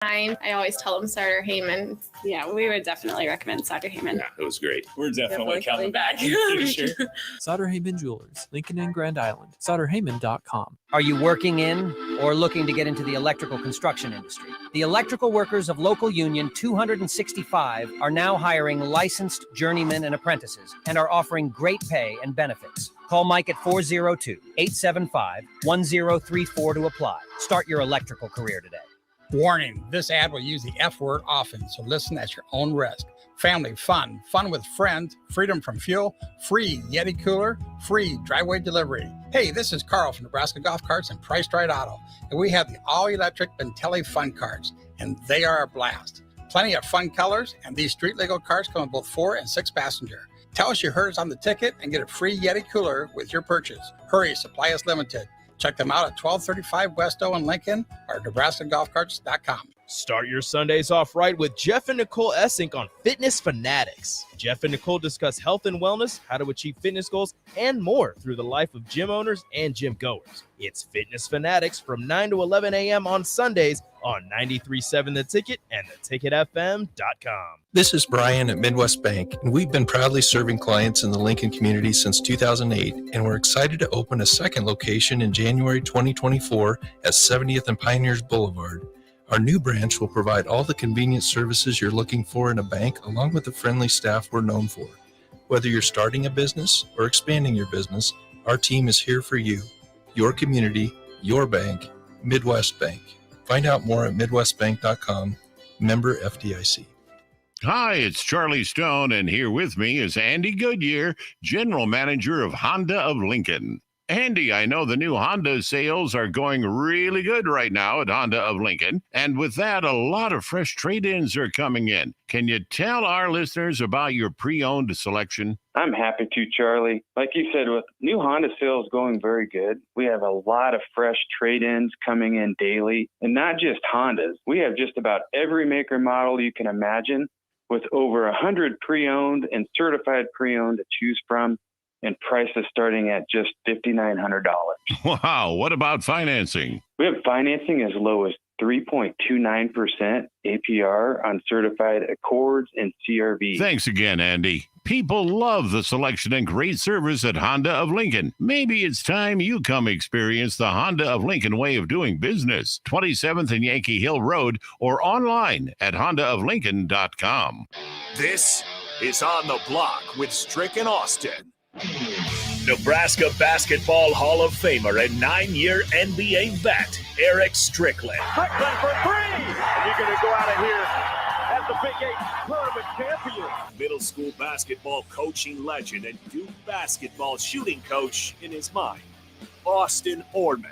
I always tell them Sutter Heyman. Yeah, we would definitely recommend Sutter Heyman. Yeah, it was great. We're definitely coming back in the future. Sutter Heyman Jewelers, Lincoln and Grand Island. SutterHeyman.com. Are you working in or looking to get into the electrical construction industry? The electrical workers of Local Union 265 are now hiring licensed journeymen and apprentices and are offering great pay and benefits. Call Mike at 402-875-1034 to apply. Start your electrical career today. Warning, this ad will use the F word often, so listen at your own risk. Family fun, fun with friends, freedom from fuel, free Yeti cooler, free driveway delivery. Hey, this is Carl from Nebraska Golf Carts and Price Right Auto, and we have the all-electric Bentelli Fun Carts, and they are a blast. Plenty of fun colors, and these street-legal carts come in both 4 and 6 passenger. Tell us you heard us on the ticket and get a free Yeti cooler with your purchase. Hurry, supply is limited. Check them out at 1235 West O in Lincoln or NebraskaGolfCarts.com. Start your Sundays off right with Jeff and Nicole Essink on Fitness Fanatics. Jeff and Nicole discuss health and wellness, how to achieve fitness goals, and more through the life of gym owners and gym goers. It's Fitness Fanatics from 9 to 11 a.m. on Sundays on 93.7 The Ticket and theticketfm.com. This is Brian at Midwest Bank, and we've been proudly serving clients in the Lincoln community since 2008, and we're excited to open a second location in January 2024 at 70th and Pioneers Boulevard. Our new branch will provide all the convenient services you're looking for in a bank, along with the friendly staff we're known for. Whether you're starting a business or expanding your business, our team is here for you, your community, your bank, Midwest Bank. Find out more at midwestbank.com, member FDIC. Hi, it's Charlie Stone, and here with me is Andy Goodyear, General Manager of Honda of Lincoln. Andy, I know the new Honda sales are going really good right now at Honda of Lincoln, and with that, a lot of fresh trade-ins are coming in. Can you tell our listeners about your pre-owned selection? I'm happy to, Charlie. Like you said, with new Honda sales going very good, we have a lot of fresh trade-ins coming in daily, and not just Hondas. We have just about every maker model you can imagine, with over 100 pre-owned and certified pre-owned to choose from, and prices starting at just $5,900. Wow, what about financing? We have financing as low as 3.29% APR on certified Accords and CRV. Thanks again, Andy. People love the selection and great service at Honda of Lincoln. Maybe it's time you come experience the Honda of Lincoln way of doing business. 27th and Yankee Hill Road or online at hondaoflincoln.com. This is On the Block with Strick and Austin. Nebraska Basketball Hall of Famer and 9-year NBA vet, Eric Strickland. Strickland for three! And you're going to go out of here as the Big 8 tournament champion. Middle school basketball coaching legend and Duke basketball shooting coach in his mind, Austin Orman.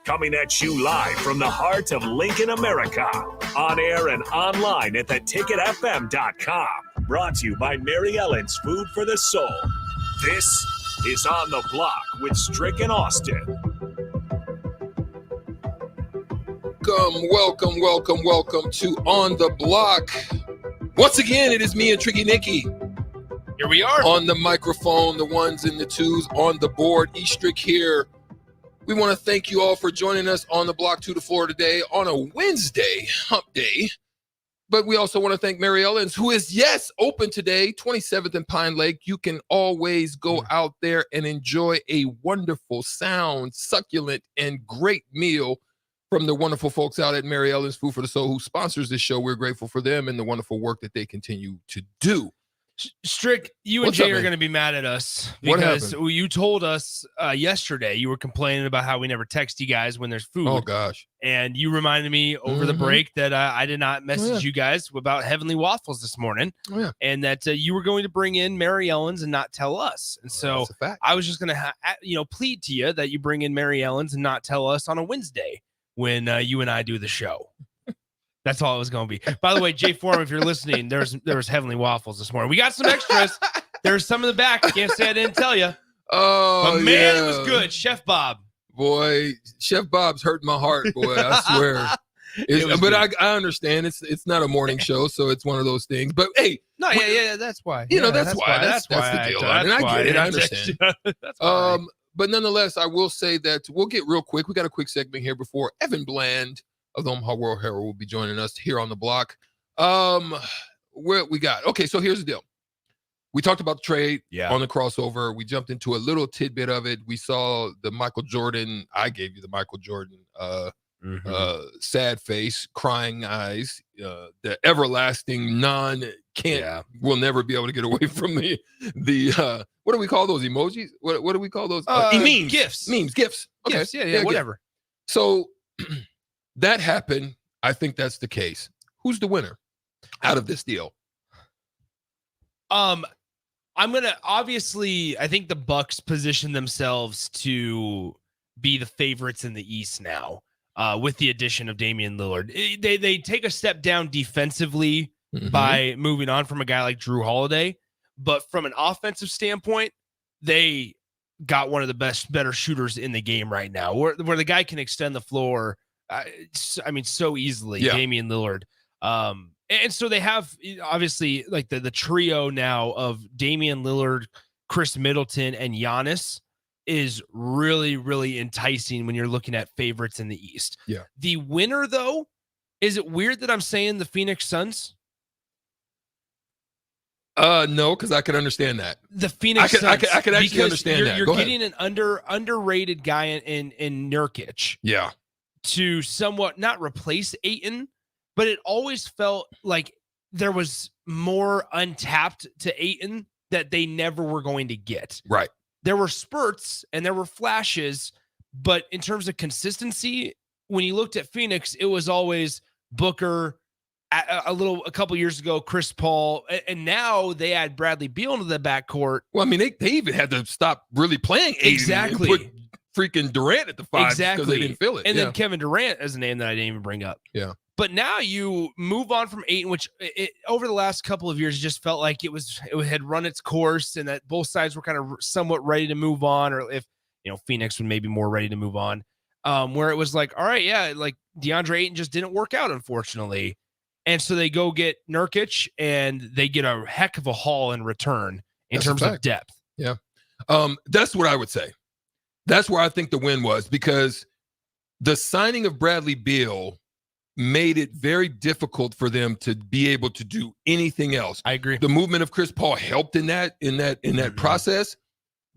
Coming at you live from the heart of Lincoln, America. On air and online at theticketfm.com. Brought to you by Mary Ellen's Food for the Soul. This is On the Block with Strick and Austin. Welcome to On the Block. Once again, it is me and Tricky Nicky. Here we are. On the microphone, the ones and the twos on the board. E-Strick here. We want to thank you all for joining us on the Block 2 to 4 today on a Wednesday, hump day. But we also want to thank Mary Ellen's, who is, yes, open today, 27th and Pine Lake. You can always go out there and enjoy a wonderful, sound, succulent, and great meal from the wonderful folks out at Mary Ellen's Food for the Soul, who sponsors this show. We're grateful for them and the wonderful work that they continue to do. Strick, you and Jay are going to be mad at us because you told us yesterday you were complaining about how we never text you guys when there's food. Oh, gosh. And you reminded me over the break that I did not message you guys about Heavenly Waffles this morning and that you were going to bring in Mary Ellen's and not tell us. And so I was just going to, plead to you that you bring in Mary Ellen's and not tell us on a Wednesday when you and I do the show. That's all it was going to be. By the way, Jay Forum, if you're listening, there was Heavenly Waffles this morning. We got some extras. There's some in the back. I can't say I didn't tell you. Oh, but man, it was good. Chef Bob. Boy, Chef Bob's hurt my heart, boy. I swear. But I understand. It's not a morning show, so it's one of those things. But hey, no, yeah, that's why. That's why. That's the deal. I get it. I understand. That's why. But nonetheless, I will say that we'll get real quick. We got a quick segment here before Evan Bland of the Omaha World Herald will be joining us here on the block. What we got? Okay, so here's the deal. We talked about the trade on the crossover. We jumped into a little tidbit of it. We saw the Michael Jordan. I gave you the Michael Jordan sad face, crying eyes, the everlasting will never be able to get away from the what do we call those emojis? What do we call those? Memes. GIFs. Okay. GIFs. Yeah, whatever. So that happened. I think that's the case. Who's the winner out of this deal? I'm gonna obviously. I think the Bucks position themselves to be the favorites in the East now, with the addition of Damian Lillard. They take a step down defensively by moving on from a guy like Drew Holiday, but from an offensive standpoint, they got one of the better shooters in the game right now, where the guy can extend the floor. So easily, Damian Lillard. And so they have obviously like the trio now of Damian Lillard, Chris Middleton, and Giannis is really, really enticing when you're looking at favorites in the East. Yeah. The winner, though, is it weird that I'm saying the Phoenix Suns? No, because I can understand that. The Phoenix Suns. I can actually understand that. You're getting an underrated guy in Nurkic. Yeah. To somewhat not replace Ayton, but it always felt like there was more untapped to Ayton that they never were going to get. Right. There were spurts and there were flashes, but in terms of consistency, when you looked at Phoenix, it was always Booker, a couple years ago, Chris Paul, and now they add Bradley Beal into the backcourt. Well, I mean, they even had to stop really playing Ayton exactly. And put freaking Durant at the 5 exactly because they didn't feel it. And then Kevin Durant is a name that I didn't even bring up. Yeah. But now you move on from Ayton, which over the last couple of years, it just felt like it had run its course and that both sides were kind of somewhat ready to move on, or if Phoenix was maybe more ready to move on. Where it was like, all right, yeah, like DeAndre Ayton just didn't work out, unfortunately. And so they go get Nurkic and they get a heck of a haul in return in terms of depth. Yeah. That's what I would say. That's where I think the win was, because the signing of Bradley Beal made it very difficult for them to be able to do anything else. I agree. The movement of Chris Paul helped in that process,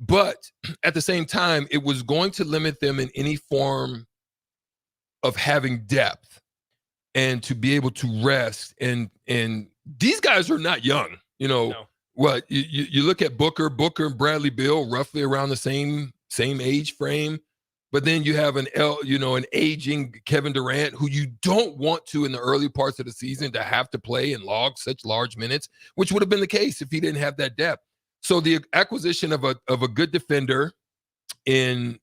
but at the same time, it was going to limit them in any form of having depth and to be able to rest. And these guys are not young, No. What you look at Booker and Bradley Beal, roughly around the same age frame. But then you have an aging Kevin Durant, who you don't want to in the early parts of the season to have to play and log such large minutes, which would have been the case if he didn't have that depth. So the acquisition of a good defender in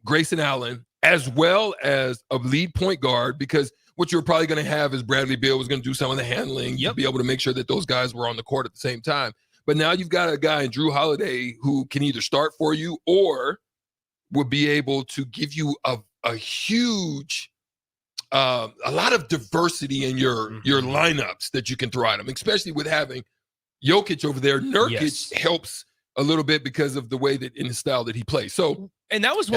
Grayson Allen, as well as a lead point guard, because what you're probably going to have is Bradley Beal was going to do some of the handling to be able to make sure that those guys were on the court at the same time. But now you've got a guy in Drew Holiday who can either start for you or would be able to give you a huge, a lot of diversity in your lineups that you can throw at them, especially with having Jokic over there. Nurkic helps a little bit because of the way that in the style that he plays. So, and that was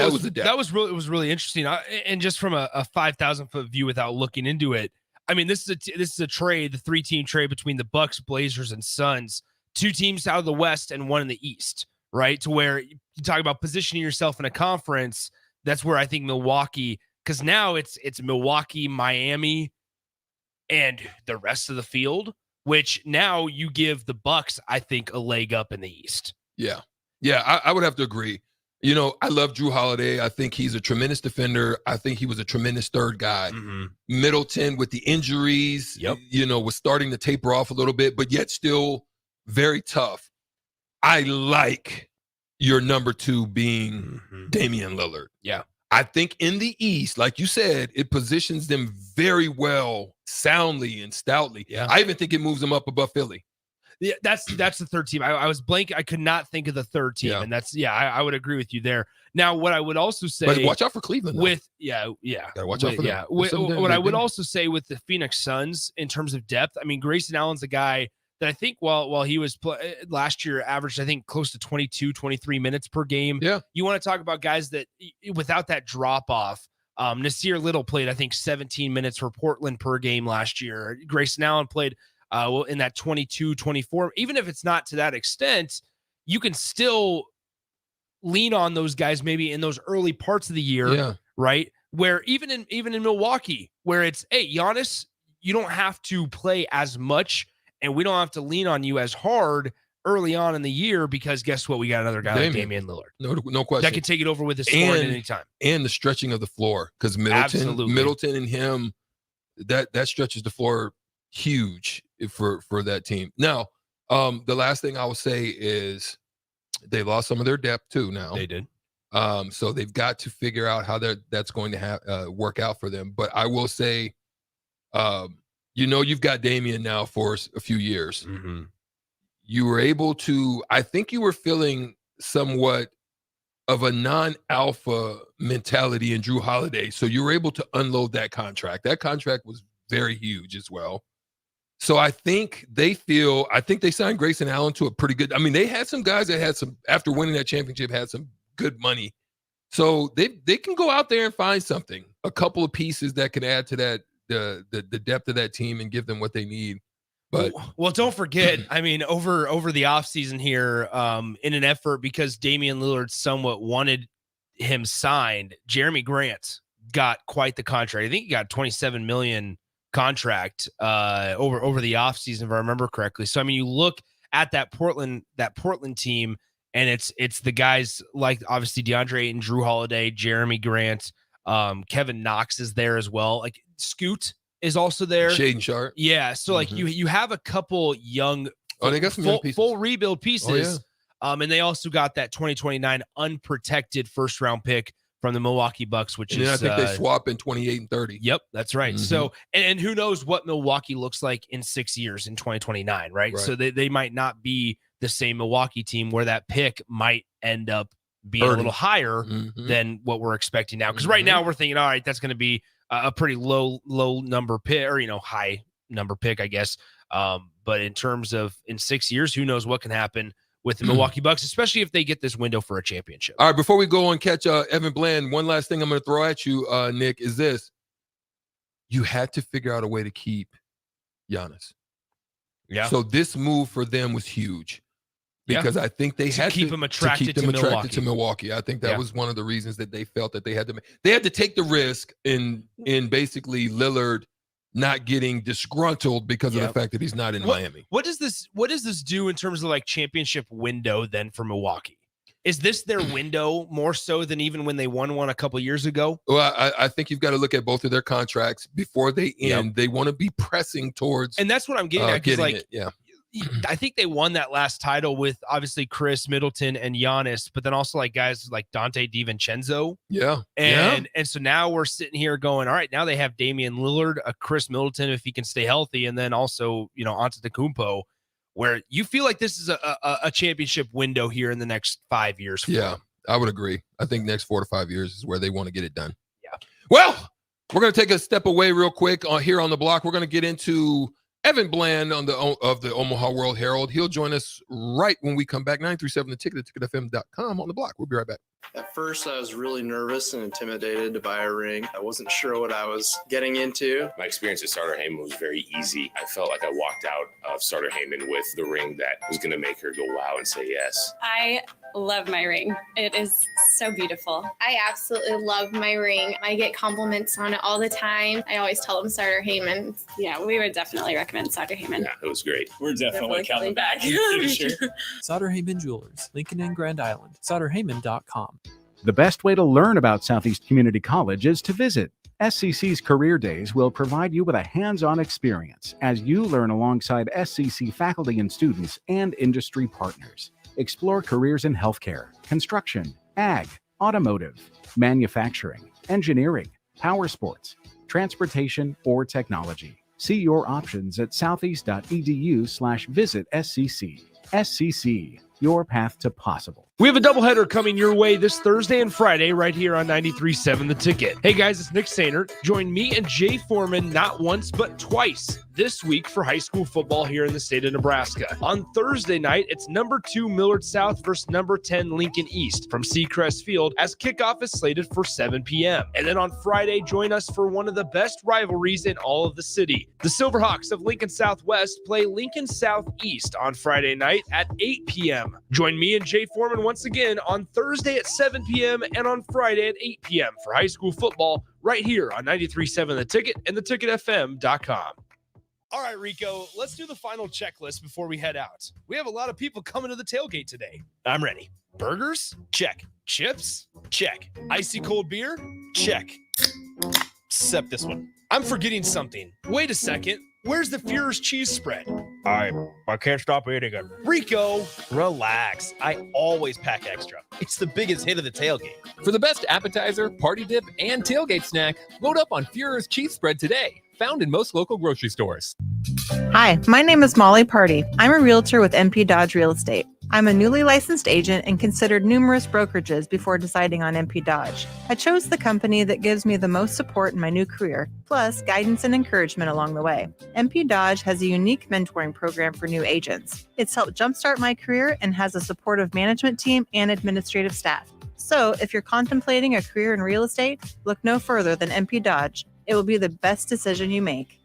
really interesting. And just from a 5,000 foot view without looking into it, I mean, this is a trade, the 3-team trade between the Bucks, Blazers, and Suns, 2 teams out of the West and 1 in the East. Right, to where you talk about positioning yourself in a conference. That's where I think Milwaukee, because now it's Milwaukee, Miami, and the rest of the field, which now you give the Bucks, I think, a leg up in the East. Yeah, I would have to agree. I love Drew Holiday. I think he's a tremendous defender. I think he was a tremendous third guy. Middleton, with the injuries, was starting to taper off a little bit, but yet still very tough. I like your number 2 being Damian Lillard. Yeah. I think in the East, like you said, it positions them very well, soundly and stoutly. Yeah. I even think it moves them up above Philly. Yeah, that's the third team. I was blank. I could not think of the third team. Yeah. And I would agree with you there. Now, what I would also say, but watch out for Cleveland. Gotta watch out for them. What I would also say with the Phoenix Suns in terms of depth, I mean, Grayson Allen's a guy that I think while he was last year averaged, I think, close to 22, 23 minutes per game. Yeah. You want to talk about guys that without that drop off, Nasir Little played, I think, 17 minutes for Portland per game last year. Grayson Allen played in that 22, 24. Even if it's not to that extent, you can still lean on those guys maybe in those early parts of the year, right? Where even in Milwaukee, where it's, hey, Giannis, you don't have to play as much, and we don't have to lean on you as hard early on in the year, because guess what? We got another guy like Damian Lillard. No question. That can take it over with his scoring at any time. And the stretching of the floor, because Middleton and him, that stretches the floor huge for that team. Now, the last thing I will say is they lost some of their depth too now. They did. So they've got to figure out how that's going to work out for them. But I will say, you've got Damian now for a few years. Mm-hmm. You were able to, I think you were feeling somewhat of a non-alpha mentality in Drew Holiday. So you were able to unload that contract. That contract was very huge as well. So I think they signed Grayson Allen to a pretty good, they had some guys that had some, after winning that championship, had some good money. So they can go out there and find something, a couple of pieces that can add to that, the depth of that team and give them what they need. But well, don't forget, over the offseason here, in an effort, because Damian Lillard somewhat wanted him signed, Jeremy Grant got quite the contract. I think he got $27 million contract over the offseason, if I remember correctly. So you look at that Portland team, and it's the guys like obviously DeAndre Ayton, Drew Holiday, Jeremy Grant, Kevin Knox is there as well. Like Scoot is also there. Shaden Sharp. Yeah. So you have a couple young, they got some young pieces. Full rebuild pieces. Oh, yeah. And they also got that 2029 unprotected first round pick from the Milwaukee Bucks, which I think they swap in 28 and 30. Yep, that's right. Mm-hmm. So, and who knows what Milwaukee looks like in 6 years in 2029, right? So they might not be the same Milwaukee team where that pick might end up being a little higher than what we're expecting now. Because right now we're thinking, all right, that's going to be a pretty low number pick, or high number pick, I guess. But in terms of in 6 years, who knows what can happen with the Milwaukee Bucks, especially if they get this window for a championship. All right, before we go and catch Evan Bland, one last thing I'm going to throw at you, Nick, is this. You had to figure out a way to keep Giannis. Yeah. So this move for them was huge, because I think they had to keep him attracted to Milwaukee. I think that was one of the reasons that they felt that they had to take the risk in basically Lillard not getting disgruntled because of the fact that he's not in Miami. What does this do in terms of like championship window then for Milwaukee? Is this their window more so than even when they won one a couple years ago? Well, I think you've got to look at both of their contracts before they end. Yep. They want to be pressing towards, and that's what I'm getting at. Because I think they won that last title with obviously Chris Middleton and Giannis, but then also like guys like Dante DiVincenzo. And so now we're sitting here going, all right, now they have Damian Lillard, a Chris Middleton if he can stay healthy, and then also Antetokounmpo, where you feel like this is a championship window here in the next 5 years. Yeah, I would agree. I think next 4 to 5 years is where they want to get it done. Yeah. Well, we're going to take a step away real quick here on the block. We're going to get into Evan Bland of the Omaha World Herald. He'll join us right when we come back. 937 The Ticket, ticketfm.com on the block. We'll be right back. At first, I was really nervous and intimidated to buy a ring. I wasn't sure what I was getting into. My experience at Starter Heyman was very easy. I felt like I walked out of Starter Heyman with the ring that was going to make her go wow and say yes. I love my ring. It is so beautiful. I absolutely love my ring. I get compliments on it all the time. I always tell them Starter Heyman. Yeah, we would definitely recommend Starter Heyman. Yeah, it was great. We're definitely coming back. Sure. Sauter Heyman Jewelers, Lincoln and Grand Island. SauterHeyman.com. The best way to learn about Southeast Community College is to visit. SCC's Career Days will provide you with a hands-on experience as you learn alongside SCC faculty and students and industry partners. Explore careers in healthcare, construction, ag, automotive, manufacturing, engineering, power sports, transportation, or technology. See your options at southeast.edu/visit SCC. SCC, your path to possible. We have a doubleheader coming your way this Thursday and Friday right here on 93.7 The Ticket. Hey guys, it's Nick Sainert. Join me and Jay Foreman not once but twice this week for high school football here in the state of Nebraska. On Thursday night, it's number 2 Millard South versus number 10 Lincoln East from Seacrest Field as kickoff is slated for 7 p.m. And then on Friday, join us for one of the best rivalries in all of the city. The Silverhawks of Lincoln Southwest play Lincoln Southeast on Friday night at 8 p.m. Join me and Jay Foreman once again on Thursday at 7 p.m. and on Friday at 8 p.m. for high school football right here on 93.7 The Ticket and theticketfm.com. All right, Rico, let's do the final checklist before we head out. We have a lot of people coming to the tailgate today. I'm ready. Burgers? Check. Chips? Check. Icy cold beer? Check. Except this one. I'm forgetting something. Wait a second. Where's the Führer's cheese spread? I can't stop eating it. Rico, Relax. I always pack extra. It's the biggest hit of the tailgate. For the best appetizer, party dip, and tailgate snack, load up on Führer's cheese spread today. Found in most local grocery stores. Hi, my name is Molly Party. I'm a realtor with MP Dodge Real Estate. I'm a newly licensed agent and considered numerous brokerages before deciding on MP Dodge. I chose the company that gives me the most support in my new career, plus guidance and encouragement along the way. MP Dodge has a unique mentoring program for new agents. It's helped jumpstart my career and has a supportive management team and administrative staff. So if you're contemplating a career in real estate, look no further than MP Dodge. It will be the best decision you make.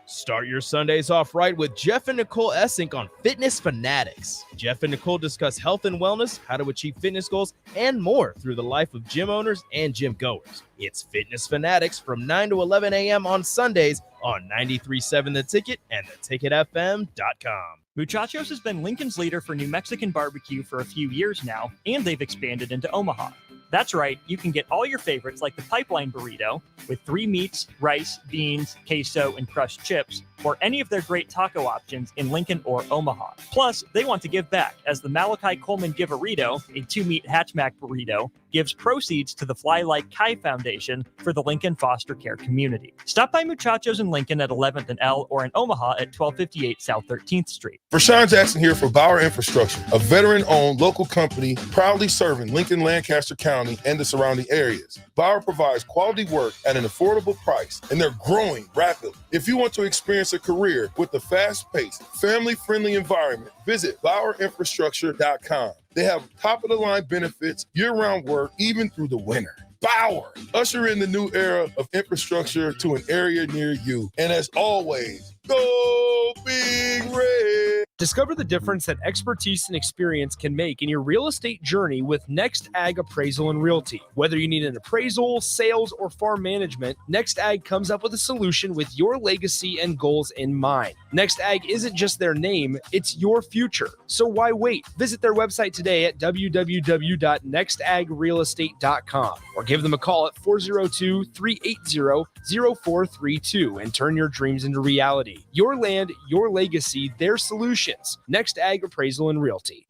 Start your Sundays off right with Jeff and Nicole Essink on Fitness Fanatics. Jeff and Nicole discuss health and wellness, how to achieve fitness goals, and more through the life of gym owners and gym goers. It's Fitness Fanatics from 9 to 11 a.m. on Sundays on 93.7 The Ticket and theticketfm.com. Muchachos has been Lincoln's leader for New Mexican barbecue for a few years now, and they've expanded into Omaha. That's right, you can get all your favorites like the pipeline burrito with 3 meats, rice, beans, queso, and crushed chips, or any of their great taco options in Lincoln or Omaha. Plus, they want to give back, as the Malachi Coleman Give-A-Rito, a 2-meat hatchback burrito, gives proceeds to the Fly Like Kai Foundation for the Lincoln foster care community. Stop by Muchachos in Lincoln at 11th and L or in Omaha at 1258 South 13th Street. Rashawn Jackson here for Bauer Infrastructure, a veteran-owned local company proudly serving Lincoln, Lancaster County, and the surrounding areas. Bauer provides quality work at an affordable price, and they're growing rapidly. If you want to experience a career with a fast-paced, family-friendly environment, visit BauerInfrastructure.com. They have top-of-the-line benefits, year-round work, even through the winter. Bauer, usher in the new era of infrastructure to an area near you. And as always, go Big Red! Discover the difference that expertise and experience can make in your real estate journey with Next Ag Appraisal and Realty. Whether you need an appraisal, sales, or farm management, Next Ag comes up with a solution with your legacy and goals in mind. Next Ag isn't just their name, it's your future. So why wait? Visit their website today at www.nextagrealestate.com or give them a call at 402-380-0432 and turn your dreams into reality. Your land, your legacy, their solutions. Next Ag Appraisal and Realty.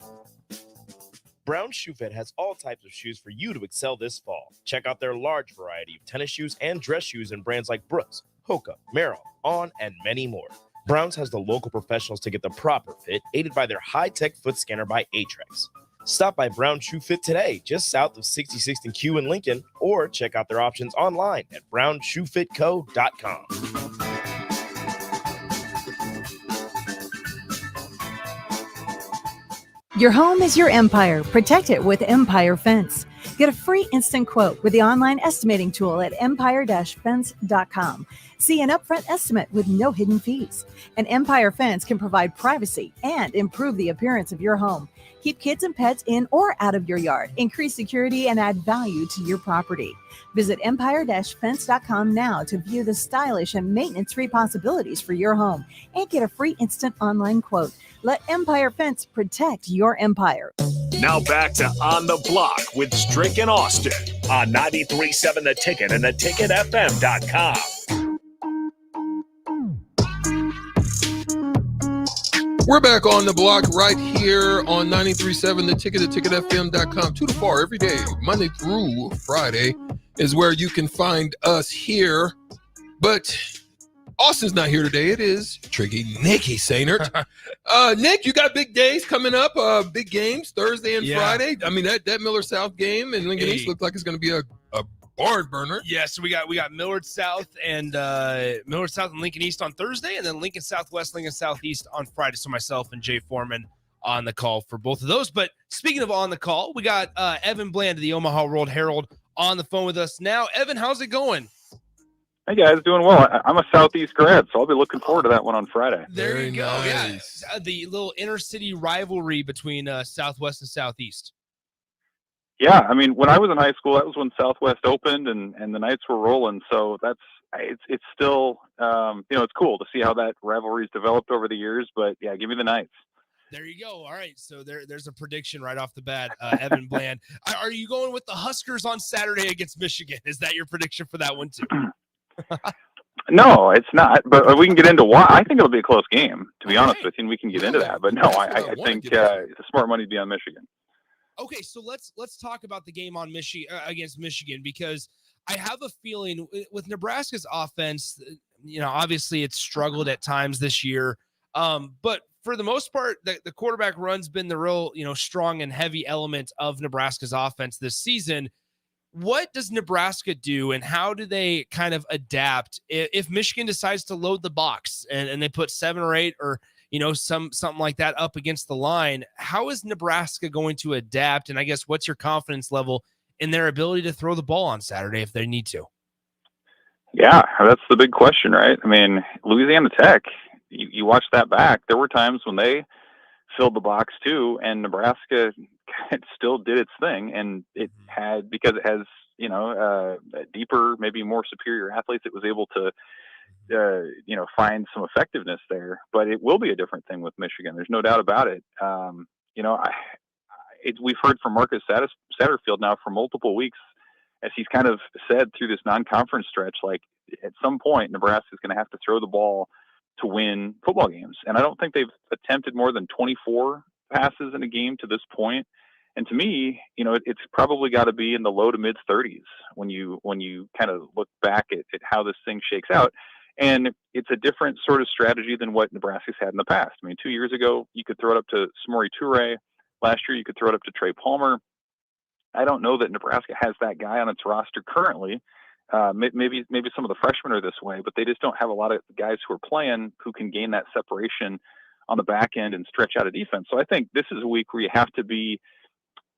Brown Shoe Fit has all types of shoes for you to excel this fall. Check out their large variety of tennis shoes and dress shoes in brands like Brooks, Hoka, Merrell, On, and many more. Browns has the local professionals to get the proper fit, aided by their high-tech foot scanner by Aetrex. Stop by Brown Shoe Fit today, just south of 66th and Q in Lincoln, or check out their options online at brownshoefitco.com. Your home is your empire. Protect it with Empire Fence. Get a free instant quote with the online estimating tool at empire-fence.com. See an upfront estimate with no hidden fees. And Empire Fence can provide privacy and improve the appearance of your home. Keep kids and pets in or out of your yard. Increase security and add value to your property. Visit empire-fence.com now to view the stylish and maintenance-free possibilities for your home and get a free instant online quote. Let Empire Fence protect your empire. Now back to On the Block with Strick and Austin on 93.7 The Ticket and theticketfm.com. We're back on the block right here on 93.7 The Ticket, theticketfm.com. 2 to 4 every day, Monday through Friday, is where you can find us here. But Austin's not here today. It is Tricky Nicky Sainert. Nick, you got big days coming up, big games Thursday and Friday. I mean, that Miller South game and Lincoln East looks like it's going to be a barn burner. Yeah, so we got Millard South and Lincoln East on Thursday, and then Lincoln Southwest, Lincoln Southeast on Friday. So myself and Jay Foreman on the call for both of those. But speaking of on the call, we got Evan Bland of the Omaha World Herald on the phone with us now. Evan, how's it going? Hey guys, doing well. I'm a Southeast grad, so I'll be looking forward to that one on Friday. There you go. Nice. Yeah, the little intercity rivalry between Southwest and Southeast. Yeah, I mean, when I was in high school, that was when Southwest opened and the Knights were rolling. So it's still, it's cool to see how that rivalry's developed over the years. But yeah, give me the Knights. There you go. All right, so there's a prediction right off the bat. Evan Bland, are you going with the Huskers on Saturday against Michigan? Is that your prediction for that one too? No, it's not. But we can get into why. I think it'll be a close game, to be honest with you. And we can get into that. But no, I think it's a smart money to be on Michigan. Okay, so let's talk about the game on against Michigan, because I have a feeling with Nebraska's offense, obviously it's struggled at times this year, but for the most part, the quarterback run's been the real strong and heavy element of Nebraska's offense this season. What does Nebraska do, and how do they kind of adapt if Michigan decides to load the box and they put 7 or 8 or something like that up against the line? How is Nebraska going to adapt? And I guess what's your confidence level in their ability to throw the ball on Saturday if they need to? Yeah, that's the big question, right? I mean, Louisiana Tech, you watch that back. There were times when they filled the box too, and Nebraska still did its thing. And it had, because it has, deeper, maybe more superior athletes, it was able to find some effectiveness there. But it will be a different thing with Michigan. There's no doubt about it. We've heard from Marcus Satterfield now for multiple weeks, as he's kind of said through this non-conference stretch, like at some point Nebraska is going to have to throw the ball to win football games. And I don't think they've attempted more than 24 passes in a game to this point. And to me, it's probably got to be in the low to mid 30s when you kind of look back at how this thing shakes out. And it's a different sort of strategy than what Nebraska's had in the past. I mean, 2 years ago, you could throw it up to Samori Toure. Last year, you could throw it up to Trey Palmer. I don't know that Nebraska has that guy on its roster currently. Maybe some of the freshmen are this way, but they just don't have a lot of guys who are playing who can gain that separation on the back end and stretch out a defense. So I think this is a week where you have to be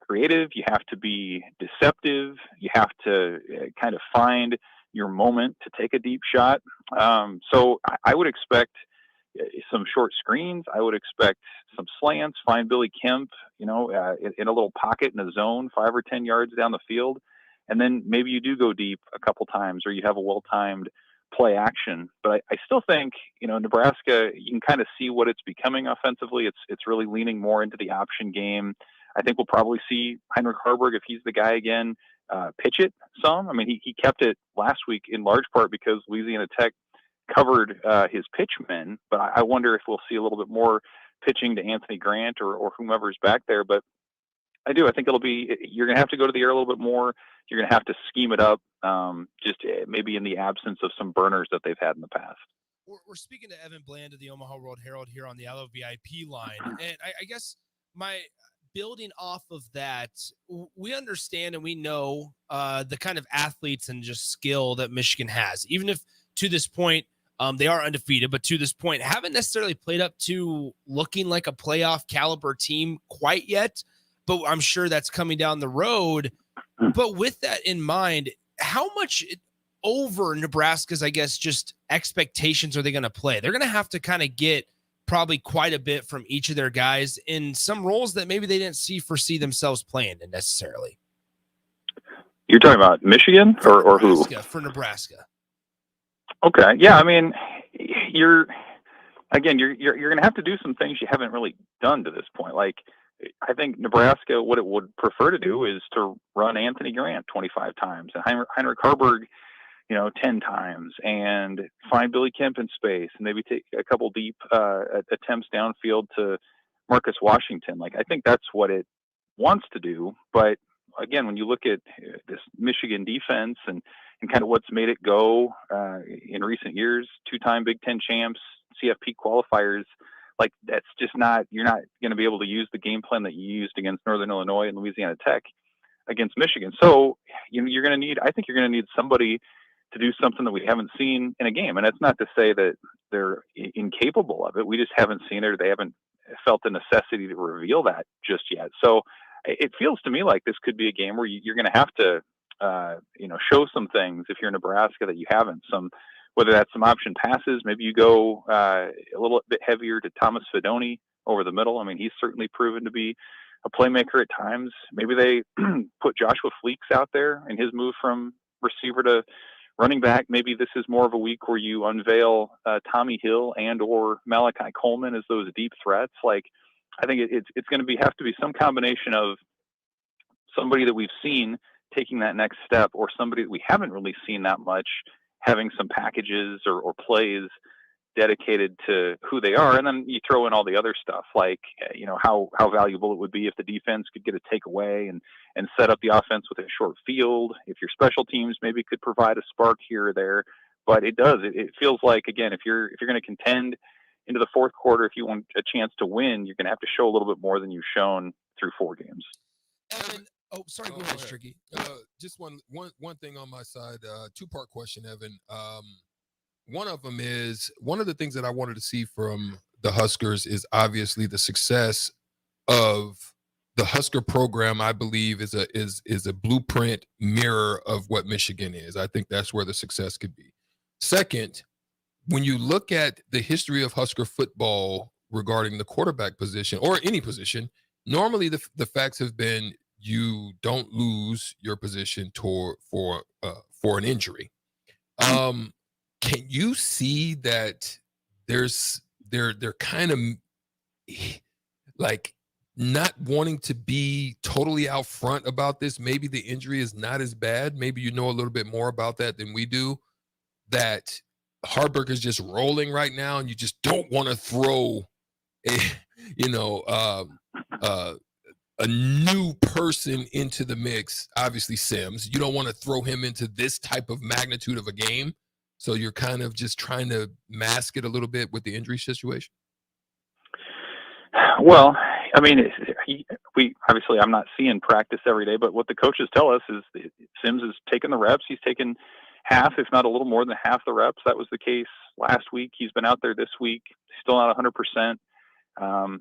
creative, you have to be deceptive, you have to kind of find your moment to take a deep shot. So I would expect some short screens. I would expect some slants, find Billy Kemp, in a little pocket in a zone, 5 or 10 yards down the field. And then maybe you do go deep a couple times, or you have a well-timed play action. But I still think, Nebraska, you can kind of see what it's becoming offensively. It's really leaning more into the option game. I think we'll probably see Heinrich Harburg, if he's the guy again, pitch it some. I mean, he kept it last week in large part because Louisiana Tech covered his pitchmen, but I wonder if we'll see a little bit more pitching to Anthony Grant or whomever's back there. But I think you're going to have to go to the air a little bit more. You're going to have to scheme it up, just maybe in the absence of some burners that they've had in the past. We're speaking to Evan Bland of the Omaha World Herald here on the Allo VIP line. And I guess building off of that, we understand and we know the kind of athletes and just skill that Michigan has, even if to this point they are undefeated, but to this point haven't necessarily played up to looking like a playoff caliber team quite yet. But I'm sure that's coming down the road. But with that in mind, how much over Nebraska's, I guess, just expectations are they going to play? They're going to have to kind of get probably quite a bit from each of their guys in some roles that maybe they didn't foresee themselves playing in necessarily. You're talking about Michigan or who? For Nebraska. Okay. Yeah. I mean, you're going to have to do some things you haven't really done to this point. Like, I think Nebraska, what it would prefer to do is to run Anthony Grant 25 times and Heinrich Harburg, 10 times, and find Billy Kemp in space and maybe take a couple deep attempts downfield to Marcus Washington. Like, I think that's what it wants to do. But again, when you look at this Michigan defense and and kind of what's made it go in recent years, 2-time Big Ten champs, CFP qualifiers. Like, that's just not, you're not going to be able to use the game plan that you used against Northern Illinois and Louisiana Tech against Michigan. So you're going to need, I think you're going to need somebody to do something that we haven't seen in a game. And that's not to say that they're incapable of it. We just haven't seen it, or they haven't felt the necessity to reveal that just yet. So it feels to me like this could be a game where you're going to have to, show some things if you're Nebraska that you haven't. Whether that's some option passes, maybe you go a little bit heavier to Thomas Fidone over the middle. I mean, he's certainly proven to be a playmaker at times. Maybe they put Joshua Fleeks out there and his move from receiver to running back. Maybe this is more of a week where you unveil Tommy Hill and or Malachi Coleman as those deep threats. Like, I think it's going to have to be some combination of somebody that we've seen taking that next step, or somebody that we haven't really seen that much having some packages or plays dedicated to who they are. And then you throw in all the other stuff, like, how valuable it would be if the defense could get a takeaway and set up the offense with a short field. If your special teams maybe could provide a spark here or there. But it feels like, again, if you're going to contend into the fourth quarter, if you want a chance to win, you're going to have to show a little bit more than you've shown through 4 games. Evan, sorry, go ahead, Stricky. Just one thing on my side, 2-part question, Evan. One of them is, one of the things that I wanted to see from the Huskers is obviously the success of the Husker program. I believe is a blueprint mirror of what Michigan is. I think that's where the success could be. Second, when you look at the history of Husker football regarding the quarterback position or any position, normally the facts have been you don't lose your position for an injury. Can you see that they're kind of like not wanting to be totally out front about this? Maybe the injury is not as bad. Maybe you know a little bit more about that than we do, that Haarberg is just rolling right now and you just don't want to throw a new person into the mix. Obviously Sims, you don't want to throw him into this type of magnitude of a game. So you're kind of just trying to mask it a little bit with the injury situation. Well, I mean, I'm not seeing practice every day, but what the coaches tell us is that Sims has taken the reps. He's taken half, if not a little more than half the reps. That was the case last week. He's been out there this week, still not 100%.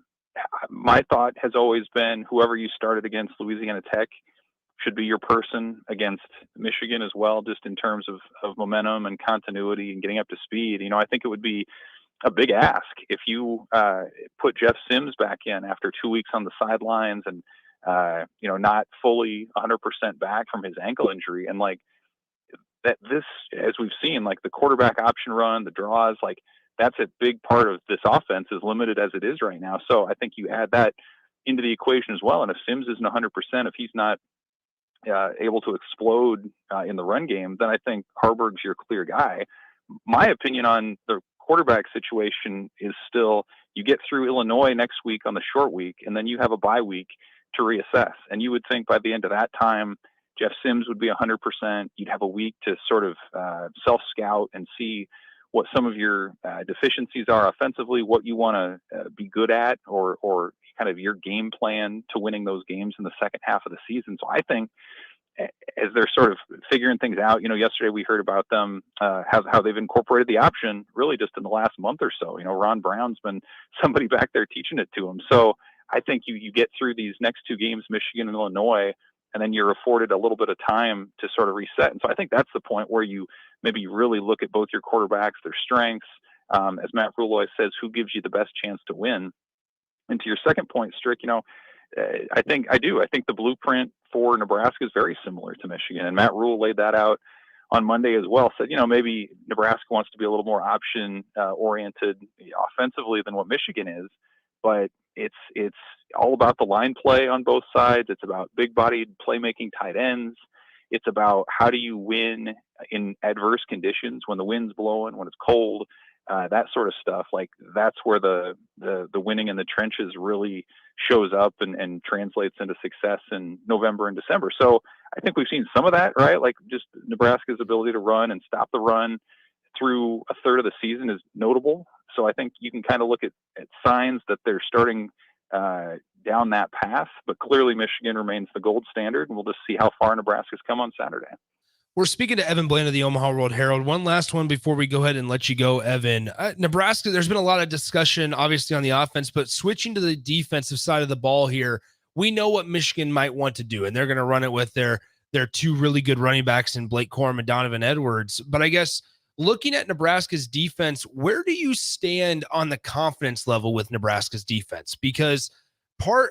My thought has always been whoever you started against Louisiana Tech should be your person against Michigan as well, just in terms of momentum and continuity and getting up to speed. I think it would be a big ask if you put Jeff Sims back in after 2 weeks on the sidelines and, not fully 100% back from his ankle injury. And like that, this, as we've seen, like the quarterback option run, the draws, like that's a big part of this offense, as limited as it is right now. So I think you add that into the equation as well. And if Sims isn't 100%, if he's not able to explode in the run game, then I think Haarberg's your clear guy. My opinion on the quarterback situation is still, you get through Illinois next week on the short week, and then you have a bye week to reassess. And you would think by the end of that time, Jeff Sims would be 100%. You'd have a week to sort of self-scout and see what some of your deficiencies are offensively, what you want to be good at, or kind of your game plan to winning those games in the second half of the season. So I think as they're sort of figuring things out, yesterday we heard about them, how they've incorporated the option really just in the last month or so. Ron Brown's been somebody back there teaching it to him. So I think you get through these next 2 games, Michigan and Illinois, and then you're afforded a little bit of time to sort of reset. And so I think that's the point where you maybe really look at both your quarterbacks, their strengths, as Matt Rule always says, who gives you the best chance to win. And to your second point, Strick, I think the blueprint for Nebraska is very similar to Michigan. And Matt Rule laid that out on Monday as well, said, maybe Nebraska wants to be a little more option oriented offensively than what Michigan is, but it's all about the line play on both sides. It's about big bodied playmaking tight ends. It's about how do you win in adverse conditions, when the wind's blowing, when it's cold, that sort of stuff. Like that's where the winning in the trenches really shows up and translates into success in November and December. So I think we've seen some of that, right? Like just Nebraska's ability to run and stop the run through a third of the season is notable. So I think you can kind of look at signs that they're starting down that path, but clearly Michigan remains the gold standard, and we'll just see how far Nebraska's come on Saturday. We're speaking to Evan Bland of the Omaha World Herald. One last one before we go ahead and let you go, Evan. Nebraska, there's been a lot of discussion, obviously, on the offense, but switching to the defensive side of the ball here, we know what Michigan might want to do, and they're going to run it with their two really good running backs in Blake Corum and Donovan Edwards. But I guess looking at Nebraska's defense, where do you stand on the confidence level with Nebraska's defense? Because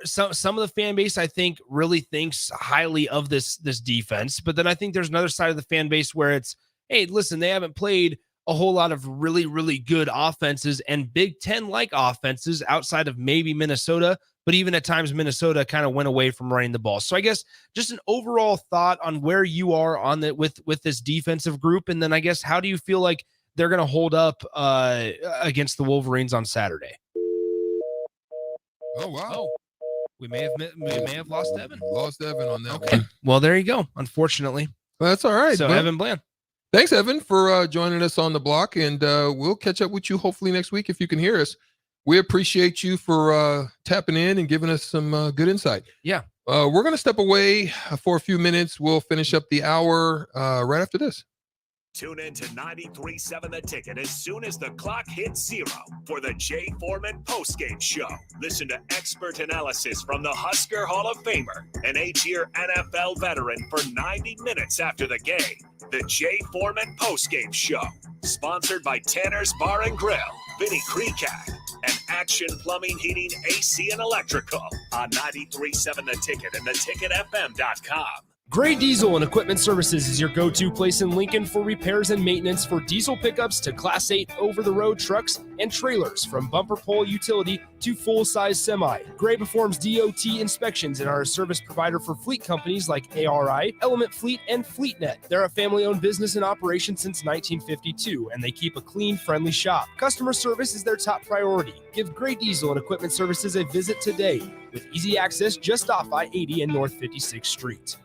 some of the fan base, I think, really thinks highly of this defense. But then I think there's another side of the fan base where it's, hey, listen, they haven't played a whole lot of really, really good offenses and Big Ten-like offenses outside of maybe Minnesota. But even at times, Minnesota kind of went away from running the ball. So I guess just an overall thought on where you are on the with this defensive group. And then I guess, how do you feel like they're going to hold up against the Wolverines on Saturday? Oh, wow. Oh, we may have lost Evan. Lost Evan on that Okay. one. Well, there you go. Unfortunately. Well, that's all right. So Well, Evan Bland. Thanks, Evan, for joining us on the block, and we'll catch up with you hopefully next week if you can hear us. We appreciate you for tapping in and giving us some good insight. Yeah. We're going to step away for a few minutes. We'll finish up the hour right after this. Tune in to 93.7 The Ticket as soon as the clock hits 0 for the Jay Foreman postgame show. Listen to expert analysis from the Husker Hall of Famer, an 8-year NFL veteran, for 90 minutes after the game. The Jay Foreman postgame show, sponsored by Tanner's Bar and Grill, Vinny Kreekak, and Action Plumbing, Heating, AC, and Electrical on 93.7 The Ticket and theticketfm.com. Gray Diesel and Equipment Services is your go-to place in Lincoln for repairs and maintenance for diesel pickups to Class 8 over-the-road trucks and trailers, from bumper pole utility to full-size semi. Gray performs DOT inspections and are a service provider for fleet companies like ARI, Element Fleet, and FleetNet. They're a family-owned business in operation since 1952, and they keep a clean, friendly shop. Customer service is their top priority. Give Gray Diesel and Equipment Services a visit today, with easy access just off I-80 and North 56th Street.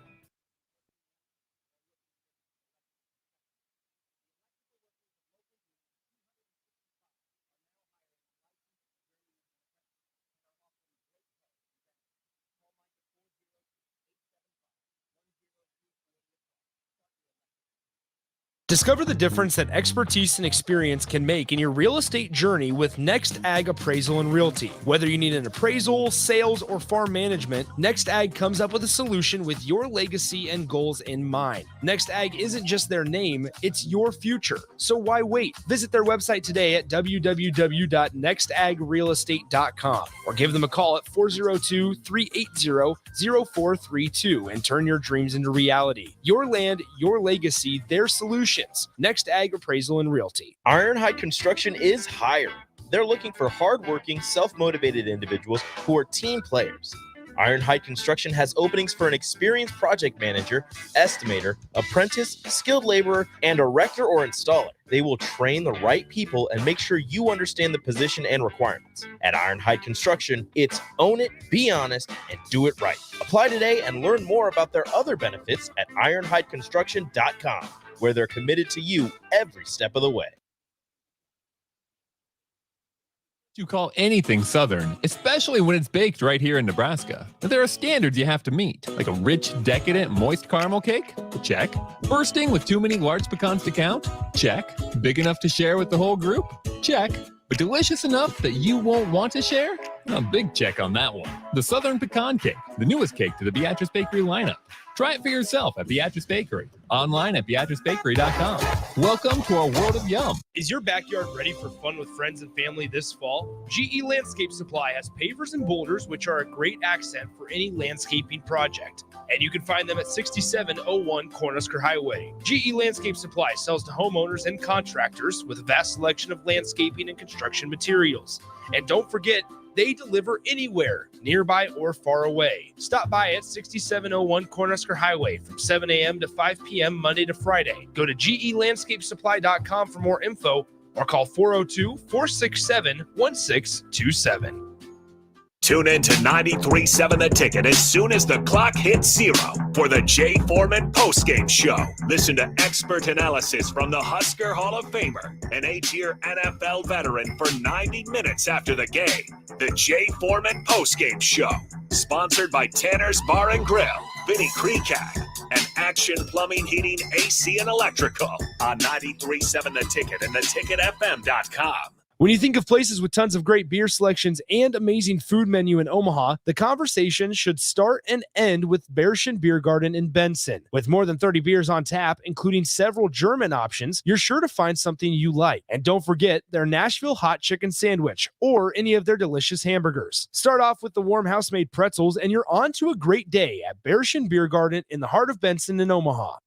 Discover the difference that expertise and experience can make in your real estate journey with Next Ag Appraisal and Realty. Whether you need an appraisal, sales, or farm management, Next Ag comes up with a solution with your legacy and goals in mind. Next Ag isn't just their name, it's your future. So why wait? Visit their website today at www.nextagrealestate.com or give them a call at 402-380-0432 and turn your dreams into reality. Your land, your legacy, their solution. Next Ag Appraisal and Realty. Ironhide Construction is hiring. They're looking for hardworking, self-motivated individuals who are team players. Ironhide Construction has openings for an experienced project manager, estimator, apprentice, skilled laborer, and erector or installer. They will train the right people and make sure you understand the position and requirements. At Ironhide Construction, it's own it, be honest, and do it right. Apply today and learn more about their other benefits at ironhideconstruction.com, where they're committed to you every step of the way. You call anything Southern, especially when it's baked right here in Nebraska. But there are standards you have to meet, like a rich, decadent, moist caramel cake? Check. Bursting with too many large pecans to count? Check. Big enough to share with the whole group? Check. But delicious enough that you won't want to share? A big check on that one. The Southern Pecan Cake, the newest cake to the Beatrice Bakery lineup. Try it for yourself at Beatrice Bakery. Online at BeatriceBakery.com. Welcome to our world of yum. Is your backyard ready for fun with friends and family this fall? GE Landscape Supply has pavers and boulders, which are a great accent for any landscaping project. And you can find them at 6701 Cornhusker Highway. GE Landscape Supply sells to homeowners and contractors with a vast selection of landscaping and construction materials. And don't forget, they deliver anywhere, nearby or far away. Stop by at 6701 Cornhusker Highway from 7 a.m. to 5 p.m. Monday to Friday. Go to GELandscapeSupply.com for more info or call 402-467-1627. Tune in to 93.7 The Ticket as soon as the clock hits 0 for the Jay Foreman postgame show. Listen to expert analysis from the Husker Hall of Famer, an 8-year NFL veteran for 90 minutes after the game. The Jay Foreman postgame show, sponsored by Tanner's Bar and Grill, Vinny Kreekak, and Action Plumbing, Heating, AC, and Electrical on 93.7 The Ticket and theticketfm.com. When you think of places with tons of great beer selections and amazing food menu in Omaha, the conversation should start and end with Bärschen Beer Garden in Benson. With more than 30 beers on tap, including several German options, you're sure to find something you like. And don't forget their Nashville hot chicken sandwich or any of their delicious hamburgers. Start off with the warm house-made pretzels and you're on to a great day at Bärschen Beer Garden in the heart of Benson in Omaha.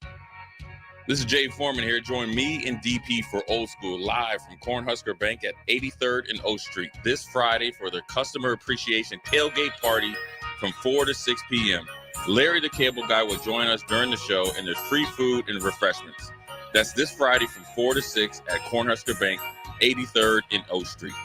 This is Jay Foreman here. Join me and DP for Old School live from Cornhusker Bank at 83rd and O Street this Friday for their customer appreciation tailgate party from 4 to 6 p.m. Larry the Cable Guy will join us during the show, and there's free food and refreshments. That's this Friday from 4 to 6 at Cornhusker Bank, 83rd and O Street.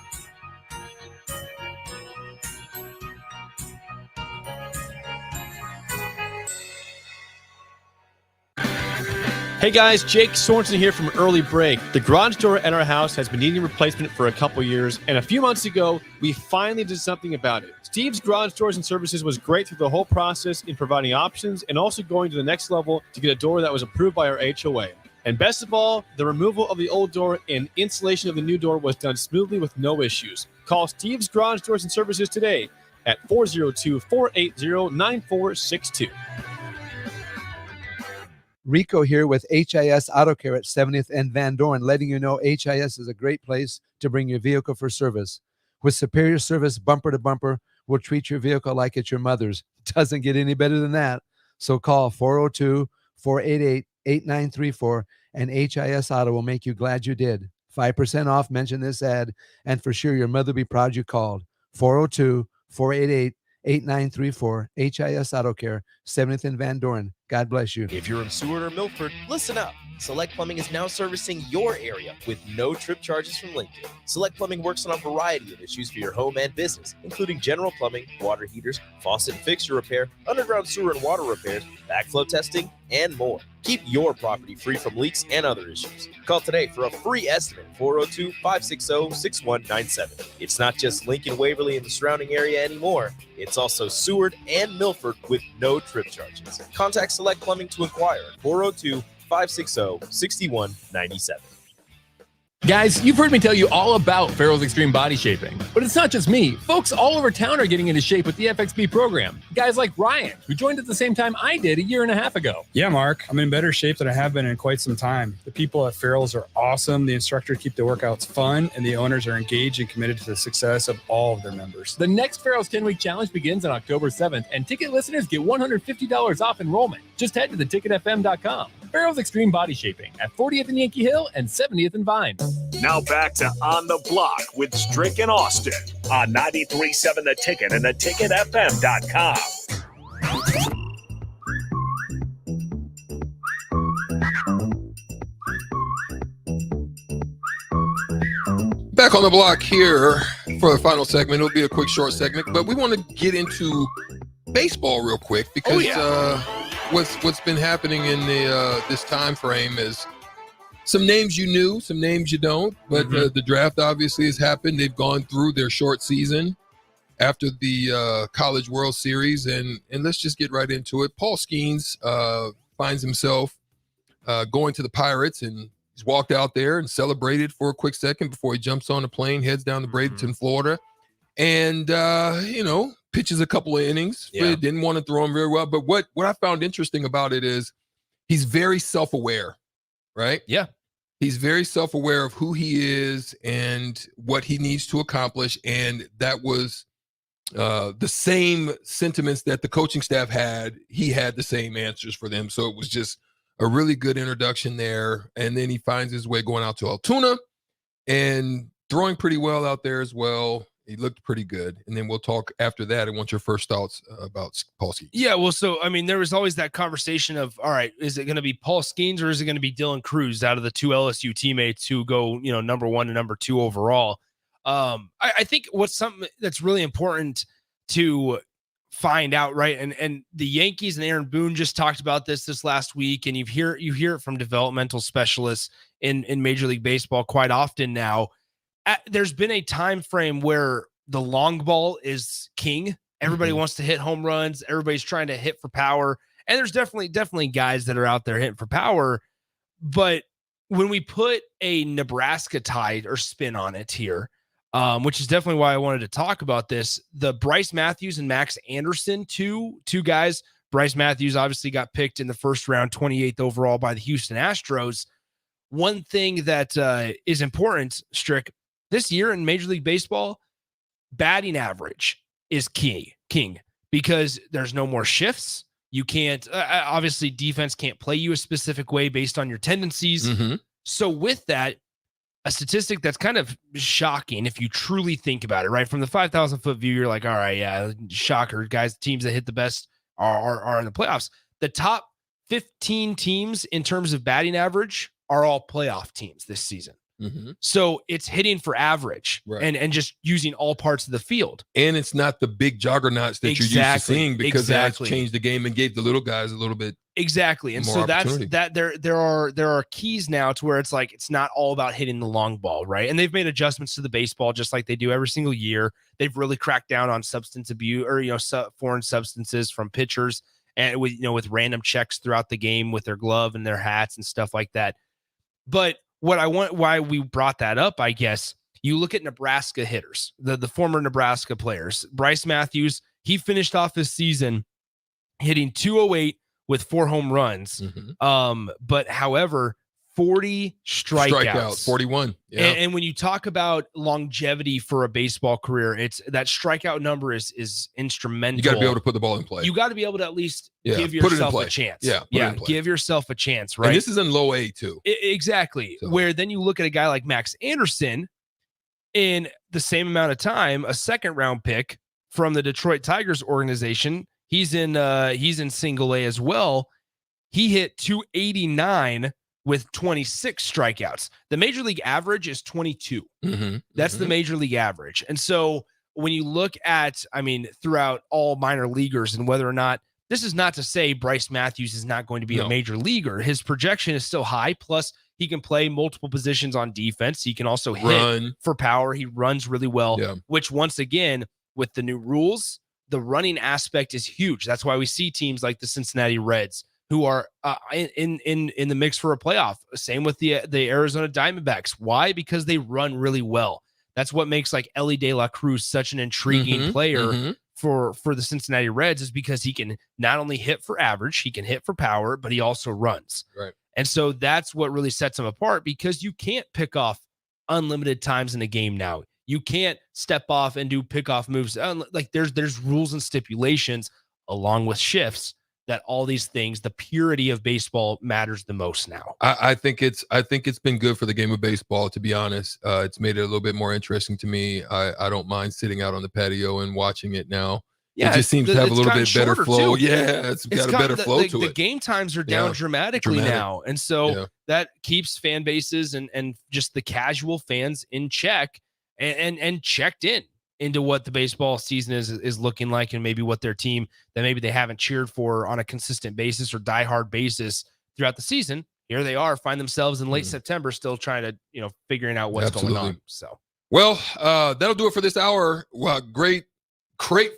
Hey guys, Jake Sorensen here from Early Break. The garage door at our house has been needing replacement for a couple years, and a few months ago, we finally did something about it. Steve's Garage Doors and Services was great through the whole process in providing options and also going to the next level to get a door that was approved by our HOA. And best of all, the removal of the old door and installation of the new door was done smoothly with no issues. Call Steve's Garage Doors and Services today at 402-480-9462. Rico here with HIS Auto Care at 70th and Van Dorn, letting you know HIS is a great place to bring your vehicle for service. With superior service bumper to bumper, we'll treat your vehicle like it's your mother's. Doesn't get any better than that. So call 402-488-8934 and HIS Auto will make you glad you did. 5% off, mention this ad, and for sure your mother will be proud you called. 402-488-8934, HIS Auto Care, 70th and Van Dorn. God bless you. If you're in Seward or Milford, listen up. Select Plumbing is now servicing your area with no trip charges from Lincoln. Select Plumbing works on a variety of issues for your home and business, including general plumbing, water heaters, faucet and fixture repair, underground sewer and water repairs, backflow testing, and more. Keep your property free from leaks and other issues. Call today for a free estimate, 402-560-6197. It's not just Lincoln, Waverly, and the surrounding area anymore. It's also Seward and Milford with no trip charges. Contact Select Plumbing to inquire at 402-560-6197. Guys, you've heard me tell you all about Farrell's Extreme Body Shaping, but it's not just me. Folks all over town are getting into shape with the FXB program. Guys like Ryan, who joined at the same time I did a year and a half ago. Yeah, Mark, I'm in better shape than I have been in quite some time. The people at Farrell's are awesome. The instructors keep the workouts fun, and the owners are engaged and committed to the success of all of their members. The next Farrell's 10-week challenge begins on October 7th, and ticket listeners get $150 off enrollment. Just head to theticketfm.com. Farrell's Extreme Body Shaping at 40th and Yankee Hill and 70th and Vine. Now back to On the Block with Strick and Austin on 93.7 The Ticket and theticketfm.com. Back on the block here for the final segment. It'll be a quick, short segment, but we want to get into baseball real quick because what's been happening in the this time frame is some names you knew, some names you don't, but the draft obviously has happened. They've gone through their short season after the College World Series, and let's just get right into it. Paul Skeens finds himself going to the Pirates, and he's walked out there and celebrated for a quick second before he jumps on a plane, heads down to Bradenton, Florida, and pitches a couple of innings. Yeah. Didn't want to throw him very well, but what I found interesting about it is he's very self-aware, right? Yeah. He's very self-aware of who he is and what he needs to accomplish. And that was the same sentiments that the coaching staff had. He had the same answers for them. So it was just a really good introduction there. And then he finds his way going out to Altoona and throwing pretty well out there as well. He looked pretty good. And then we'll talk after that. I want your first thoughts about Paul Skeens. Yeah, well, so, I mean, there was always that conversation of, all right, is it going to be Paul Skeens or is it going to be Dylan Cruz out of the two LSU teammates who go, number 1 and number 2 overall? I think what's something that's really important to find out, right? And the Yankees and Aaron Boone just talked about this last week, and you hear it from developmental specialists in Major League Baseball quite often now. There's been a time frame where the long ball is king. Everybody wants to hit home runs. Everybody's trying to hit for power. And there's definitely guys that are out there hitting for power. But when we put a Nebraska tide or spin on it here, which is definitely why I wanted to talk about this, the Bryce Matthews and Max Anderson, two guys. Bryce Matthews obviously got picked in the first round, 28th overall by the Houston Astros. One thing that is important, Strick, this year in Major League Baseball, batting average is king because there's no more shifts. You can't, obviously defense can't play you a specific way based on your tendencies. So with that, a statistic that's kind of shocking if you truly think about it, right? From the 5,000 foot view, you're like, all right, yeah, shocker, guys, teams that hit the best are in the playoffs. The top 15 teams in terms of batting average are all playoff teams this season. So it's hitting for average and just using all parts of the field. And it's not the big juggernauts that you're used to seeing because that's changed the game and gave the little guys a little bit. Exactly. And so there are keys now to where it's like, it's not all about hitting the long ball. Right. And they've made adjustments to the baseball, just like they do every single year. They've really cracked down on substance abuse or, foreign substances from pitchers and with random checks throughout the game with their glove and their hats and stuff like that. But why we brought that up, I guess, you look at Nebraska hitters, the former Nebraska players. Bryce Matthews, he finished off his season hitting 208 with 4 home runs. But however, 40 strikeouts, 41. Yeah. And when you talk about longevity for a baseball career, it's that strikeout number is instrumental. You got to be able to put the ball in play. You got to be able to at least give yourself a chance. Give yourself a chance, right? And this is in low A too. Exactly. So. Where then you look at a guy like Max Anderson in the same amount of time, a second round pick from the Detroit Tigers organization. He's in single A as well. He hit 289 with 26 strikeouts. The major league average is 22. That's the major league average. And so when you look at, throughout all minor leaguers and whether or not, this is not to say Bryce Matthews is not going to be a major leaguer. His projection is still high. Plus he can play multiple positions on defense. He can also hit for power. He runs really well, which once again, with the new rules, the running aspect is huge. That's why we see teams like the Cincinnati Reds who are in the mix for a playoff. Same with the Arizona Diamondbacks. Why? Because they run really well. That's what makes like Ellie De La Cruz such an intriguing player for the Cincinnati Reds, is because he can not only hit for average, he can hit for power, but he also runs. Right. And so that's what really sets him apart, because you can't pick off unlimited times in a game now. You can't step off and do pickoff moves. Like there's rules and stipulations along with shifts that all these things, the purity of baseball matters the most now. I think it's been good for the game of baseball, to be honest. It's made it a little bit more interesting to me. I don't mind sitting out on the patio and watching it now. Yeah, it just seems to have a little bit better flow. Too. Yeah, it's got a better flow to it. The game times are down dramatically now. And so that keeps fan bases and just the casual fans in check and checked into what the baseball season is looking like, and maybe what their team that maybe they haven't cheered for on a consistent basis or diehard basis throughout the season. Here they are, find themselves in late September, still trying to, figuring out what's going on. So, well, that'll do it for this hour. Wow, great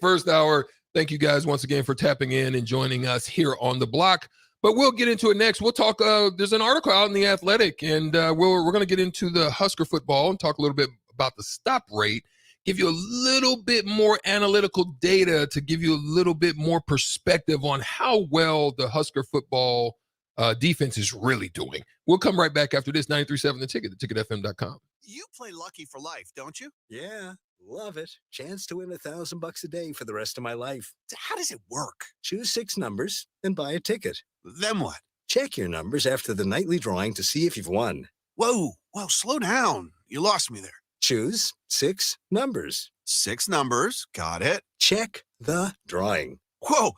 first hour. Thank you guys once again for tapping in and joining us here on The Block. But we'll get into it next. We'll talk. There's an article out in The Athletic, and we're going to get into the Husker football and talk a little bit about the stop rate. Give you a little bit more analytical data to give you a little bit more perspective on how well the Husker football defense is really doing. We'll come right back after this. 93.7 The Ticket, theticketfm.com. You play Lucky for life, don't you? Yeah, love it. Chance to win $1,000 a day for the rest of my life. How does it work? Choose 6 numbers and buy a ticket. Then what? Check your numbers after the nightly drawing to see if you've won. Whoa, slow down. You lost me there. Choose 6 numbers. 6 numbers. Got it. Check the drawing. Whoa.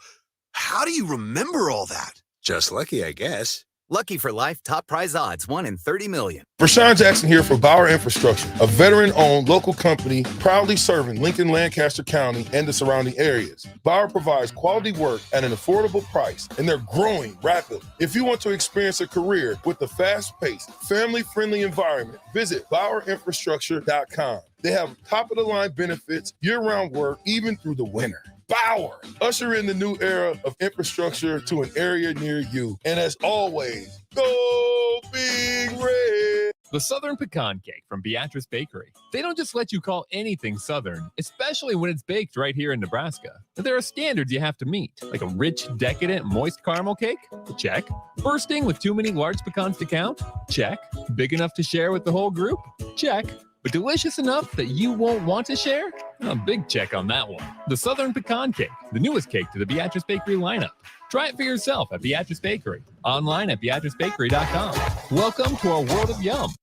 How do you remember all that? Just lucky, I guess. Lucky for Life top prize odds 1 in 30 million. Rashawn Jackson here for Bauer Infrastructure, a veteran-owned local company proudly serving Lincoln, Lancaster County, and the surrounding areas. Bauer provides quality work at an affordable price, and they're growing rapidly. If you want to experience a career with a fast-paced, family-friendly environment, visit BauerInfrastructure.com. They have top-of-the-line benefits, year-round work, even through the winter. Bauer, usher in the new era of infrastructure to an area near you. And as always, go Big Red. The Southern Pecan Cake from Beatrice Bakery. They don't just let you call anything Southern, especially when it's baked right here in Nebraska. But there are standards you have to meet, like a rich, decadent, moist caramel cake? Check. Bursting with too many large pecans to count? Check. Big enough to share with the whole group? Check. But delicious enough that you won't want to share? A big check on that one. The Southern Pecan Cake, the newest cake to the Beatrice Bakery lineup. Try it for yourself at Beatrice Bakery. Online at BeatriceBakery.com. Welcome to our world of yum.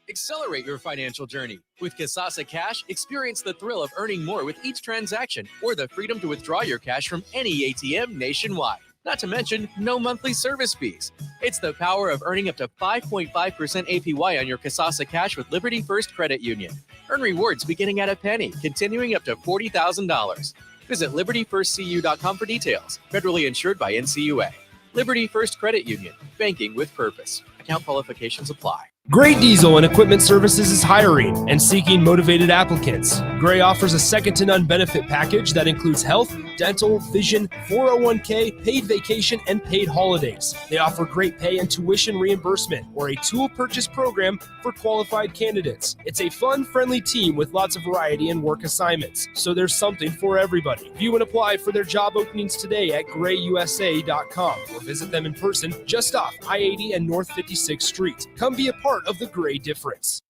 Accelerate your financial journey. With Kasasa Cash, experience the thrill of earning more with each transaction or the freedom to withdraw your cash from any ATM nationwide. Not to mention, no monthly service fees. It's the power of earning up to 5.5% APY on your Kasasa Cash with Liberty First Credit Union. Earn rewards beginning at a penny, continuing up to $40,000. Visit LibertyFirstCU.com for details. Federally insured by NCUA. Liberty First Credit Union. Banking with purpose. Account qualifications apply. Gray Diesel and Equipment Services is hiring and seeking motivated applicants. Gray offers a second-to-none benefit package that includes health, dental, vision, 401k, paid vacation, and paid holidays. They offer great pay and tuition reimbursement or a tool purchase program for qualified candidates. It's a fun, friendly team with lots of variety and work assignments, so there's something for everybody. View and apply for their job openings today at grayusa.com or visit them in person just off I-80 and North 56th Street. Come be a part of the Gray difference.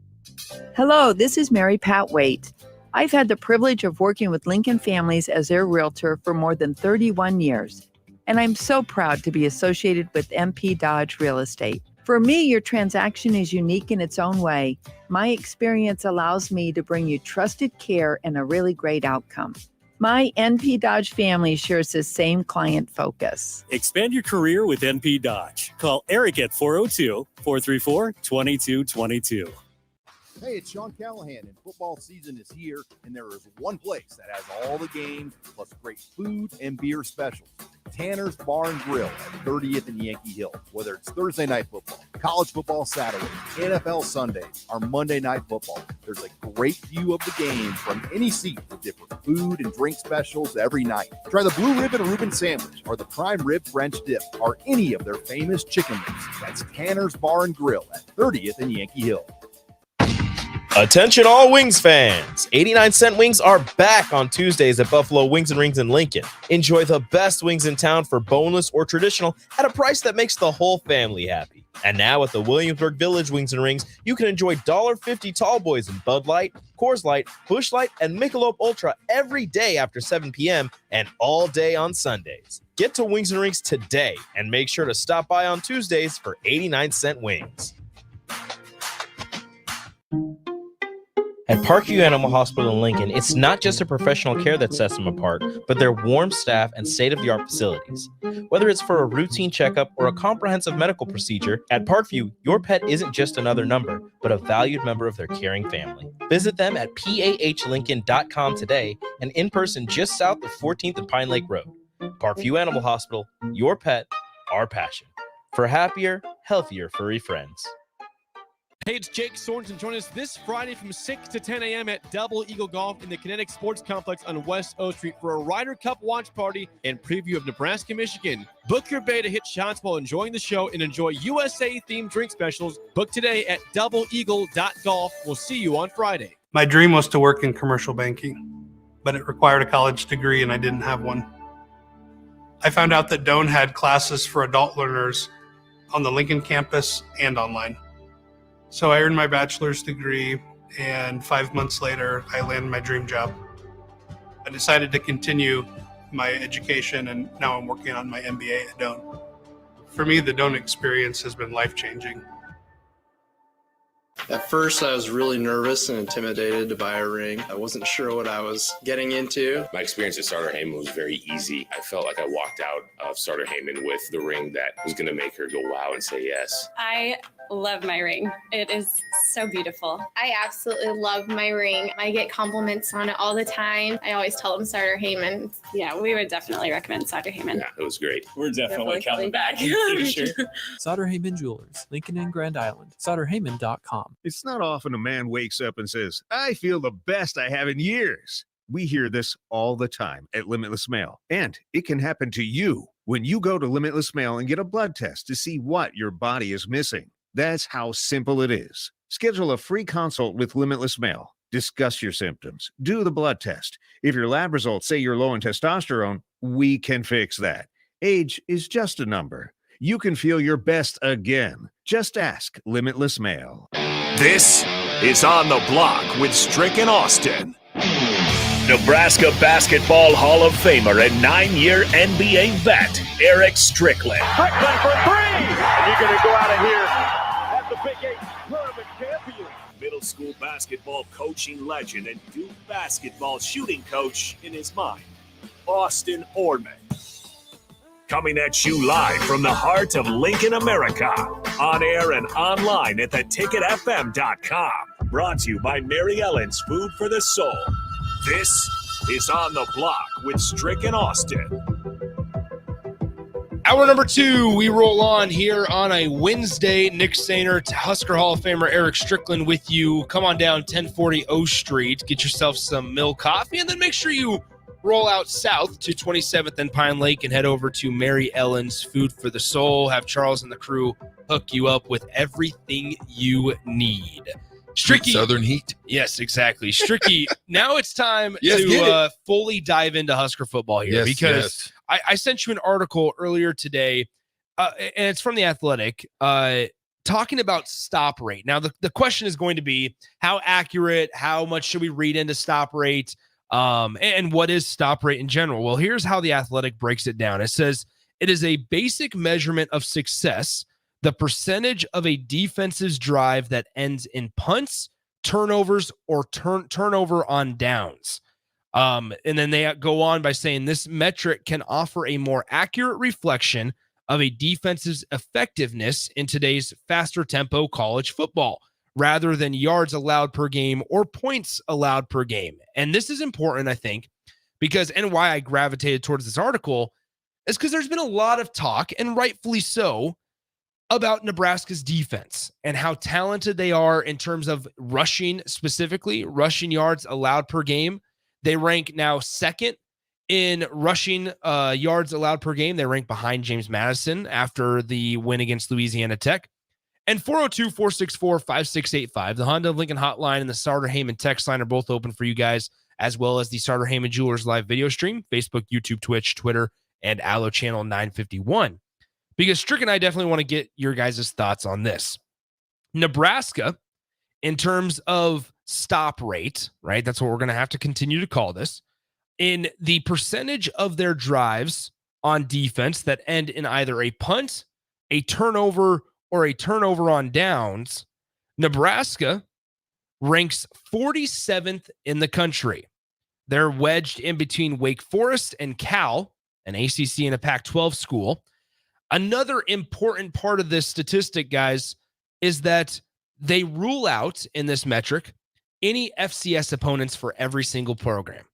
Hello, this is Mary Pat Waite. I've had the privilege of working with Lincoln families as their realtor for more than 31 years, and I'm so proud to be associated with MP Dodge Real Estate. For me, your transaction is unique in its own way. My experience allows me to bring you trusted care and a really great outcome. My NP Dodge family shares the same client focus. Expand your career with NP Dodge. Call Eric at 402-434-2222. Hey, it's Sean Callahan, and football season is here, and there is one place that has all the games, plus great food and beer specials. Tanner's Bar and Grill at 30th and Yankee Hill. Whether it's Thursday night football, college football Saturday, NFL Sundays, or Monday night football, there's a great view of the game from any seat with different food and drink specials every night. Try the Blue Ribbon Reuben Sandwich or the Prime Rib French Dip or any of their famous chicken wings. That's Tanner's Bar and Grill at 30th and Yankee Hill. Attention all Wings fans! 89-cent wings are back on Tuesdays at Buffalo Wings and Rings in Lincoln. Enjoy the best wings in town for boneless or traditional at a price that makes the whole family happy. And now at the Williamsburg Village Wings and Rings, you can enjoy $1.50 tall boys in Bud Light, Coors Light, Busch Light, and Michelob Ultra every day after 7 p.m. and all day on Sundays. Get to Wings and Rings today and make sure to stop by on Tuesdays for 89-cent wings. At Parkview Animal Hospital in Lincoln, it's not just the professional care that sets them apart, but their warm staff and state-of-the-art facilities. Whether it's for a routine checkup or a comprehensive medical procedure, at Parkview, your pet isn't just another number, but a valued member of their caring family. Visit them at PAHLincoln.com today and in person just south of 14th and Pine Lake Road. Parkview Animal Hospital, your pet, our passion. For happier, healthier furry friends. Hey, it's Jake Sorensen. Join us this Friday from 6 to 10 a.m. at Double Eagle Golf in the Kinetic Sports Complex on West O Street for a Ryder Cup watch party and preview of Nebraska, Michigan. Book your bay to hit shots while enjoying the show and enjoy USA-themed drink specials. Book today at doubleeagle.golf. We'll see you on Friday. My dream was to work in commercial banking, but it required a college degree and I didn't have one. I found out that Doane had classes for adult learners on the Lincoln campus and online. So I earned my bachelor's degree, and 5 months later, I landed my dream job. I decided to continue my education, and now I'm working on my MBA at Doane. For me, the Doane experience has been life-changing. At first, I was really nervous and intimidated to buy a ring. I wasn't sure what I was getting into. My experience at Starter Heyman was very easy. I felt like I walked out of Starter Heyman with the ring that was going to make her go wow and say yes. I love my ring. It is so beautiful. I absolutely love my ring. I get compliments on it all the time. I always tell them Starter Heyman. Yeah, we would definitely recommend Starter Heyman. Yeah, it was great. We're definitely coming back. Sure. Sauter Heyman Jewelers, Lincoln and Grand Island. SauterHeyman.com. It's not often a man wakes up and says, I feel the best I have in years. We hear this all the time at Limitless Mail, and it can happen to you when you go to Limitless Mail and get a blood test to see what your body is missing. That's how simple it is. Schedule a free consult with Limitless Mail. Discuss your symptoms. Do the blood test. If your lab results say you're low in testosterone, we can fix that. Age is just a number. You can feel your best again. Just ask Limitless Mail. This is On the Block with Strick and Austin. Nebraska Basketball Hall of Famer and 9-year NBA vet, Eric Strickland. Strickland for three! And you're going to go out of here as the Big 8 tournament champion. Middle school basketball coaching legend and Duke basketball shooting coach in his mind, Austin Orman. Coming at you live from the heart of Lincoln, America. On air and online at theticketfm.com. Brought to you by Mary Ellen's Food for the Soul. This is On the Block with Strick and Austin. Hour number 2, we roll on here on a Wednesday. Nick Sainer, Husker Hall of Famer Eric Strickland with you. Come on down 1040 O Street. Get yourself some Mill Coffee, and then make sure you roll out south to 27th and Pine Lake and head over to Mary Ellen's Food for the Soul. Have Charles and the crew hook you up with everything you need. Stricky. Southern heat. Yes, exactly. Stricky, now it's time to fully dive into Husker football here because I sent you an article earlier today, and it's from The Athletic, talking about stop rate. Now, the question is going to be how accurate, how much should we read into stop rate? And what is stop rate in general? Well, here's how The Athletic breaks it down. It says it is a basic measurement of success, the percentage of a defense's drive that ends in punts, turnovers, or turnover on downs. And then they go on by saying this metric can offer a more accurate reflection of a defense's effectiveness in today's faster tempo college football, rather than yards allowed per game or points allowed per game. And this is important, I think, because, and why I gravitated towards this article, is because there's been a lot of talk, and rightfully so, about Nebraska's defense and how talented they are in terms of rushing, specifically rushing yards allowed per game. They rank now second in rushing yards allowed per game. They rank behind James Madison after the win against Louisiana Tech. And 402-464-5685, the Honda Lincoln Hotline and the Starter Heyman text line are both open for you guys, as well as the Starter Heyman Jewelers live video stream, Facebook, YouTube, Twitch, Twitter, and Allo Channel 951. Because Strick and I definitely want to get your guys' thoughts on this. Nebraska, in terms of stop rate, right? That's what we're going to have to continue to call this. In the percentage of their drives on defense that end in either a punt, a turnover, or a turnover on downs, Nebraska ranks 47th in the country. They're wedged in between Wake Forest and Cal, an ACC and a Pac-12 school. Another important part of this statistic, guys, is that they rule out in this metric any FCS opponents for every single program.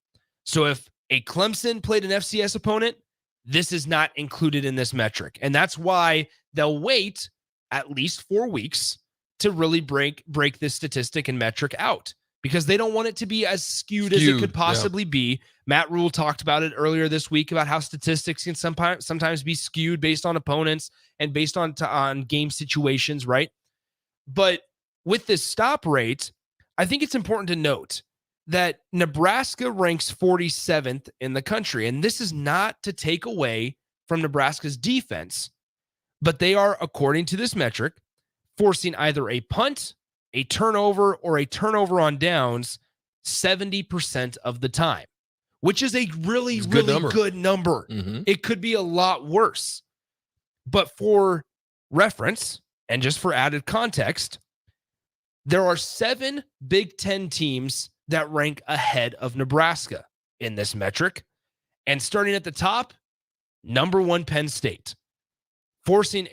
So if a Clemson played an FCS opponent, this is not included in this metric. And that's why they'll wait at least 4 weeks to really break this statistic and metric out, because they don't want it to be as skewed as it could possibly be. Matt Rule talked about it earlier this week about how statistics can sometimes be skewed based on opponents and based on game situations, right? But with this stop rate, I think it's important to note that Nebraska ranks 47th in the country. And this is not to take away from Nebraska's defense, but they are, according to this metric, forcing either a punt, a turnover, or a turnover on downs 70% of the time, which is a really good number. Mm-hmm. It could be a lot worse. But for reference, and just for added context, There are 7 Big Ten teams that rank ahead of Nebraska in this metric. And starting at the top, number 1, Penn State, forcing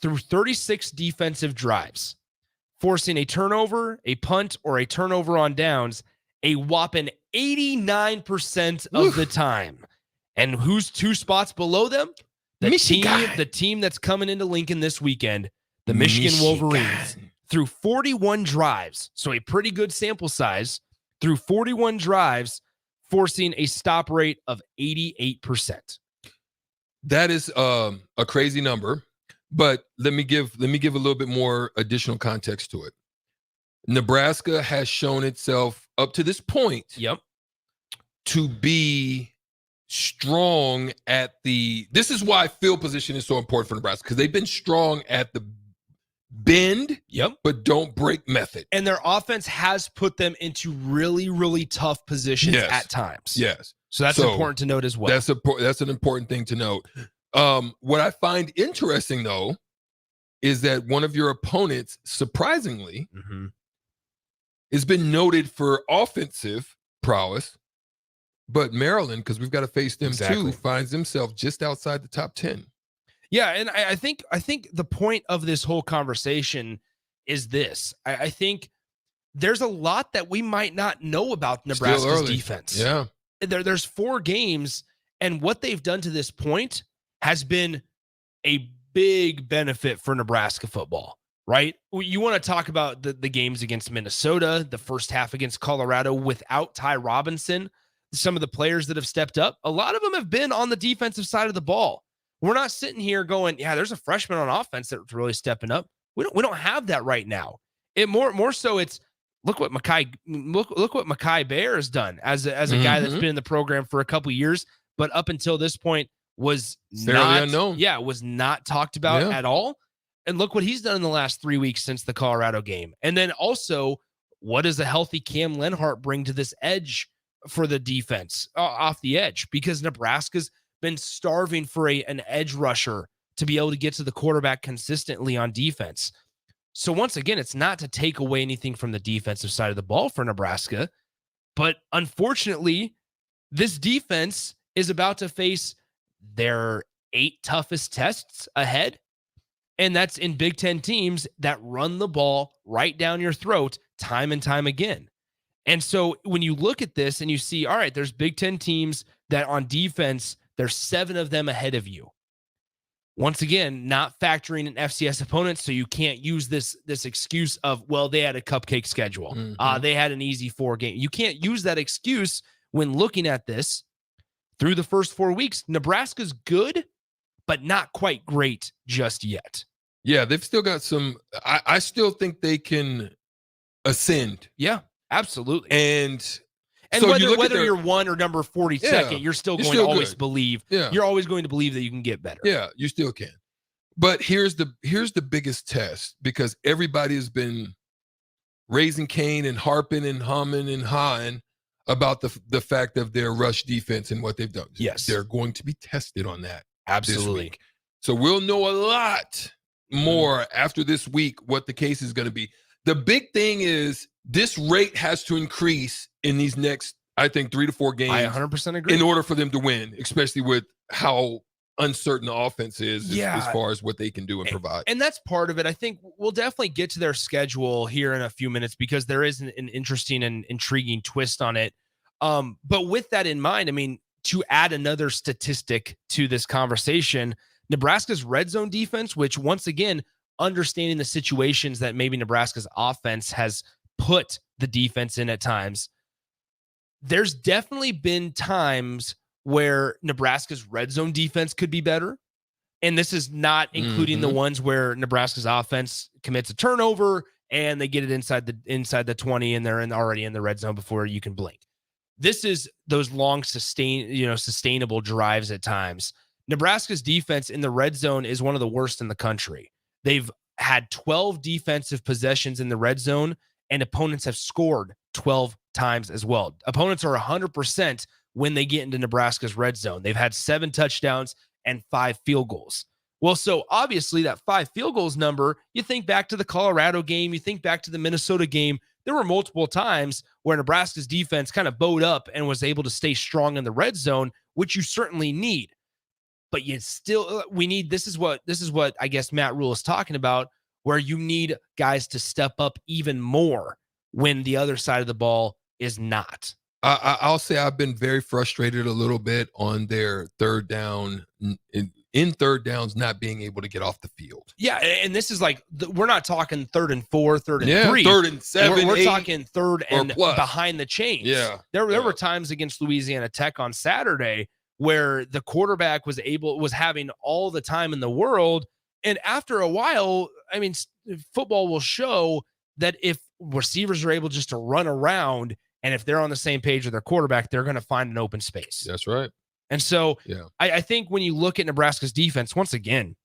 through 36 defensive drives, forcing a turnover, a punt, or a turnover on downs a whopping 89% of the time. And who's 2 spots below them? The team that's coming into Lincoln this weekend, the Michigan Wolverines, through 41 drives. So a pretty good sample size, through 41 drives, forcing a stop rate of 88%. That is a crazy number, but let me give a little bit more additional context to it. Nebraska has shown itself up to this point to be strong at this is why field position is so important for Nebraska, because they've been strong at the bend, but don't break method. And their offense has put them into really, really tough positions at times. Yes. So that's important to note as well. That's an important thing to note. What I find interesting, though, is that one of your opponents, surprisingly, has been noted for offensive prowess, but Maryland, because we've got to face them too, finds himself just outside the top 10. Yeah, and I think the point of this whole conversation is this. I think there's a lot that we might not know about Nebraska's defense. Yeah. There's 4 games, and what they've done to this point has been a big benefit for Nebraska football, right? You want to talk about the games against Minnesota, the first half against Colorado without Ty Robinson, some of the players that have stepped up, a lot of them have been on the defensive side of the ball. We're not sitting here going, yeah, there's a freshman on offense that's really stepping up. We don't have that right now. It more so it's look what Mekhi Bear has done as a guy that's been in the program for a couple years, but up until this point was fairly unknown. Yeah, was not talked about at all. And look what he's done in the last 3 weeks since the Colorado game. And then also, what does a healthy Cam Lenhart bring to this edge for the defense off the edge? Because Nebraska's been starving for an edge rusher to be able to get to the quarterback consistently on defense. So once again, it's not to take away anything from the defensive side of the ball for Nebraska, but unfortunately, this defense is about to face their 8 toughest tests ahead, and that's in Big Ten teams that run the ball right down your throat time and time again. And so when you look at this and you see, all right, there's Big Ten teams that on defense, there's 7 of them ahead of you. Once again, not factoring in FCS opponents, so you can't use this excuse of, well, they had a cupcake schedule. They had an easy 4 game. You can't use that excuse when looking at this through the first 4 weeks. Nebraska's good, but not quite great just yet. Yeah, they've still got some. I still think they can ascend. Yeah, absolutely. And so whether you're 1 or number 42nd, you're still going to always believe. Yeah. You're always going to believe that you can get better. Yeah, you still can. But here's the biggest test, because everybody has been raising Cain and harping and humming and hawing about the fact of their rush defense and what they've done. Yes. They're going to be tested on that. Absolutely. This week. So we'll know a lot more after this week what the case is going to be. The big thing is this rate has to increase in these next, I think, 3 to 4 games. I 100% agree. In order for them to win, especially with how uncertain the offense is as far as what they can do and provide. And that's part of it. I think we'll definitely get to their schedule here in a few minutes because there is an interesting and intriguing twist on it. But with that in mind, I mean, to add another statistic to this conversation, Nebraska's red zone defense, which once again, understanding the situations that maybe Nebraska's offense has put the defense in at times, there's definitely been times where Nebraska's red zone defense could be better. And this is not including the ones where Nebraska's offense commits a turnover and they get it inside the 20 and they're already in the red zone before you can blink. This is those long sustainable drives at times. Nebraska's defense in the red zone is one of the worst in the country. They've had 12 defensive possessions in the red zone, and opponents have scored 12 times as well. Opponents are 100% when they get into Nebraska's red zone. They've had 7 touchdowns and 5 field goals. Well, so obviously that 5 field goals number, you think back to the Colorado game, you think back to the Minnesota game, there were multiple times where Nebraska's defense kind of bowed up and was able to stay strong in the red zone, which you certainly need. But you still, this is what I guess Matt Rule is talking about, where you need guys to step up even more when the other side of the ball is not. I'll say I've been very frustrated a little bit on their third down, in third downs, not being able to get off the field. Yeah, and this is like, we're not talking 3rd and 4, 3rd and 3. 3rd and 7, We're 8, talking 3rd and plus. behind the chains. Yeah. There were times against Louisiana Tech on Saturday where the quarterback was having all the time in the world. And after a while, I mean, football will show that if receivers are able just to run around, and if they're on the same page with their quarterback, they're going to find an open space. That's right. And so I think when you look at Nebraska's defense, once again,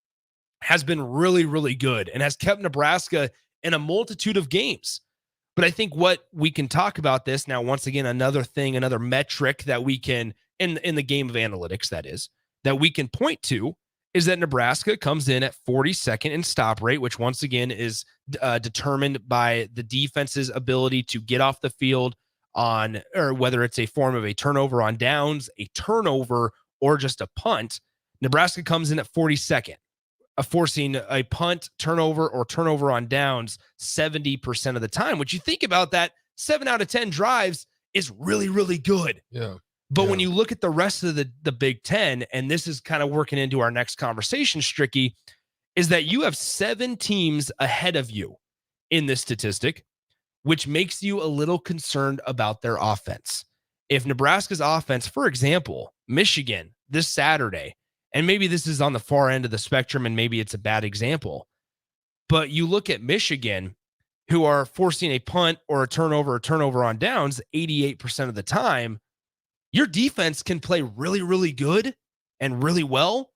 has been really, really good and has kept Nebraska in a multitude of games. But I think what we can talk about this now, once again, another metric that we can, in the game of analytics, that we can point to, is that Nebraska comes in at 42nd in stop rate, which once again is determined by the defense's ability to get off the field on, or whether it's a form of a turnover on downs, a turnover, or just a punt. Nebraska comes in at 42nd, forcing a punt, turnover, or turnover on downs 70% of the time, which you think about that, 7 out of 10 drives is really, really good. Yeah. But when you look at the rest of the Big Ten, and this is kind of working into our next conversation, Stricky, is that you have 7 teams ahead of you in this statistic, which makes you a little concerned about their offense. If Nebraska's offense, for example, Michigan this Saturday, and maybe this is on the far end of the spectrum and maybe it's a bad example, but you look at Michigan, who are forcing a punt or a turnover on downs 88% of the time, your defense can play really, really good and really well.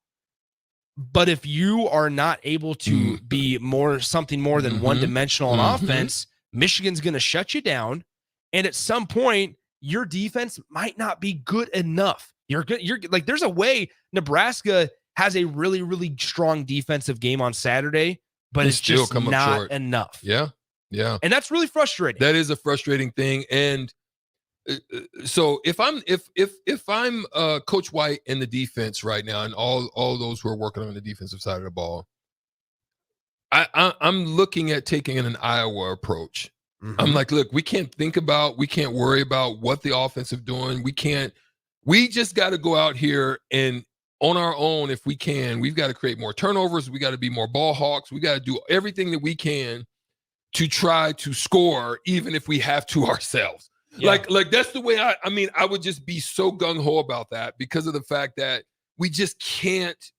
But if you are not able to be something more than one-dimensional on offense, Michigan's going to shut you down. And at some point, your defense might not be good enough. You're like, there's a way Nebraska has a really, really strong defensive game on Saturday, but it's just not enough. Yeah. Yeah. And that's really frustrating. That is a frustrating thing. And so if I'm Coach White in the defense right now, and all those who are working on the defensive side of the ball, I'm looking at taking an Iowa approach. I'm like, look, we can't worry about what the offensive doing. We just got to go out here and on our own, if we can, we've got to create more turnovers. We got to be more ball hawks. We got to do everything that we can to try to score, even if we have to ourselves. Yeah. Like that's the way I would just be so gung-ho about that, because of the fact that we just can't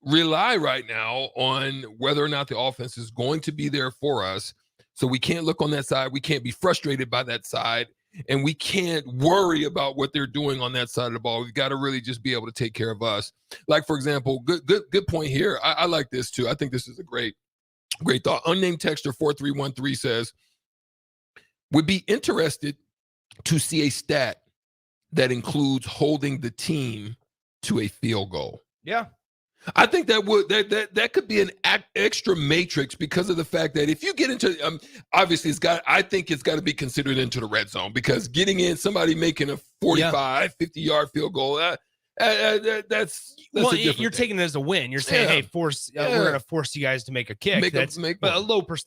rely right now on whether or not the offense is going to be there for us. So we can't look on that side. We can't be frustrated by that side, and we can't worry about what they're doing on that side of the ball. We've got to really just be able to take care of us. Like, for example, good point here. I like this too. I think this is a great thought. Unnamed texter 4313 says, would be interested to see a stat that holding the team to a field goal. Yeah. I think that could be an extra matrix, because of the fact that if you get into obviously I think it's got to be considered into the red zone, because getting in, somebody making a 45, 50-yard field goal, that's well, you're thing. taking it as a win. You're saying, hey, we're going to force you guys to make a kick. That's a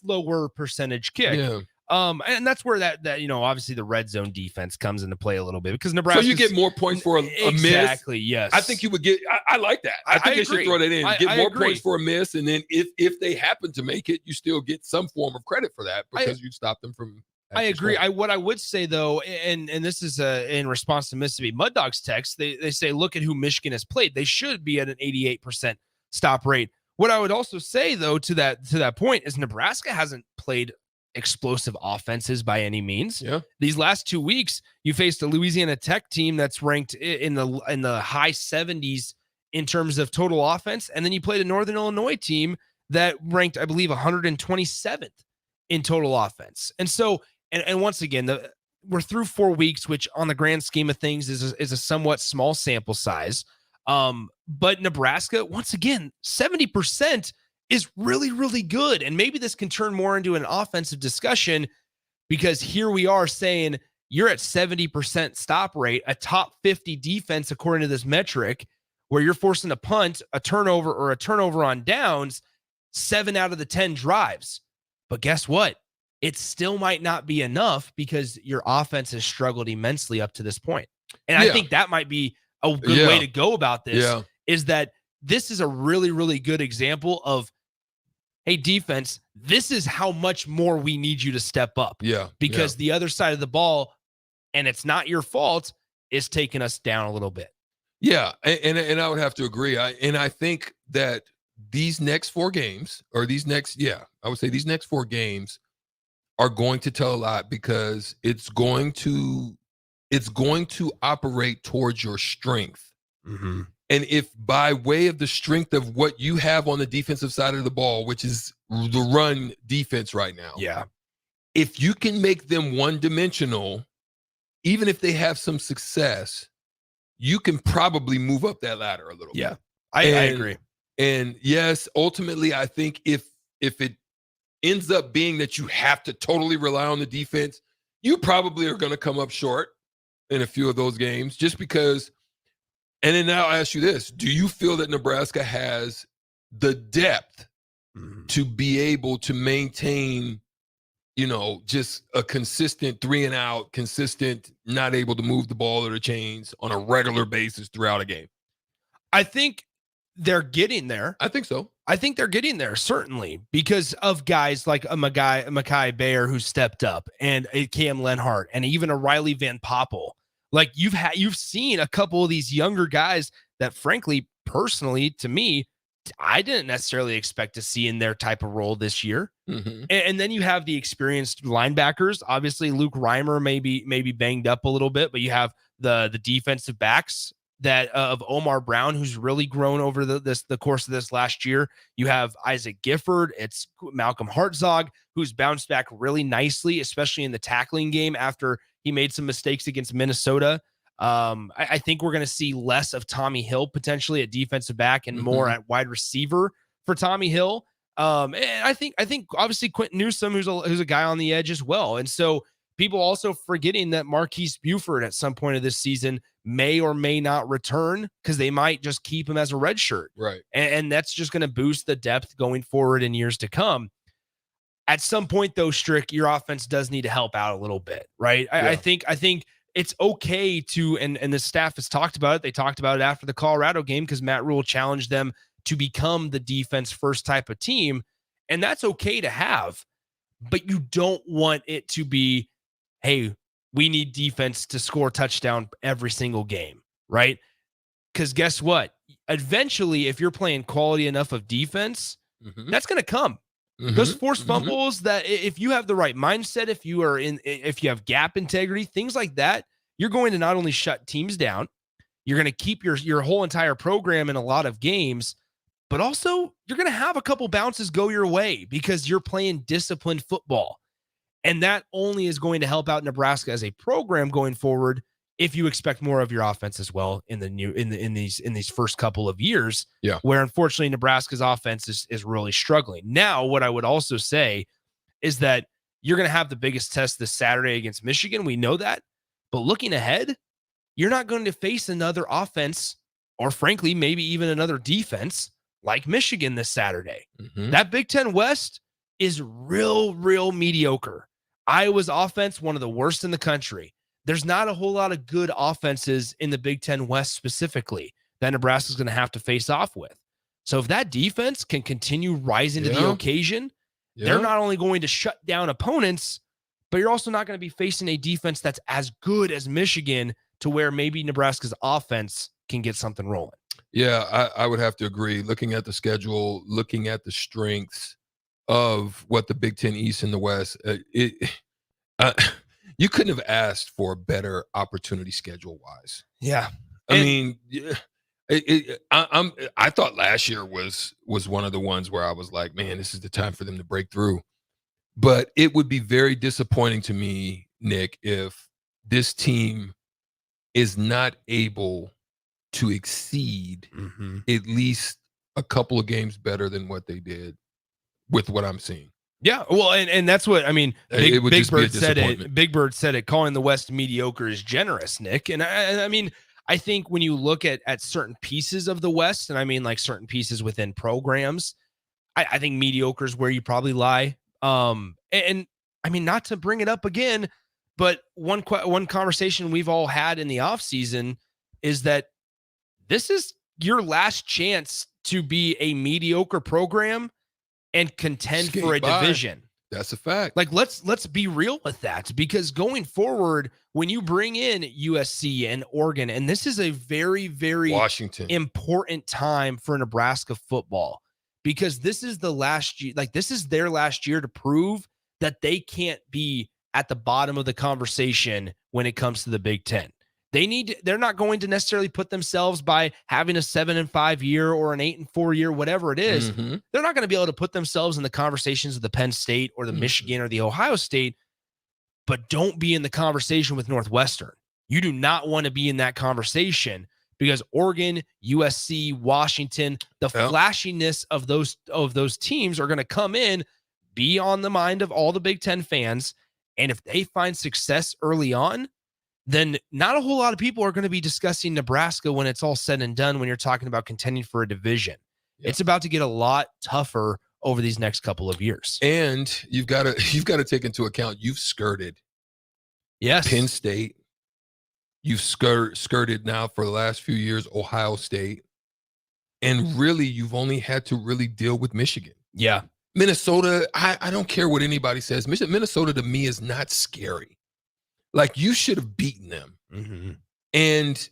lower percentage kick. Yeah. And that's where that obviously the red zone defense comes into play a little bit, because Nebraska. So you get more points for a miss. Exactly. Yes. I think you would get. I like that. I think they should throw that in. Get more points for a miss, and then if they happen to make it, you still get some form of credit for that, because you stopped them from. I agree. What I would say though, and this is in response to Mississippi Mud Dogs text, they say, look at who Michigan has played. They should be at an 88% stop rate. What I would also say though to that point is Nebraska hasn't played explosive offenses by any means. Yeah. These last 2 weeks, you faced a Louisiana Tech team that's ranked in the high 70s in terms of total offense, and then you played a Northern Illinois team that ranked, I believe, 127th in total offense. And so, and once again, we're through 4 weeks, which on the grand scheme of things is a somewhat small sample size. But Nebraska, once again, 70% is really, really good. And maybe this can turn more into an offensive discussion, because here we are saying you're at 70% stop rate, a top 50 defense according to this metric, where you're forcing a punt, a turnover, or a turnover on downs 7 out of the 10 drives. But guess what? It still might not be enough because your offense has struggled immensely up to this point. And I think that might be a good way to go about this, is that this is a really, really good example of, hey, defense, this is how much more we need you to step up. Because the other side of the ball, and it's not your fault, is taking us down a little bit. Yeah, and I would have to agree. I think that these next 4 games, or these next 4 games are going to tell a lot, because it's going to operate towards your strength. Mm-hmm. And if by way of the strength of what you have on the defensive side of the ball, which is the run defense right now, if you can make them one-dimensional, even if they have some success, you can probably move up that ladder a little bit. I agree. And yes, ultimately, I think if it ends up being that you have to totally rely on the defense, you probably are going to come up short in a few of those games, just because. And then now I'll ask you this: do you feel that Nebraska has the depth to be able to maintain, just a consistent 3 and out, consistent, not able to move the ball or the chains on a regular basis throughout a game? I think they're getting there. I think so. I think they're getting there, certainly, because of guys like a Mekhi Bayer who stepped up, and a Cam Lenhart, and even a Riley Van Poppel. Like, you've seen a couple of these younger guys that, frankly, personally, to me, I didn't necessarily expect to see in their type of role this year. Mm-hmm. And then you have the experienced linebackers. Obviously, Luke Reimer maybe banged up a little bit, but you have the defensive backs that of Omar Brown, who's really grown over the course of this last year. You have Isaac Gifford. It's Malcolm Hartzog, who's bounced back really nicely, especially in the tackling game after he made some mistakes against Minnesota. I think we're going to see less of Tommy Hill potentially at defensive back and more at wide receiver for Tommy Hill. And I think obviously Quentin Newsome, who's a guy on the edge as well. And so people also forgetting that Marquise Buford at some point of this season may or may not return, because they might just keep him as a red shirt. Right. And that's just going to boost the depth going forward in years to come. At some point, though, Strick, your offense does need to help out a little bit, right? I think it's okay to, and the staff has talked about it. They talked about it after the Colorado game, because Matt Rule challenged them to become the defense first type of team. And that's okay to have, but you don't want it to be, hey, we need defense to score touchdown every single game, right? Because guess what? Eventually, if you're playing quality enough of defense, that's going to come. Those forced fumbles, that if you have the right mindset, if you have gap integrity, things like that, you're going to not only shut teams down, you're going to keep your whole entire program in a lot of games, but also you're going to have a couple bounces go your way because you're playing disciplined football. And that only is going to help out Nebraska as a program going forward, if you expect more of your offense as well in these first couple of years, where unfortunately Nebraska's offense is really struggling. Now, what I would also say is that you're going to have the biggest test this Saturday against Michigan. We know that, but looking ahead, you're not going to face another offense, or frankly, maybe even another defense like Michigan this Saturday. That Big Ten West is real mediocre. Iowa's offense, one of the worst in the country. There's not a whole lot of good offenses in the Big Ten West specifically that Nebraska's going to have to face off with. So if that defense can continue rising to the occasion, they're not only going to shut down opponents, but you're also not going to be facing a defense that's as good as Michigan, to where maybe Nebraska's offense can get something rolling. Yeah, I would have to agree. Looking at the schedule, looking at the strengths of what the Big Ten East and the West, you couldn't have asked for a better opportunity schedule-wise. Yeah, I thought last year was one of the ones where I was like, man, this is the time for them to break through. But it would be very disappointing to me, Nick, if this team is not able to exceed at least a couple of games better than what they did with what I'm seeing. Yeah, well, and that's what I mean. It would Big just be a Bird said it. disappointment. Big Bird said it. Calling the West mediocre is generous, Nick. And I mean, I think when you look at certain pieces of the West, and I mean like certain pieces within programs, I think mediocre is where you probably lie. And I mean, not to bring it up again, but one conversation we've all had in the offseason is that this is your last chance to be a mediocre program and contend Skate for a by. division. That's a fact. Like let's be real with that, because going forward, when you bring in USC and Oregon, and this is a very, very Washington important time for Nebraska football, because this is the last year, like this is their last year to prove that they can't be at the bottom of the conversation when it comes to the Big Ten. They're not going to necessarily put themselves by having a 7-5 year or an 8-4 year, whatever it is. They're not going to be able to put themselves in the conversations of the Penn State or the Michigan or the Ohio State, but don't be in the conversation with Northwestern. You do not want to be in that conversation, because Oregon, USC, Washington, the flashiness of those teams are going to come in, be on the mind of all the Big Ten fans. And if they find success early on, then not a whole lot of people are going to be discussing Nebraska when it's all said and done, when you're talking about contending for a division. Yep. It's about to get a lot tougher over these next couple of years. And you've got to take into account you've skirted Penn State. You've skirted now for the last few years Ohio State. And really, you've only had to really deal with Michigan. Yeah. Minnesota, I don't care what anybody says. Minnesota to me is not scary. Like, you should have beaten them. And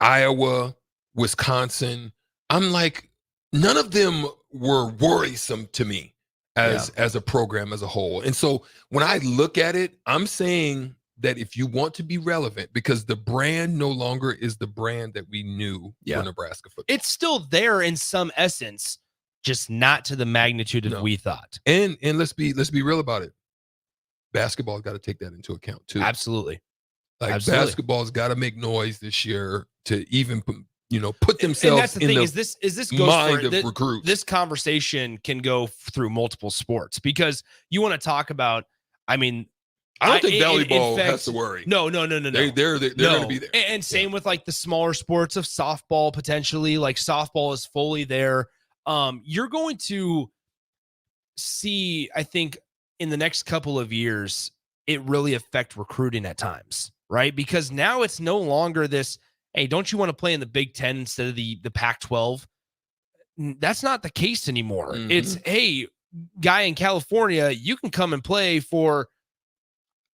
Iowa, Wisconsin, I'm like, none of them were worrisome to me as a program as a whole. And so when I look at it, I'm saying that if you want to be relevant, because the brand no longer is the brand that we knew for Nebraska football. It's still there in some essence, just not to the magnitude of we thought. And let's be real about it. Basketball's got to take that into account too. Absolutely. Like, basketball's got to make noise this year to even put themselves and that's the in thing, the is this goes mind for, of recruits. This conversation can go through multiple sports, because you want to talk about, I mean, I don't think volleyball in fact, has to worry. No. They're going to be there. And same with like the smaller sports of softball, potentially. Like, softball is fully there. You're going to see, I think, in the next couple of years, it really affect recruiting at times, right? Because now it's no longer this, hey, don't you want to play in the Big Ten instead of the Pac-12? That's not the case anymore. It's, hey, guy in California, you can come and play for,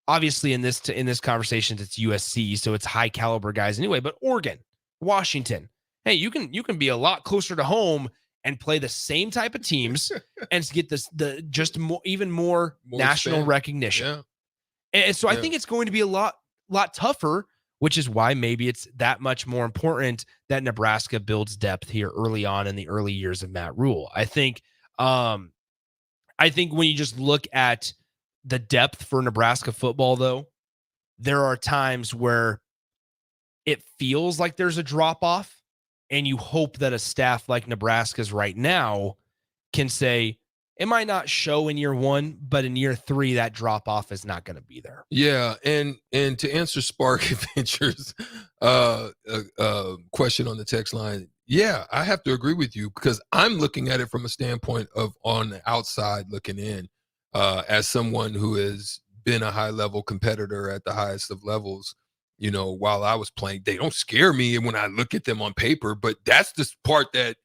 obviously in this conversation, it's USC, so it's high caliber guys anyway, but Oregon, Washington, hey, you can be a lot closer to home and play the same type of teams and get even more national recognition. And so I think it's going to be a lot tougher, which is why maybe it's that much more important that Nebraska builds depth here early on in the early years of Matt Rule. I think when you just look at the depth for Nebraska football, though, there are times where it feels like there's a drop off. And you hope that a staff like Nebraska's right now can say, it might not show in year 1, but in year 3, that drop off is not going to be there. Yeah. And to answer Spark Adventures question on the text line, yeah, I have to agree with you, because I'm looking at it from a standpoint of on the outside looking in, as someone who has been a high level competitor at the highest of levels. While I was playing, they don't scare me when I look at them on paper, but that's the part that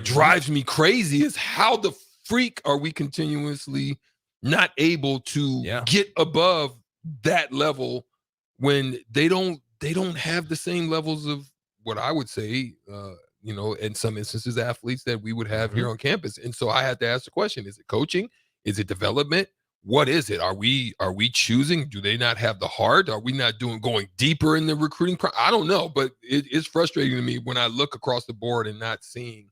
drives me crazy, is how the freak are we continuously not able to get above that level when they don't have the same levels of what I would say, in some instances, athletes that we would have here on campus. And so I had to ask the question, is it coaching? Is it development? What is it? Are we choosing? Do they not have the heart? Are we not going deeper in the recruiting? I don't know, but it's frustrating to me when I look across the board and not seeing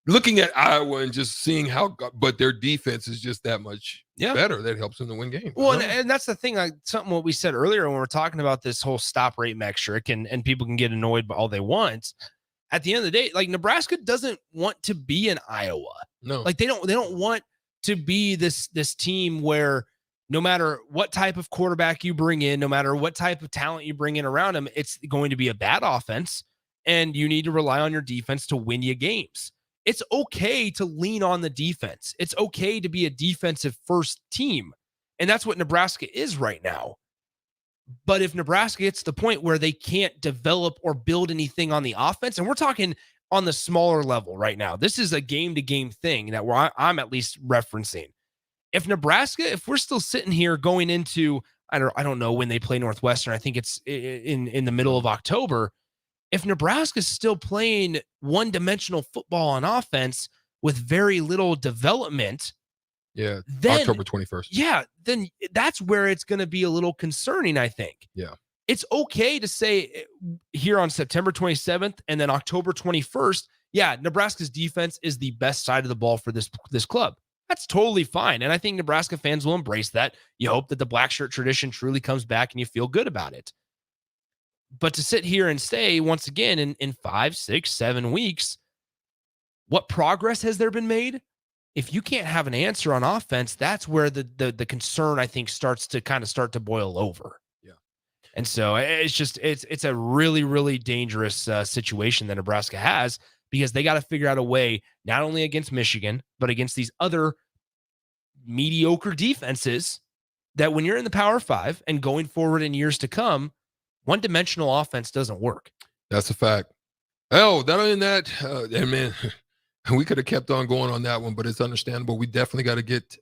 looking at Iowa and just seeing but their defense is just that much better. That helps them to win games. Well, and that's the thing, like something what we said earlier when we're talking about this whole stop rate metric, and people can get annoyed by all they want. At the end of the day, like Nebraska doesn't want to be in Iowa. No, like they don't want to be this team where no matter what type of quarterback you bring in, no matter what type of talent you bring in around them, it's going to be a bad offense, and you need to rely on your defense to win you games. It's okay to lean on the defense. It's okay to be a defensive first team. And that's what Nebraska is right now. But if Nebraska gets to the point where they can't develop or build anything on the offense, and we're talking on the smaller level right now, this is a game-to-game thing that I'm at least referencing. If we're still sitting here going into, I don't know when they play Northwestern, I think it's in the middle of October. If Nebraska is still playing one-dimensional football on offense with very little development, then October 21st. Yeah, then that's where it's going to be a little concerning, I think. Yeah. It's okay to say here on September 27th and then October 21st, Nebraska's defense is the best side of the ball for this club. That's totally fine. And I think Nebraska fans will embrace that. You hope that the black shirt tradition truly comes back and you feel good about it. But to sit here and say, once again, in 5, 6, 7 weeks, what progress has there been made? If you can't have an answer on offense, that's where the concern, I think, starts to boil over. Yeah. And so it's a really, really dangerous situation that Nebraska has, because they got to figure out a way, not only against Michigan, but against these other mediocre defenses, that when you're in the Power 5 and going forward in years to come, one-dimensional offense doesn't work. That's a fact. Oh, not only that, and man, we could have kept on going on that one, but it's understandable. We definitely got to get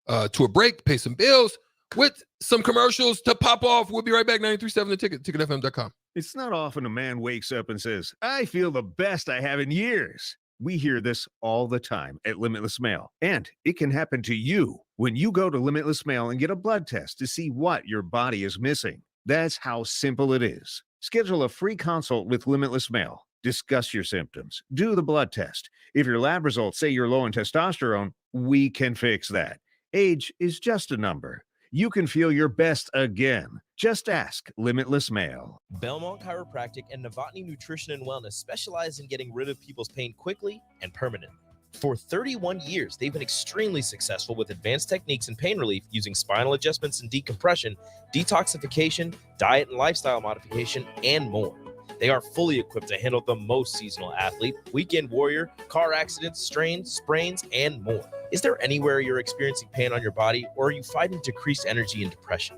to a break, pay some bills with some commercials to pop off. We'll be right back. 93.7 The Ticket, ticketfm.com. It's not often a man wakes up and says, I feel the best I have in years. We hear this all the time at Limitless Mail, and it can happen to you when you go to Limitless Mail and get a blood test to see what your body is missing. That's how simple it is. Schedule a free consult with Limitless Mail. Discuss your symptoms. Do the blood test. If your lab results say you're low in testosterone, we can fix that. Age is just a number. You can feel your best again. Just ask Limitless Mail. Belmont Chiropractic and Novotny Nutrition and Wellness specialize in getting rid of people's pain quickly and permanently. For 31 years, they've been extremely successful with advanced techniques in pain relief using spinal adjustments and decompression, detoxification, diet and lifestyle modification, and more. They are fully equipped to handle the most seasonal athlete, weekend warrior, car accidents, strains, sprains, and more. Is there anywhere you're experiencing pain on your body, or are you fighting decreased energy and depression?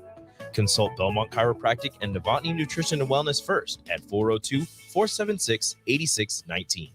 Consult Belmont Chiropractic and Novotny Nutrition and Wellness first at 402-476-8619.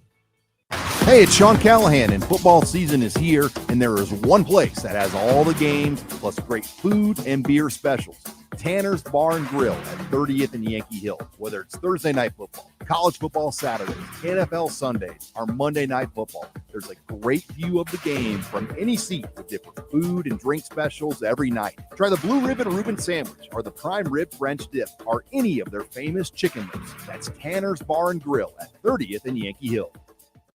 Hey, it's Sean Callahan, and football season is here, and there is one place that has all the games, plus great food and beer specials. Tanner's Bar and Grill at 30th and Yankee Hill. Whether it's Thursday night football, college football Saturdays, NFL Sundays, or Monday night football, there's a great view of the game from any seat with different food and drink specials every night. Try the Blue Ribbon Reuben sandwich or the prime rib French dip or any of their famous chicken wings. That's Tanner's Bar and Grill at 30th and Yankee Hill.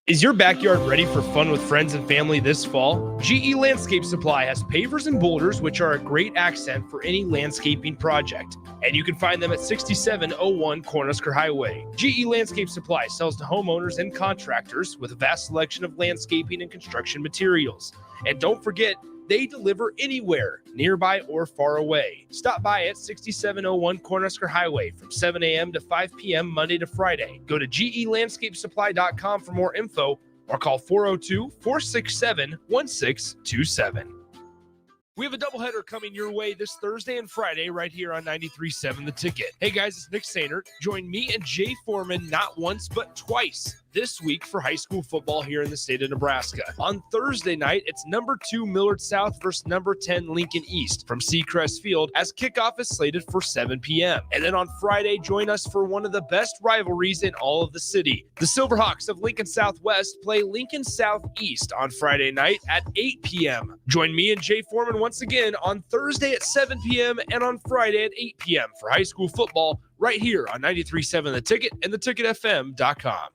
Is your backyard ready for fun with friends and family this fall? GE Landscape Supply has pavers and boulders, which are a great accent for any landscaping project. And you can find them at 6701 Cornhusker Highway. GE Landscape Supply sells to homeowners and contractors with a vast selection of landscaping and construction materials. And don't forget, they deliver anywhere, nearby or far away. Stop by at 6701 Cornhusker Highway from 7 a.m. to 5 p.m. Monday to Friday. Go to GELandscapesupply.com for more info or call 402-467-1627. We have a doubleheader coming your way this Thursday and Friday right here on 93.7 The Ticket. Hey guys, it's Nick Sainert. Join me and Jay Foreman not once but twice this week for high school football here in the state of Nebraska. On Thursday night, it's number 2 Millard South versus number 10 Lincoln East from Seacrest Field as kickoff is slated for 7 p.m. And then on Friday, join us for one of the best rivalries in all of the city. The Silverhawks of Lincoln Southwest play Lincoln Southeast on Friday night at 8 p.m. Join me and Jay Foreman once again on Thursday at 7 p.m. and on Friday at 8 p.m. for high school football right here on 93.7 The Ticket and theticketfm.com.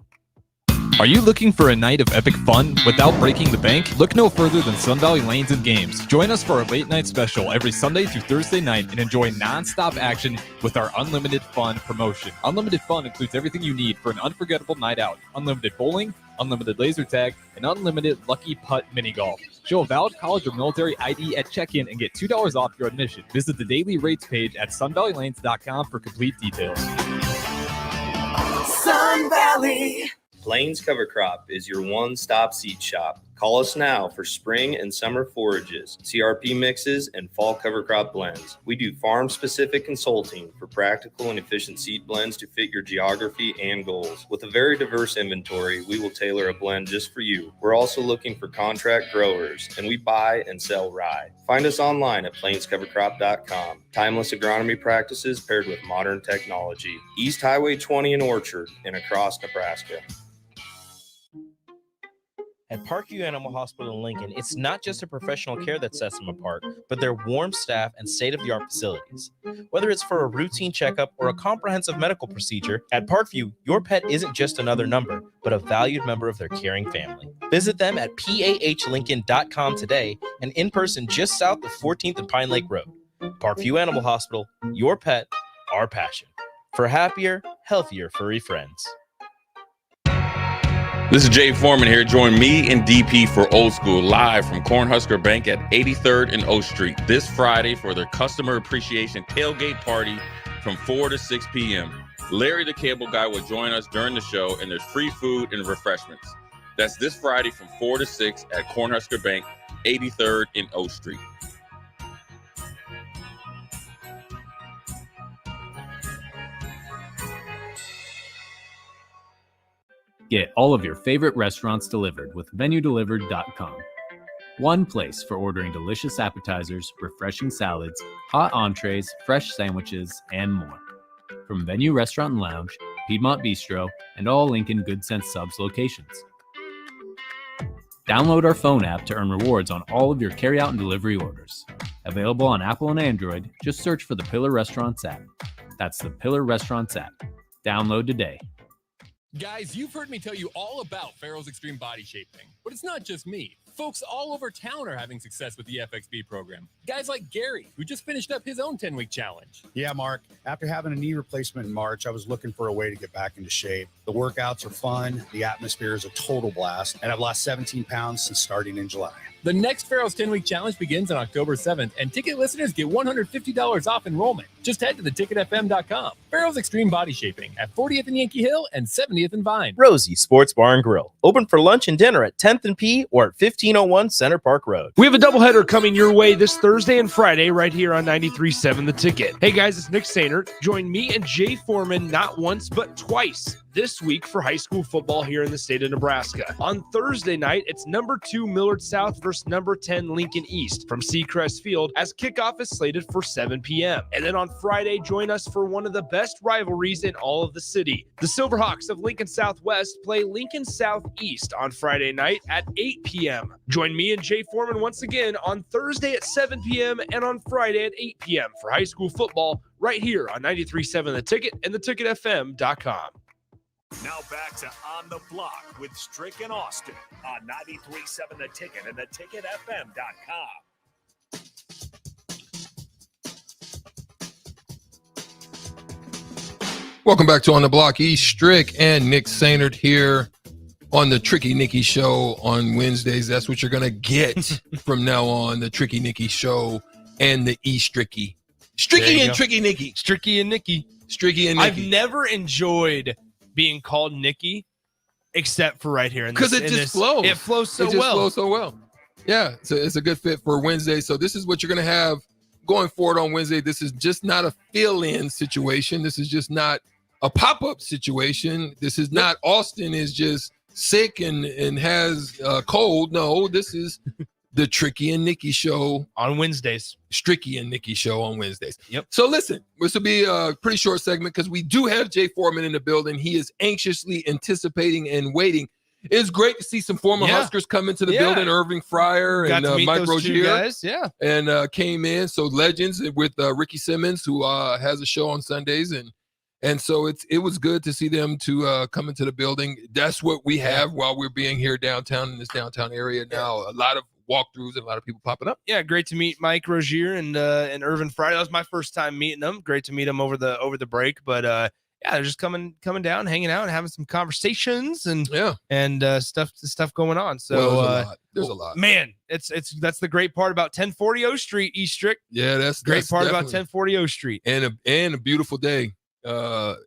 Are you looking for a night of epic fun without breaking the bank? Look no further than Sun Valley Lanes and Games. Join us for our late night special every Sunday through Thursday night and enjoy non-stop action with our Unlimited Fun promotion. Unlimited Fun includes everything you need for an unforgettable night out. Unlimited bowling, unlimited laser tag, and unlimited lucky putt mini golf. Show a valid college or military ID at check-in and get $2 off your admission. Visit the daily rates page at sunvalleylanes.com for complete details. Sun Valley. Plains Cover Crop is your one-stop seed shop. Call us now for spring and summer forages, CRP mixes, and fall cover crop blends. We do farm-specific consulting for practical and efficient seed blends to fit your geography and goals. With a very diverse inventory, we will tailor a blend just for you. We're also looking for contract growers, and we buy and sell rye. Find us online at plainscovercrop.com. Timeless agronomy practices paired with modern technology. East Highway 20 in Orchard and across Nebraska. At Parkview Animal Hospital in Lincoln, it's not just a professional care that sets them apart, but their warm staff and state-of-the-art facilities. Whether it's for a routine checkup or a comprehensive medical procedure, at Parkview, your pet isn't just another number, but a valued member of their caring family. Visit them at pahlincoln.com today and in person just south of 14th and Pine Lake Road. Parkview Animal Hospital, your pet, our passion. For happier, healthier furry friends. This is Jay Foreman here. Join me and DP for Old School live from Cornhusker Bank at 83rd and O Street this Friday for their customer appreciation tailgate party from 4 to 6 p.m. Larry the Cable Guy will join us during the show, and there's free food and refreshments. That's this Friday from 4 to 6 at Cornhusker Bank, 83rd and O Street. Get all of your favorite restaurants delivered with VenueDelivered.com. One place for ordering delicious appetizers, refreshing salads, hot entrees, fresh sandwiches, and more. From Venue Restaurant and Lounge, Piedmont Bistro, and all Lincoln Good Sense Subs locations. Download our phone app to earn rewards on all of your carryout and delivery orders. Available on Apple and Android, just search for the Pillar Restaurants app. That's the Pillar Restaurants app. Download today. Guys, you've heard me tell you all about Farrell's Extreme Body Shaping, but it's not just me. Folks all over town are having success with the FXB program. Guys like Gary, who just finished up his own 10-week challenge. Yeah, Mark. After having a knee replacement in March, I was looking for a way to get back into shape. The workouts are fun, the atmosphere is a total blast, and I've lost 17 pounds since starting in July. The next Farrell's 10-week challenge begins on October 7th, and ticket listeners get $150 off enrollment. Just head to theticketfm.com. Farrell's Extreme Body Shaping at 40th and Yankee Hill and 70th and Vine. Rosie Sports Bar and Grill, open for lunch and dinner at 10th and P or at 1501 Center Park Road. We have a doubleheader coming your way this Thursday and Friday right here on 93.7 The Ticket. Hey guys, it's Nick Sainert. Join me and Jay Foreman not once but twice this week for high school football here in the state of Nebraska. On Thursday night, it's number 2 Millard South versus number 10 Lincoln East from Seacrest Field as kickoff is slated for 7 p.m. And then on Friday, join us for one of the best rivalries in all of the city. The Silverhawks of Lincoln Southwest play Lincoln Southeast on Friday night at 8 p.m. Join me and Jay Foreman once again on Thursday at 7 p.m. and on Friday at 8 p.m. for high school football right here on 93.7 The Ticket and theticketfm.com. Now back to On the Block with Strick and Austin on 93.7 The Ticket and theticketfm.com. Welcome back to On the Block. E. Strick and Nick Sainert here on the Tricky Nicky Show on Wednesdays. That's what you're going to get from now on, the Tricky Nicky Show and the E. Stricky. Stricky and Tricky Nicky. Stricky and Nicky. Stricky and Nicky. I've never enjoyed being called Nicky except for right here. Because it just flows. It flows so well. It just well. flows so well. Yeah, so it's a good fit for Wednesday. So this is what you're going to have going forward on Wednesday. This is just not a fill-in situation. This is just not a pop-up situation. This is not Austin is just sick and has a cold. No, this is the Tricky and Nicky Show on Wednesdays. Stricky and Nicky Show on Wednesdays. Yep. So listen, this will be a pretty short segment because we do have Jay Foreman in the building. He is anxiously anticipating and waiting. It's great to see some former Huskers come into the building. Irving Fryer and Mike Rozier guys. Yeah. And came in. So legends with Ricky Simmons, who has a show on Sundays, and And so it was good to see them to come into the building. That's what we have while we're being here downtown in this downtown area now. A lot of walkthroughs and a lot of people popping up. Yeah, great to meet Mike Rozier and Irvin Friday. That was my first time meeting them. Great to meet them over the break. But yeah, they're just coming down, hanging out, and having some conversations and stuff going on. So there's a lot. Man, that's the great part about 1040 O Street, Eastrick. Yeah, that's great part about definitely 1040 O Street. And a beautiful day.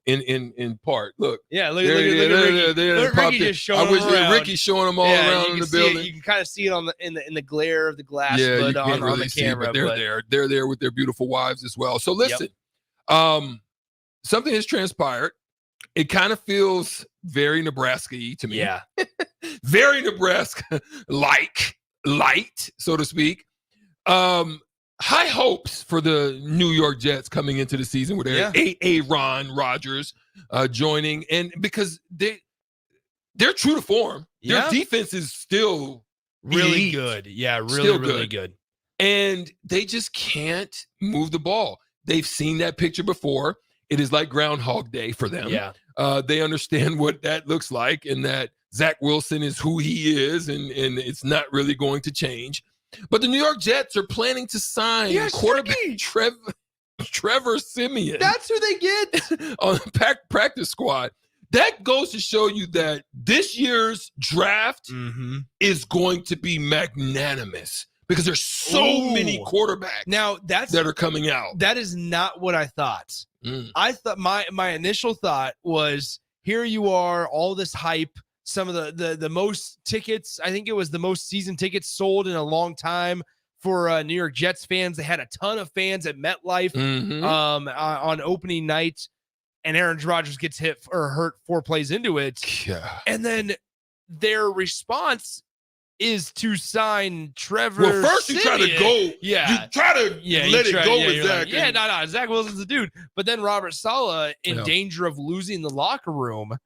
In part. Look. Yeah, look at Ricky. Look, Ricky just showing I wish around. Ricky's showing them all around in the building. You can kind of see it in the glare of the glass, yeah, but you can't on really the see, camera. but they're there. They're there with their beautiful wives as well. So listen, something has transpired. It kind of feels very Nebraska-y to me. Yeah. Very Nebraska light, so to speak. High hopes for the New York Jets coming into the season with their Aaron Rodgers joining, and because they're true to form. Their defense is still really elite. good. Yeah, really good. And they just can't move the ball. They've seen that picture before. It is like Groundhog Day for them. Yeah. They understand what that looks like, and that Zach Wilson is who he is, and it's not really going to change. But the New York Jets are planning to sign quarterback Trevor Siemian. That's who they get on the practice squad. That goes to show you that this year's draft is going to be magnanimous because there's so many quarterbacks that are coming out. That is not what I thought. I thought my initial thought was, here you are, all this hype. Some of the most tickets, I think it was the most season tickets sold in a long time for New York Jets fans. They had a ton of fans at MetLife on opening night, and Aaron Rodgers gets hurt 4 plays into it. Yeah. And then their response is to sign Trevor. Well, first you try to go. Yeah. You try to let it go with Zach. Like, no. Zach Wilson's the dude. But then Robert Saleh, in danger of losing the locker room,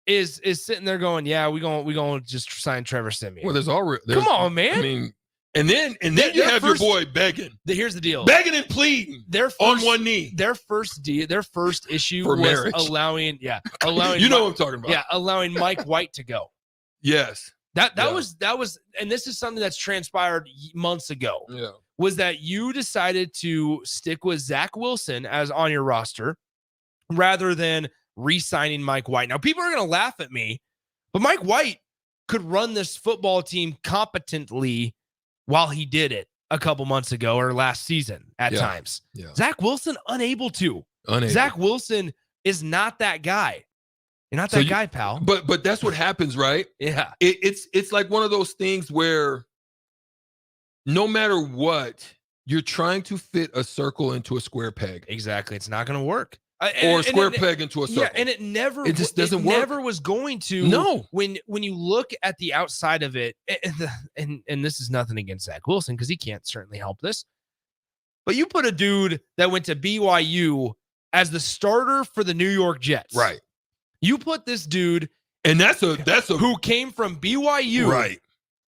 is sitting there going, we gonna just sign Trevor Siemian. Well, come on, man. I mean, and then you have your boy begging. Here's the deal: begging and pleading. On one knee. Their first issue for was marriage. allowing. You know what I'm talking about. Yeah, allowing Mike White to go. Yes. That was, and this is something that's transpired months ago. Yeah. Was that you decided to stick with Zach Wilson as on your roster rather than re-signing Mike White? Now, people are going to laugh at me, but Mike White could run this football team competently while he did it a couple months ago or last season at times. Yeah. Zach Wilson, unable to. Zach Wilson is not that guy. You're not that guy, pal. But that's what happens, right? Yeah. It's like one of those things where no matter what, you're trying to fit a circle into a square peg. Exactly. It's not going to work. Or a square peg into a circle. Yeah, and it just doesn't work. Never was going to. No. When you look at the outside of it, and this is nothing against Zach Wilson because he can't certainly help this, but you put a dude that went to BYU as the starter for the New York Jets. Right. You put this dude, and that's a who came from BYU, right,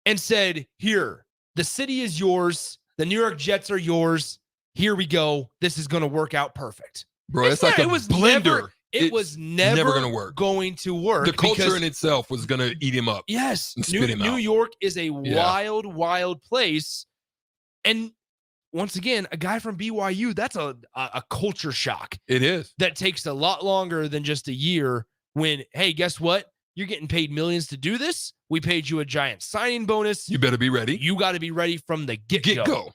and said, "Here, the city is yours. The New York Jets are yours. Here we go. This is going to work out perfect." Bro, it's like a blender. It was never going to work. The culture in itself was going to eat him up. Yes. And spit him out. New York is a wild, wild place. And once again, a guy from BYU, that's a culture shock. It is. That takes a lot longer than just a year when, hey, guess what? You're getting paid millions to do this. We paid you a giant signing bonus. You better be ready. You got to be ready from the get-go.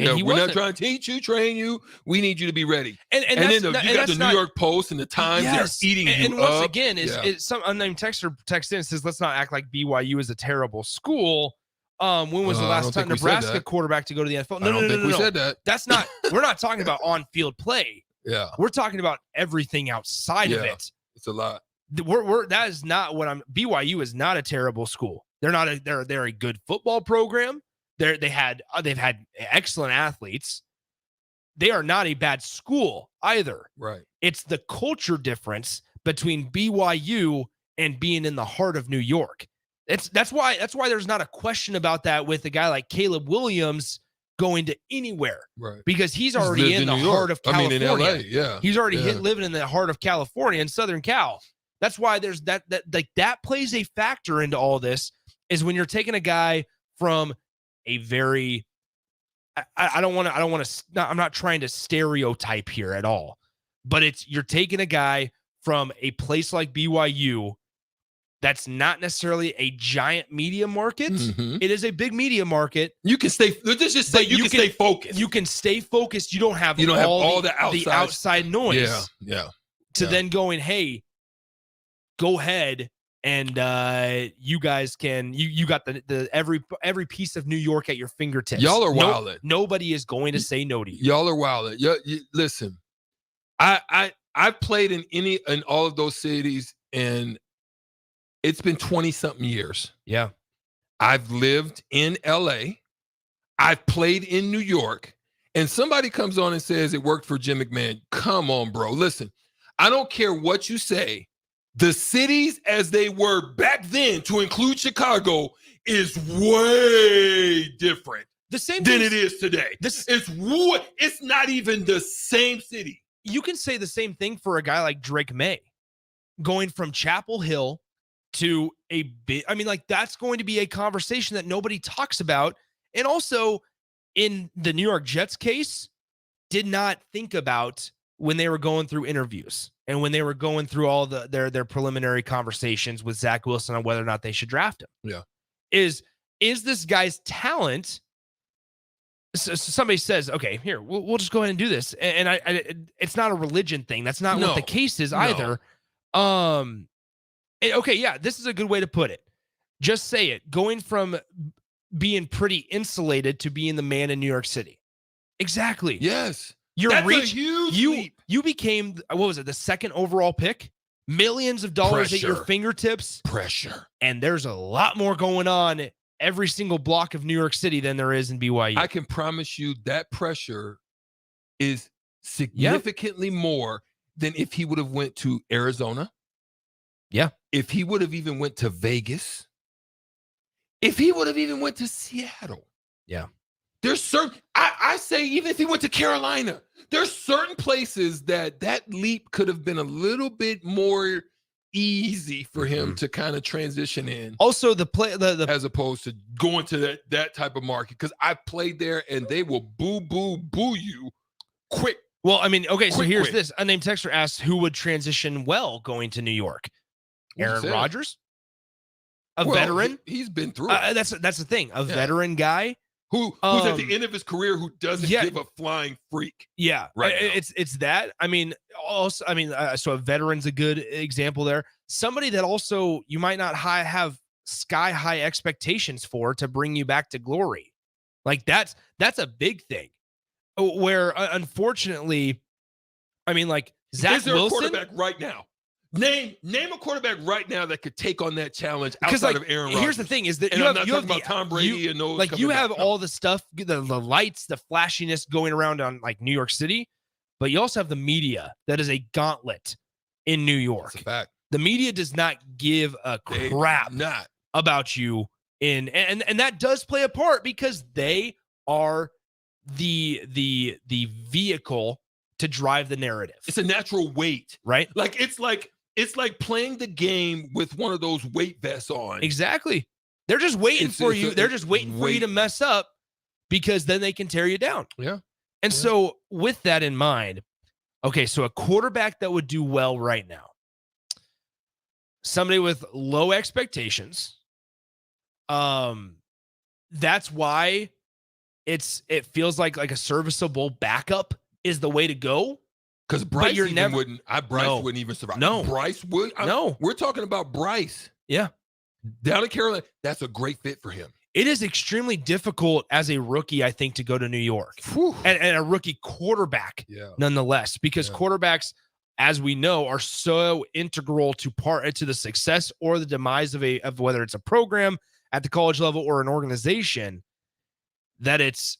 No, we're not trying to teach you, train you. We need you to be ready. And then you got the New York Post and the Times. Yes, they're eating you and once up. again, is some unnamed texter texts in and says, let's not act like BYU is a terrible school. When was the last time Nebraska quarterback to go to the NFL? No, I don't think we said that. That's not. We're not talking about on-field play. Yeah, we're talking about everything outside of it. It's a lot. That is not what I'm. BYU is not a terrible school. They're not. They're a good football program. They've had excellent athletes. They are not a bad school either. Right. It's the culture difference between BYU and being in the heart of New York. That's why there's not a question about that with a guy like Caleb Williams going to anywhere, right? Because he's already in the heart of California. I mean, in LA, yeah. He's already living in the heart of California and Southern Cal. That's why there's that plays a factor into all this, is when you're taking a guy from a very, I'm not trying to stereotype here at all, but you're taking a guy from a place like BYU that's not necessarily a giant media market. Mm-hmm. It is a big media market. You can stay. Let's just say you can stay focused. You can stay focused. You don't have all the outside noise. Yeah. Then going, hey, go ahead and you guys can. You got the every piece of New York at your fingertips. Y'all are wilding. Nobody is going to say no to you. Y'all are wilding. Listen, I've played in all of those cities, and it's been 20-something years. Yeah. I've lived in LA. I've played in New York. And somebody comes on and says it worked for Jim McMahon. Come on, bro. Listen, I don't care what you say. The cities as they were back then, to include Chicago, is way different than it is today. It's not even the same city. You can say the same thing for a guy like Drake May, going from Chapel Hill to a bit. I mean, like, that's going to be a conversation that nobody talks about. And also, in the New York Jets case, did not think about when they were going through interviews and when they were going through all their preliminary conversations with Zach Wilson on whether or not they should draft him. Yeah. Is this guy's talent? So somebody says, okay, here, we'll just go ahead and do this. And I it's not a religion thing. That's not what the case is either. Okay, yeah, this is a good way to put it. Just say it. Going from being pretty insulated to being the man in New York City. Exactly. Yes. That's a huge leap. You became, what was it, the second overall pick? Millions of dollars at your fingertips. Pressure. And there's a lot more going on every single block of New York City than there is in BYU. I can promise you that pressure is significantly more than if he would have went to Arizona. Yeah. If he would have even went to Vegas. If he would have even went to Seattle. Yeah. There's certain, I say, even if he went to Carolina, there's certain places that leap could have been a little bit more easy for him to kind of transition in. Also, the as opposed to going to that type of market, because I've played there and they will boo you quick. Well, I mean, okay, so here's this. Unnamed texter asks who would transition well going to New York. Aaron Rodgers, veteran. He's been through it. That's the thing. A veteran guy who's at the end of his career who doesn't give a flying freak. Yeah, right. It's that. I mean, also, so a veteran's a good example there. Somebody that also you might not have sky high expectations for to bring you back to glory. Like that's a big thing. Where unfortunately, I mean, like Zach Wilson, a quarterback right now. Name a quarterback right now that could take on that challenge outside of Aaron Rodgers. Here's the thing: is that I'm not talking about Tom Brady and those. Like you have all the stuff, the lights, the flashiness going around on like New York City, but you also have the media that is a gauntlet in New York. That's a fact. The media does not give a crap about you and that does play a part because they are the vehicle to drive the narrative. It's a natural weight, right? It's like playing the game with one of those weight vests on. Exactly. They're just waiting for you. They're just waiting for you to mess up because then they can tear you down. Yeah. And so with that in mind, okay, so a quarterback that would do well right now, somebody with low expectations. That's why it feels like a serviceable backup is the way to go. Because Bryce wouldn't even survive. No. Bryce would. We're talking about Bryce. Yeah. Down in Carolina, that's a great fit for him. It is extremely difficult as a rookie, I think, to go to New York. And a rookie quarterback, nonetheless, because quarterbacks, as we know, are so integral to the success or the demise of whether it's a program at the college level or an organization, that it's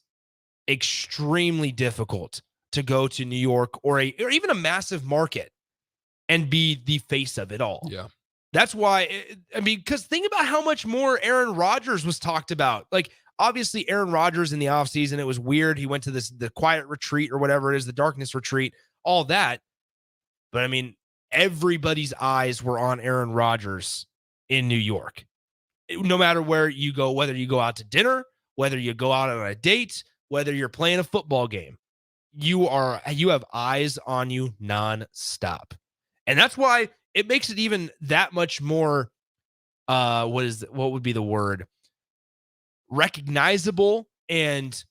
extremely difficult to go to New York or even a massive market and be the face of it all. Yeah. That's why, because think about how much more Aaron Rodgers was talked about. Like, obviously Aaron Rodgers in the offseason, it was weird. He went to the quiet retreat or whatever it is, the darkness retreat, all that. But I mean, everybody's eyes were on Aaron Rodgers in New York. No matter where you go, whether you go out to dinner, whether you go out on a date, whether you're playing a football game, you have eyes on you nonstop. And that's why it makes it even that much more, what would be the word? Recognizable and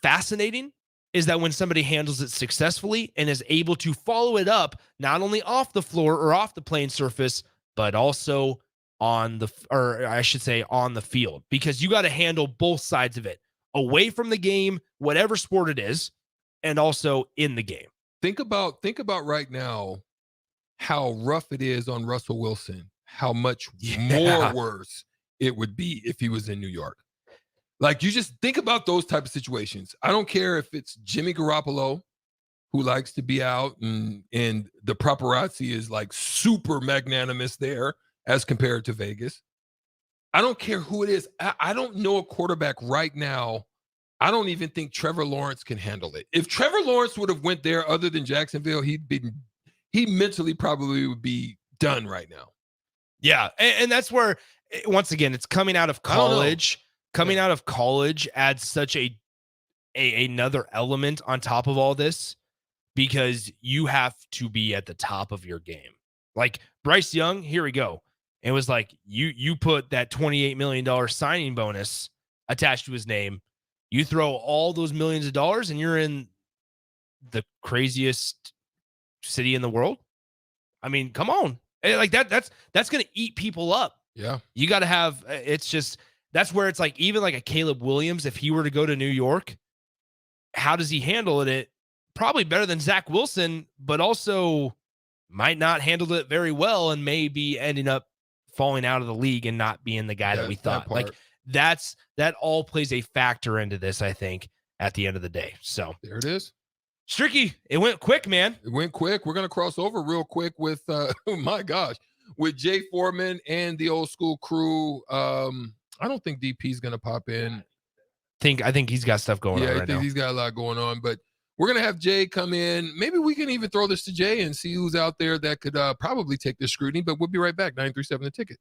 fascinating is that when somebody handles it successfully and is able to follow it up, not only off the floor or off the playing surface, but also on the field, because you got to handle both sides of it, away from the game, whatever sport it is, and also in the game. Think about right now how rough it is on Russell Wilson, how much more worse it would be if he was in New York. Like, you just think about those type of situations. I don't care if it's Jimmy Garoppolo, who likes to be out and the paparazzi is like super magnanimous there as compared to Vegas. I don't care who it is. I don't know a quarterback right now. I don't even think Trevor Lawrence can handle it. If Trevor Lawrence would have went there other than Jacksonville, he mentally probably would be done right now. Yeah. And that's where, once again, it's coming out of college. Coming out of college adds such another element on top of all this, because you have to be at the top of your game. Like Bryce Young, here we go. It was like you put that $28 million signing bonus attached to his name. You throw all those millions of dollars and you're in the craziest city in the world. I mean, come on. Like that's going to eat people up. Yeah. You got to have, it's just, that's where it's like, even like a Caleb Williams, if he were to go to New York, how does he handle it? Probably better than Zach Wilson, but also might not handle it very well and may be ending up falling out of the league and not being the guy that we thought. Like that all plays a factor into this, I think, at the end of the day. So there it is. Stricky, it went quick, man. It went quick. We're going to cross over real quick with, oh my gosh, with Jay Foreman and the old school crew. I don't think DP's going to pop in. I think he's got stuff going on right now. He's got a lot going on, but we're going to have Jay come in. Maybe we can even throw this to Jay and see who's out there that could probably take this scrutiny, but we'll be right back. 937 The Ticket.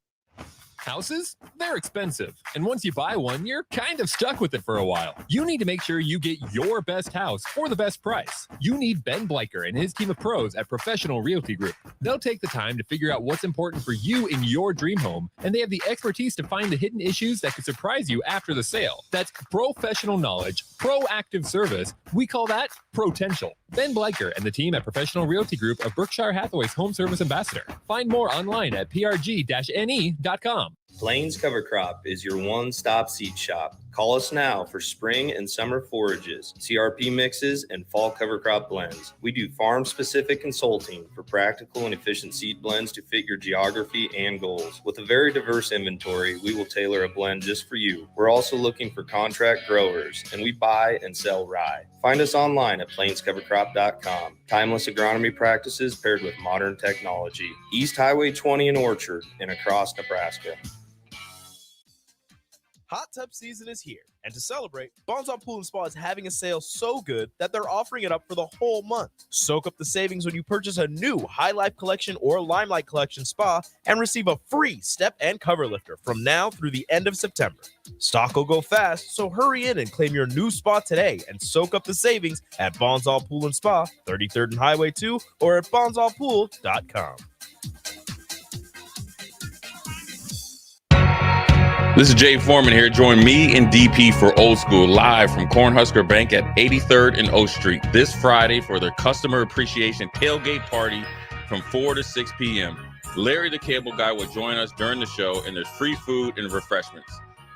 Houses, they're expensive. And once you buy one, you're kind of stuck with it for a while. You need to make sure you get your best house for the best price. You need Ben Bleicher and his team of pros at Professional Realty Group. They'll take the time to figure out what's important for you in your dream home, and they have the expertise to find the hidden issues that could surprise you after the sale. That's professional knowledge, proactive service. We call that Potential. Ben Bleicher and the team at Professional Realty Group of Berkshire Hathaway's home service ambassador. Find more online at prg-ne.com. Plains Cover Crop is your one-stop seed shop. Call us now for spring and summer forages, CRP mixes, and fall cover crop blends. We do farm-specific consulting for practical and efficient seed blends to fit your geography and goals. With a very diverse inventory, we will tailor a blend just for you. We're also looking for contract growers, and we buy and sell rye. Find us online at plainscovercrop.com. Timeless agronomy practices paired with modern technology. East Highway 20 in Orchard and across Nebraska. Hot tub season is here, and to celebrate, Bonzal Pool & Spa is having a sale so good that they're offering it up for the whole month. Soak up the savings when you purchase a new High Life Collection or Limelight Collection spa and receive a free step and cover lifter from now through the end of September. Stock will go fast, so hurry in and claim your new spa today and soak up the savings at Bonzal Pool & Spa, 33rd and Highway 2, or at bonzalpool.com. This is Jay Foreman here. Join me and DP for Old School live from Cornhusker Bank at 83rd and O Street this Friday for their customer appreciation tailgate party from 4 to 6 p.m. Larry the Cable Guy will join us during the show, and there's free food and refreshments.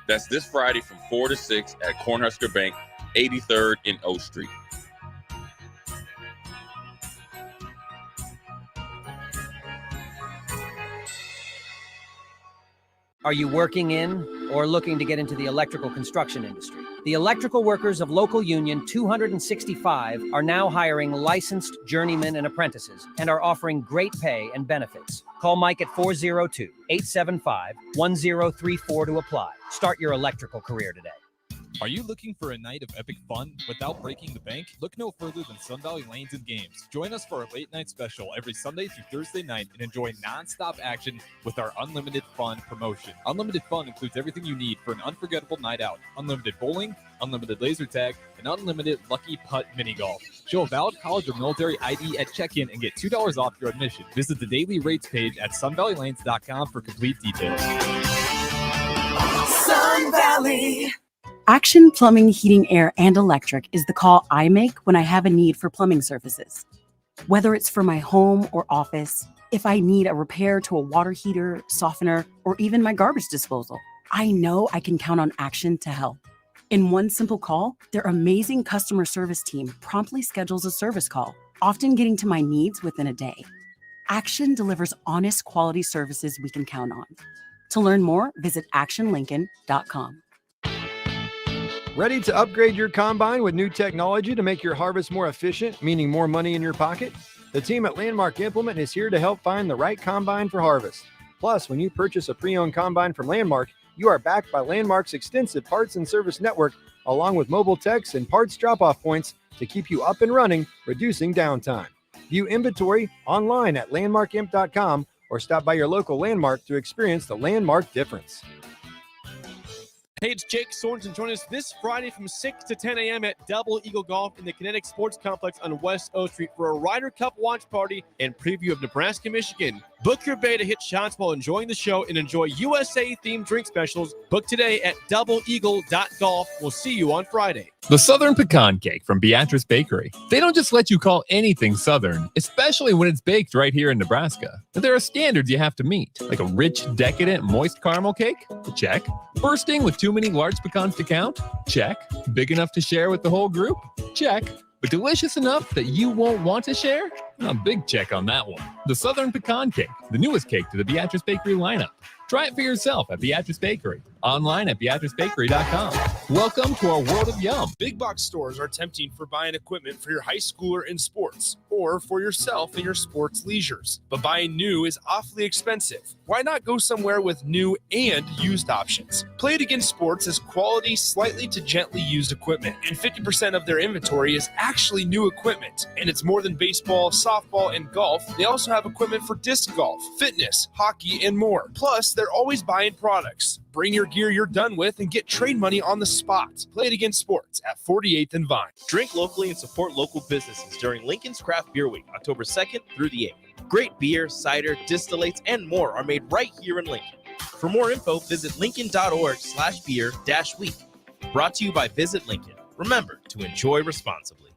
That's this Friday from 4 to 6 at Cornhusker Bank, 83rd and O Street. Are you working in or looking to get into the electrical construction industry? The electrical workers of Local Union 265 are now hiring licensed journeymen and apprentices and are offering great pay and benefits. Call Mike at 402-875-1034 to apply. Start your electrical career today. Are you looking for a night of epic fun without breaking the bank? Look no further than Sun Valley Lanes and Games. Join us for a late night special every Sunday through Thursday night and enjoy nonstop action with our Unlimited Fun promotion. Unlimited Fun includes everything you need for an unforgettable night out. Unlimited bowling, unlimited laser tag, and unlimited lucky putt mini golf. Show a valid college or military ID at check-in and get $2 off your admission. Visit the daily rates page at sunvalleylanes.com for complete details. Sun Valley. Action Plumbing, Heating, Air, and Electric is the call I make when I have a need for plumbing services. Whether it's for my home or office, if I need a repair to a water heater, softener, or even my garbage disposal, I know I can count on Action to help. In one simple call, their amazing customer service team promptly schedules a service call, often getting to my needs within a day. Action delivers honest, quality services we can count on. To learn more, visit actionlincoln.com. Ready to upgrade your combine with new technology to make your harvest more efficient, meaning more money in your pocket? The team at Landmark Implement is here to help find the right combine for harvest. Plus, when you purchase a pre-owned combine from Landmark, you are backed by Landmark's extensive parts and service network, along with mobile techs and parts drop-off points to keep you up and running, reducing downtime. View inventory online at landmarkimp.com or stop by your local Landmark to experience the Landmark difference. Hey, it's Jake Sorensen. Join us this Friday from 6 to 10 a.m. at Double Eagle Golf in the Kinetic Sports Complex on West O Street for a Ryder Cup watch party and preview of Nebraska, Michigan. Book your bay to hit shots while enjoying the show and enjoy USA-themed drink specials. Book today at doubleeagle.golf. We'll see you on Friday. The Southern Pecan Cake from Beatrice Bakery. They don't just let you call anything Southern, especially when it's baked right here in Nebraska. But there are standards you have to meet, like a rich, decadent, moist caramel cake? Check. Bursting with too many large pecans to count? Check. Big enough to share with the whole group? Check. But delicious enough that you won't want to share? A big check on that one. The Southern Pecan Cake, the newest cake to the Beatrice Bakery lineup. Try it for yourself at Beatrice Bakery. Online at beatricebakery.com. Welcome to our world of yum. Big box stores are tempting for buying equipment for your high schooler in sports or for yourself in your sports leisures. But buying new is awfully expensive. Why not go somewhere with new and used options? Play It Again Sports is quality, slightly to gently used equipment, and 50% of their inventory is actually new equipment. And it's more than baseball, softball, and golf. They also have equipment for disc golf, fitness, hockey, and more. Plus, they're always buying products. Bring your gear you're done with and get trade money on the spot. Play It Again Sports at 48th and Vine. Drink locally and support local businesses during Lincoln's Craft Beer Week, October 2nd through the 8th. Great beer, cider, distillates, and more are made right here in Lincoln. For more info, visit lincoln.org/beer-week. Brought to you by Visit Lincoln. Remember to enjoy responsibly.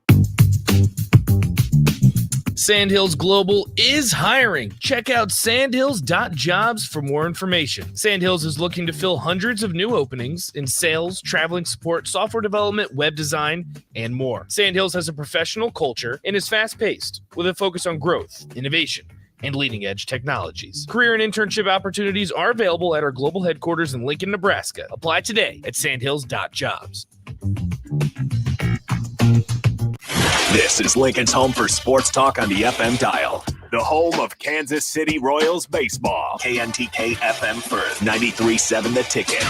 Sandhills Global is hiring. Check out sandhills.jobs for more information. Sandhills is looking to fill hundreds of new openings in sales, traveling support, software development, web design, and more. Sandhills has a professional culture and is fast-paced with a focus on growth, innovation, and leading-edge technologies. Career and internship opportunities are available at our global headquarters in Lincoln, Nebraska. Apply today at sandhills.jobs. This is Lincoln's home for sports talk on the FM dial. The home of Kansas City Royals baseball. KNTK FM Firth, 93.7 The Ticket.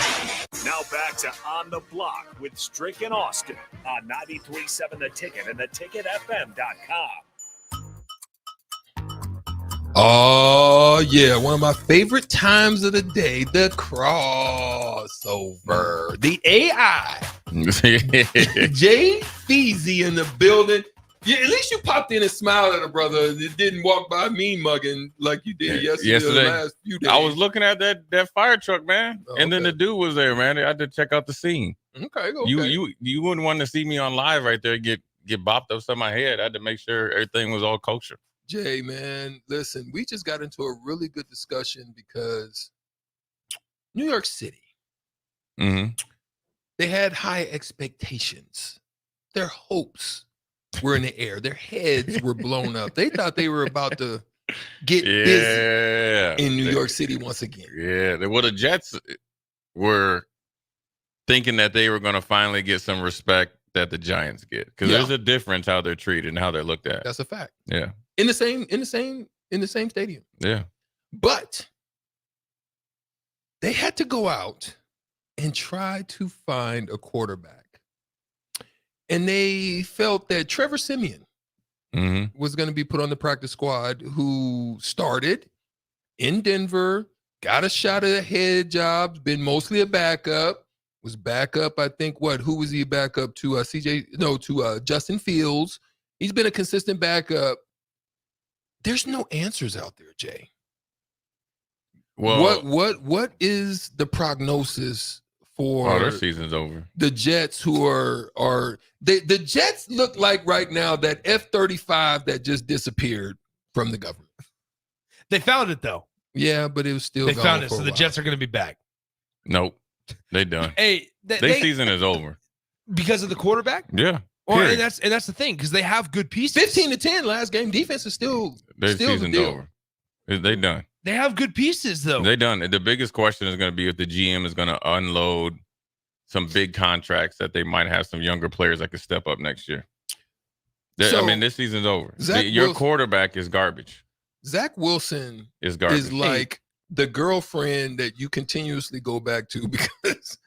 Now back to On the Block with Strick and Austin on 93.7 The Ticket and theticketfm.com. Oh, yeah. One of my favorite times of the day, the crossover. The AI. Jay Feezy in the building. Yeah, at least you popped in and smiled at a brother. It didn't walk by me mugging like you did yesterday. Yesterday, the last few days. I was looking at that fire truck, man, and then the dude was there, man. I had to check out the scene. Okay. You wouldn't want to see me on live right there get bopped upside my head. I had to make sure everything was all kosher. Jay, man, listen, we just got into a really good discussion because New York City, they had high expectations. Their hopes were in the air. Their heads were blown up. They thought they were about to get busy in New York City once again. Yeah. Well, the Jets were thinking that they were going to finally get some respect that the Giants get, because there's a difference how they're treated and how they're looked at. That's a fact. Yeah. In the same stadium. Yeah. But they had to go out and try to find a quarterback and they felt that Trevor Siemian was going to be put on the practice squad, who started in Denver, got a shot at a head job, been mostly a backup, was backup, I think, who was he backup to? To Justin Fields. He's been a consistent backup. There's no answers out there, Jay. Well, what is the prognosis for their season's over? The Jets, who are the Jets look like right now that F-35 that just disappeared from the government. They found it though. Yeah, but it was still. They found it, so the Jets are going to be back. Nope, they done. Hey, their season is over because of the quarterback. Yeah, and that's the thing, because they have good pieces. 15-10 last game. Defense is still their season's over. They done. They have good pieces though. They done. The biggest question is going to be if the GM is going to unload some big contracts that they might have some younger players that could step up next year. This season's over. Your quarterback is garbage. Zach Wilson is garbage. Is like the girlfriend that you continuously go back to because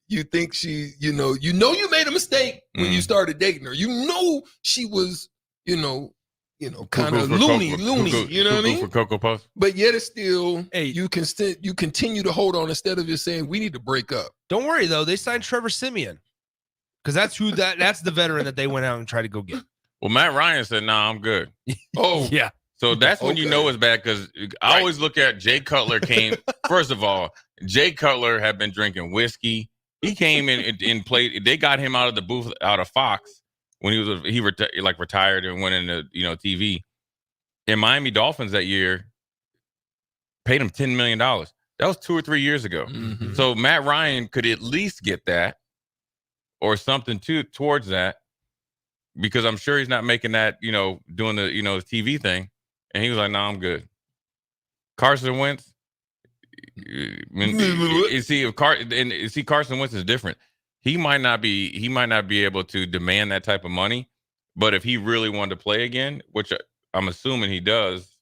you think she, you made a mistake when you started dating her. You know she was, kind of loony. You know what I mean? For Cocoa Puffs. But yet it's still, you continue to hold on instead of just saying we need to break up. Don't worry though, they signed Trevor Siemian because that's the veteran that they went out and tried to go get. Well, Matt Ryan said, "Nah, I'm good." Oh yeah. So that's when you know it's bad, because I always look at Jay Cutler came. First of all, Jay Cutler had been drinking whiskey. He came in and played. They got him out of the booth, out of Fox, when he retired and went into TV. And Miami Dolphins that year paid him $10 million. That was 2 or 3 years ago. Mm-hmm. So Matt Ryan could at least get that or something towards that, because I'm sure he's not making that, doing the TV thing. And he was like, "No, I'm good." Carson Wentz. Carson Wentz is different. He might not be able to demand that type of money, but if he really wanted to play again, which I'm assuming he does,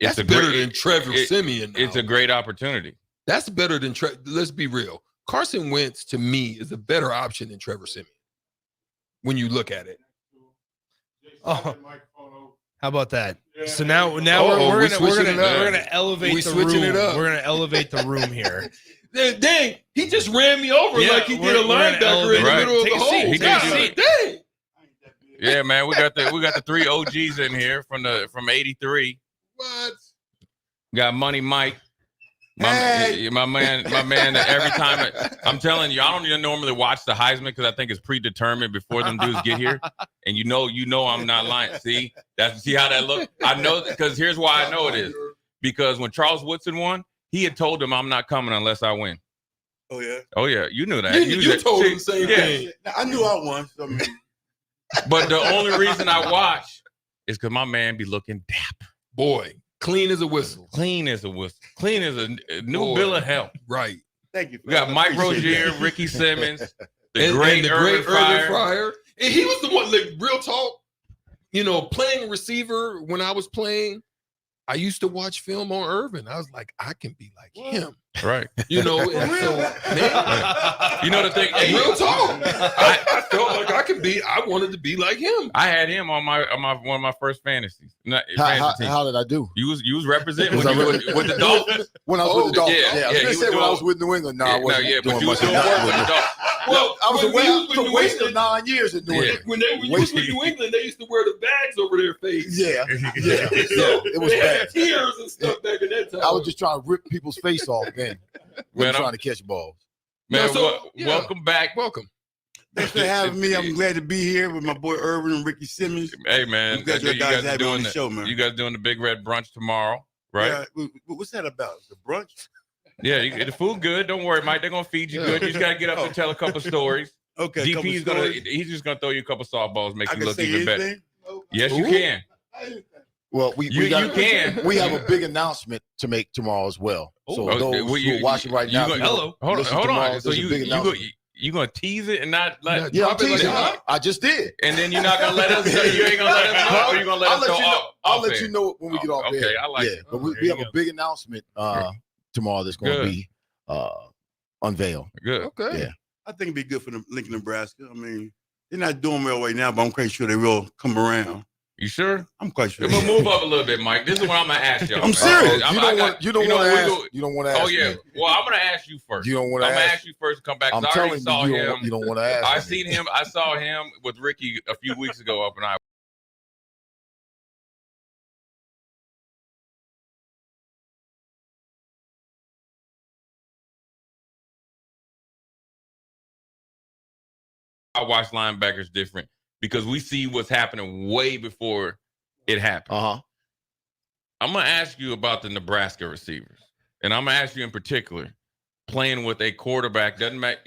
that's better than Trevor Siemian. It's a great opportunity. That's better than let's be real. Carson Wentz to me is a better option than Trevor Siemian when you look at it. Oh. How about that? So now we're gonna elevate the room. We're gonna elevate the room here. Dang, he just ran me over like he did a linebacker in the middle of the hole. Dang. Yeah, man, we got the 3 OGs in here from '83. What? Got Money Mike. My man. Every time I'm telling you, I don't even normally watch the Heisman because I think it's predetermined before them dudes get here. And you know I'm not lying. See how that look? I know, because here's why I know it is. Because when Charles Woodson won, he had told him, "I'm not coming unless I win." Oh yeah. Oh yeah, you knew that. You told him the same thing. I knew I won. So but the only reason I watch is because my man be looking dap. Boy. Clean as a whistle. Clean as a new bill of health. Right. Thank you. We got Mike Rozier, Ricky Simmons, the and great Irvin Fryer. And he was the one, like, real talk, playing receiver when I was playing. I used to watch film on Irvin. I was like, I can be like him. Right. And so, man, the thing, real talk. I felt like I wanted to be like him. I had him on one of my first fantasies. How did I do? You was representing with the Dolphins. When I was with the Dolphins. Yeah, I was gonna say when I was with New England. No, I wasn't doing much of that. Well, I was a waste of 9 years in New England. When you was with New England, they used to wear the bags over their face. Yeah. So it was bad. Tears and stuff back in that time. I was just trying to rip people's face off then. Man, trying to catch balls. Man, welcome back. Welcome. Thanks for having me. I'm glad to be here with my boy Irvin and Ricky Simmons. Hey, man. I'm glad you guys have me on the show, man. You guys doing the Big Red Brunch tomorrow, right? Yeah. What's that about? The brunch? Yeah, the food good. Don't worry, Mike. They're going to feed you good. You just got to get up and tell a couple stories. Okay. He's just going to throw you a couple softballs, make you look even better. Yes, Ooh. you can. Well, we have a big announcement to make tomorrow as well. So those who are watching right now, hold on. So you gonna tease it and not let? Yeah, I'm teasing. I just did. And then you're not gonna let us? You ain't gonna let us know? Or you gonna let us know? I'll let you know when we get off there. Okay, I like it. But we have a big announcement tomorrow that's going to be unveiled. Good. Okay. Yeah. I think it'd be good for Lincoln, Nebraska. I mean, they're not doing well right now, but I'm quite sure they will come around. You sure? I'm quite sure. We'll move up a little bit, Mike. This is what I'm gonna ask y'all. I'm serious. You don't want to ask. Oh yeah. Me. Well, I'm gonna ask you first. You don't want to. I'm gonna ask you first. Come back. I'm I already telling saw you, him. You don't want to ask. I seen him. I saw him with Ricky a few weeks ago up in Iowa. I watch linebackers different because we see what's happening way before it happens. I'm going to ask you about the Nebraska receivers, and I'm going to ask you in particular, playing with a quarterback doesn't matter.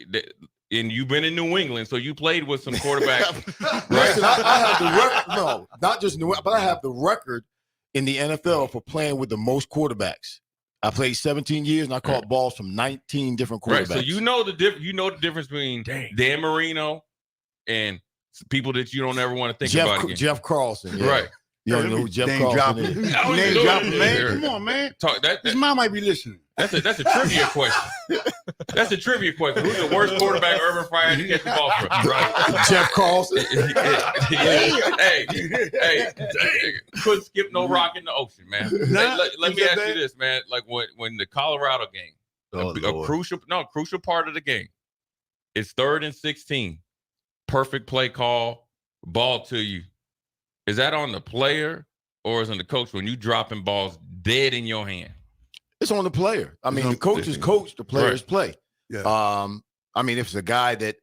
And you've been in New England, so you played with some quarterbacks. Listen, I have the record. No, not just New England, but I have the record in the NFL for playing with the most quarterbacks. I played 17 years, and I caught balls from 19 different quarterbacks. Right, so you know the difference between Dan Marino and people that you don't ever want to think about again. Jeff Carlson. Yeah. Right. You don't know who Jeff Carlson is. Name dropping, man. Come on, man. His mom might be listening. That's a trivia question. That's a trivia question. Who's the worst quarterback Urban Fryer to get the ball from? Right. Jeff Carlson. hey, couldn't skip no rock in the ocean, man. Let me ask you this, man. Like when the Colorado game, a crucial part of the game, it's 3rd and 16. Perfect play call, ball to you. Is that on the player or is it on the coach when you dropping balls dead in your hand? It's on the player. I mean, the coaches coach, the players play. Yeah. I mean, if it's a guy that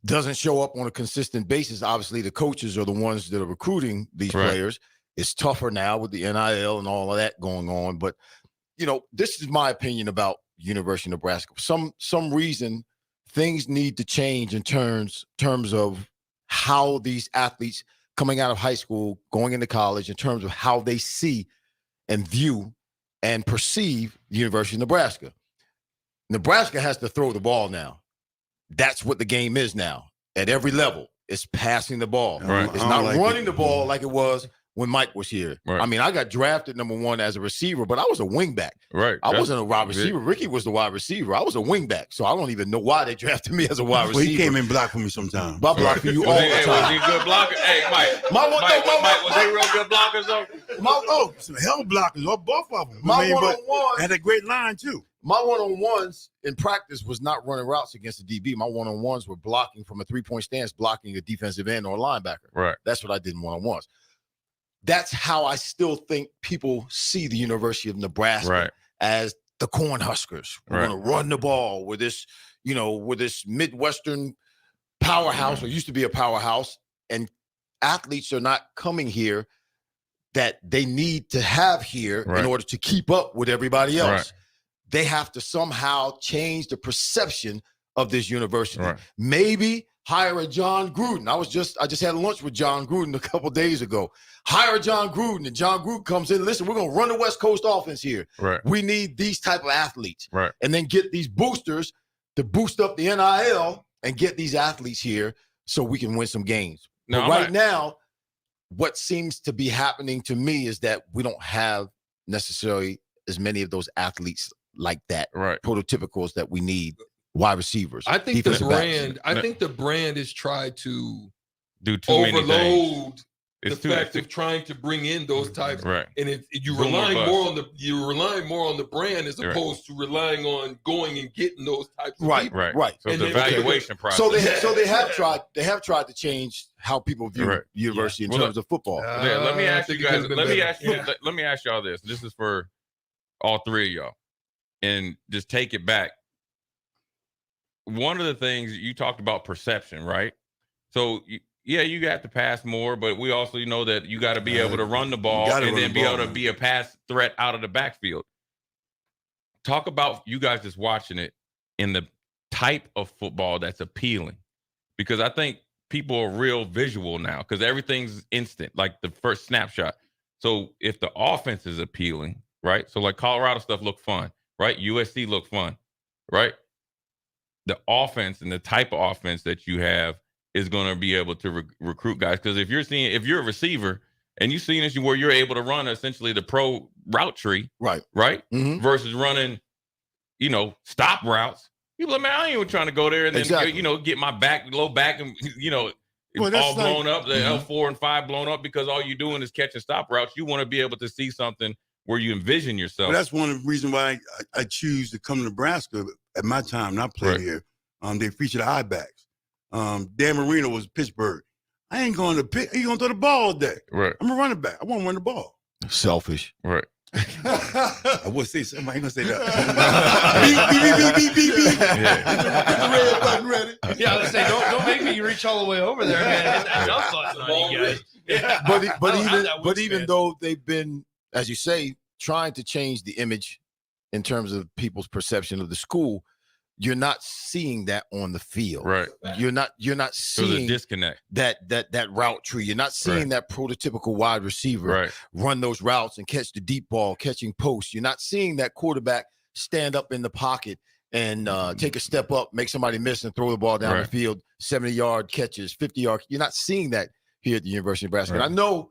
doesn't show up on a consistent basis, obviously the coaches are the ones that are recruiting these players. It's tougher now with the NIL and all of that going on. But, you know, this is my opinion about University of Nebraska. For some reason, things need to change in terms of how these athletes coming out of high school, going into college, in terms of how they see and view and perceive the University of Nebraska. Nebraska has to throw the ball now. That's what the game is now. At every level, it's passing the ball. Right. It's not running the ball like it was when Mike was here. Right. I mean, I got drafted number 1 as a receiver, but I was a wingback. Right. I wasn't a wide receiver. Ricky was the wide receiver. I was a wingback, so I don't even know why they drafted me as a wide receiver. Well, he came in block for me sometimes. I block for you all the time. Was he a good blocker? Hey, Mike. Mike, was they real good blockers though? Some hell blockers, both of them. My one-on-one had a great line too. My one-on-ones in practice was not running routes against the DB. My one-on-ones were blocking from a 3-point stance, blocking a defensive end or a linebacker. Right. That's what I did in one-on-ones. That's how I still think people see the University of Nebraska as the Cornhuskers. We're going to run the ball with this, with this Midwestern powerhouse, or used to be a powerhouse, and athletes are not coming here that they need to have here in order to keep up with everybody else. Right. They have to somehow change the perception of this university. Maybe hire a John Gruden. I just had lunch with John Gruden a couple days ago. Hire John Gruden, and John Gruden comes in. Listen, we're going to run the West Coast offense here. We need these type of athletes. And then get these boosters to boost up the NIL and get these athletes here so we can win some games. But now, what seems to be happening to me is that we don't have necessarily as many of those athletes like that, prototypicals that we need. Wide receivers. I think the brand has tried to do too overload the fact of trying to bring in those types, and you're relying more on the brand as opposed to relying on going and getting those types of people. Right. So the evaluation process. So they have tried to change how people view university in terms of football. Let me ask you guys. Let me ask y'all this. This is for all three of y'all, and just take it back. One of the things you talked about perception, right? So you got to pass more, but we also know that you got to be able to run the ball and then be able to be a pass threat out of the backfield. Talk about you guys just watching it in the type of football that's appealing, because I think people are real visual now because everything's instant, like the first snapshot. So if the offense is appealing, right? So like Colorado stuff look fun, right? USC look fun, right? The offense and the type of offense that you have is going to be able to recruit guys. Because if you're a receiver and you've seen this where you're able to run essentially the pro route tree, right, versus running, stop routes, People like, man, I ain't even trying to go there and then get my low back and all blown up, the L4 and 5 blown up because all you're doing is catching stop routes. You want to be able to see something where you envision yourself. Well, that's one of the reasons why I choose to come to Nebraska at my time, not play here. They feature the high backs. Dan Marino was Pittsburgh. I ain't going to pick. He going to throw the ball all day. Right. I'm a running back. I want to run the ball. Selfish. Right. I would say something. I ain't gonna say that. Beep. Get the red button ready. Yeah, I was say don't make me reach all the way over there, man. Hit that jump button on you guys. Yeah. But even though they've been, as you say, trying to change the image in terms of people's perception of the school, you're not seeing that on the field. Right. You're not seeing There's a disconnect. That route tree. You're not seeing that prototypical wide receiver run those routes and catch the deep ball, catching posts. You're not seeing that quarterback stand up in the pocket and take a step up, make somebody miss and throw the ball down the field, 70-yard catches, 50-yard. You're not seeing that here at the University of Nebraska. And I know,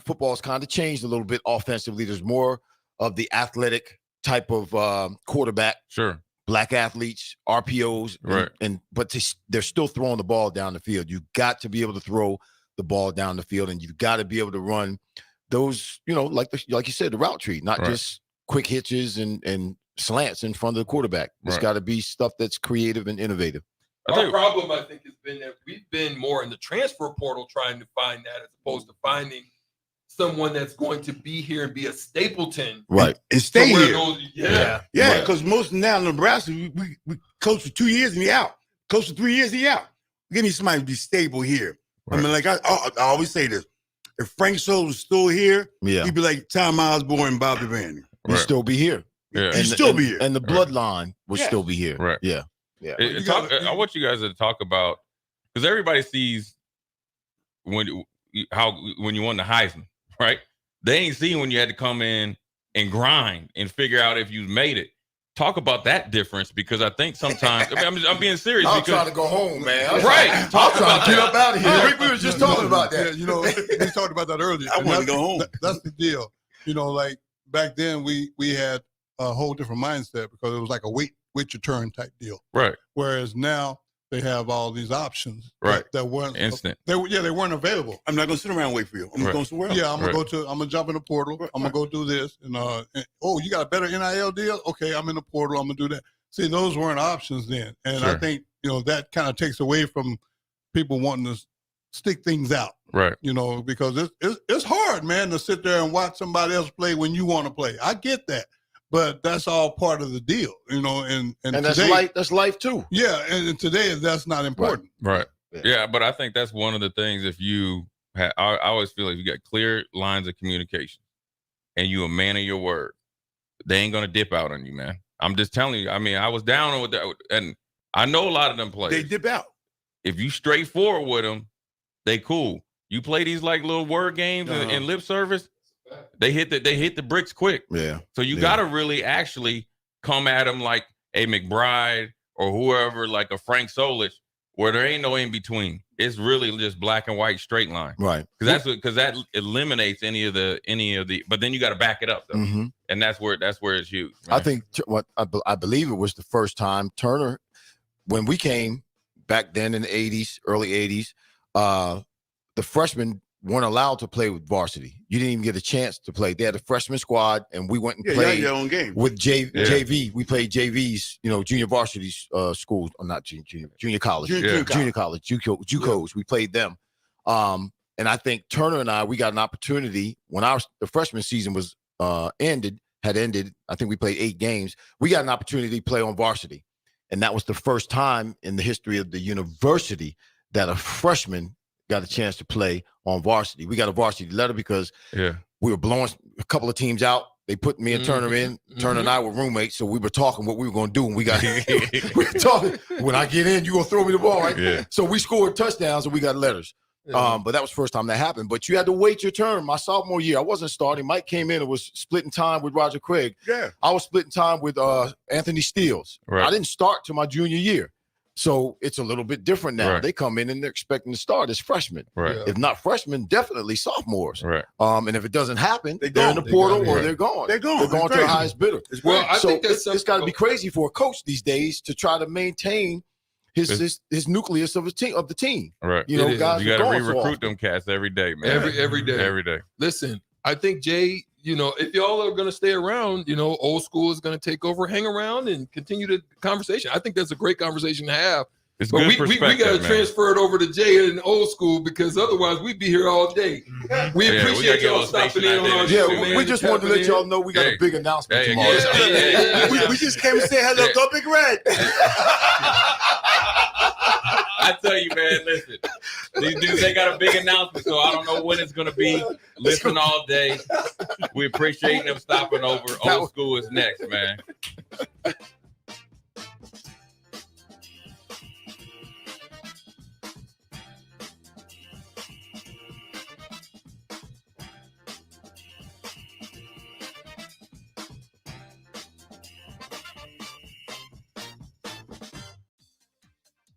football's kind of changed a little bit offensively. There's more of the athletic type of quarterback. Sure. Black athletes, RPOs, but they're still throwing the ball down the field. You've got to be able to throw the ball down the field, and you've got to be able to run those, like you said, the route tree, not just quick hitches and slants in front of the quarterback. It's got to be stuff that's creative and innovative. Our problem, I think, has been that we've been more in the transfer portal trying to find that as opposed to finding someone that's going to be here and be a Stapleton. Right. And stay here. Yeah. Because most now in Nebraska, we coach for 2 years and he out. Coach for 3 years, he out. Give me somebody to be stable here. Right. I mean, like I always say this. If Frank Soule was still here, he'd be like Tom Osborne and Bob Devaney. He'd still be here. Yeah. He'd still be here. And the bloodline would still be here. Right. Yeah. I want you guys to talk about, because everybody sees when you won the Heisman, right? They ain't seen when you had to come in and grind and figure out if you made it. Talk about that difference, because I think sometimes I'm being serious. I'm trying to go home, man. Right. Talk about get up out of here. We were just talking about that. We talked about that earlier. I want to go home. That's the deal. Like back then we had a whole different mindset because it was like a wait your turn type deal. Right. Whereas now they have all these options. Right. That weren't instant. They weren't available. I'm not gonna sit around and wait for you. I'm gonna go somewhere else. Yeah, I'm gonna jump in the portal. I'm gonna go do this. And you got a better NIL deal? Okay, I'm in the portal. I'm gonna do that. See, those weren't options then. And I think, that kind of takes away from people wanting to stick things out. Right. Because it's hard, man, to sit there and watch somebody else play when you want to play. I get that. But that's all part of the deal, and that's today, life. That's life too. Yeah, and today that's not important. Right. Yeah, but I think that's one of the things. If you, I always feel like you got clear lines of communication, and you a man of your word, they ain't gonna dip out on you, man. I'm just telling you. I mean, I was down with that, and I know a lot of them players. They dip out. If you straightforward with them, they cool. You play these like little word games and lip service. They hit the bricks quick. Yeah. So you got to really actually come at them like a McBride or whoever, like a Frank Solich, where there ain't no in between. It's really just black and white straight line. Right. Because that eliminates any of the. But then you got to back it up though, and that's where it's huge. Man. I think I believe it was the first time Turner, when we came back then in the 80s, early 80s, the freshmen weren't allowed to play with varsity. You didn't even get a chance to play. They had a freshman squad, and we went and played your own game with JV. We played JVs, junior varsity schools, or not junior college, junior college, JUCOs. We played them, and I think Turner and I, we got an opportunity when the freshman season was ended. I think we played 8 games. We got an opportunity to play on varsity, and that was the first time in the history of the university that a freshman got a chance to play on varsity. We got a varsity letter because we were blowing a couple of teams out. They put me and Turner in. Turner and I were roommates, so we were talking what we were going to do. And we were talking, when I get in, you're going to throw me the ball, right? Yeah. So we scored touchdowns and we got letters. But that was the first time that happened. But you had to wait your turn. My sophomore year, I wasn't starting. Mike came in and was splitting time with Roger Craig. Yeah. I was splitting time with Anthony Steels. Right. I didn't start till my junior year. So it's a little bit different now. Right. They come in and they're expecting to start as freshmen. Right. If not freshmen, definitely sophomores. Right. And if it doesn't happen, they're gone. in the portal or Right. they're gone. They're gone. They're going It's to the crazy. highest bidder. Well, I think that's it's got to be crazy for a coach these days to try to maintain his nucleus of the team. Right. You know, It is. guys You are got to gone so re-recruit often. them cats every day, man. Every day. Every day. Listen, I think Jay, if y'all are going to stay around, old school is going to take over, hang around and continue the conversation. I think that's a great conversation to have. It's But good we perspective, got to man. transfer it over to Jay in old school because otherwise we'd be here all day. We Yeah, we appreciate gotta get y'all on stopping station in out on there. our Yeah, show, man. we just wanted to let y'all know we got a big announcement Hey, tomorrow. yeah. We just came and said hello. Yeah. Go Big Red. I tell you, man, listen. These dudes, they got a big announcement, so I don't know when it's going to be. Listen all day. We appreciate them stopping over. Old school is next, man.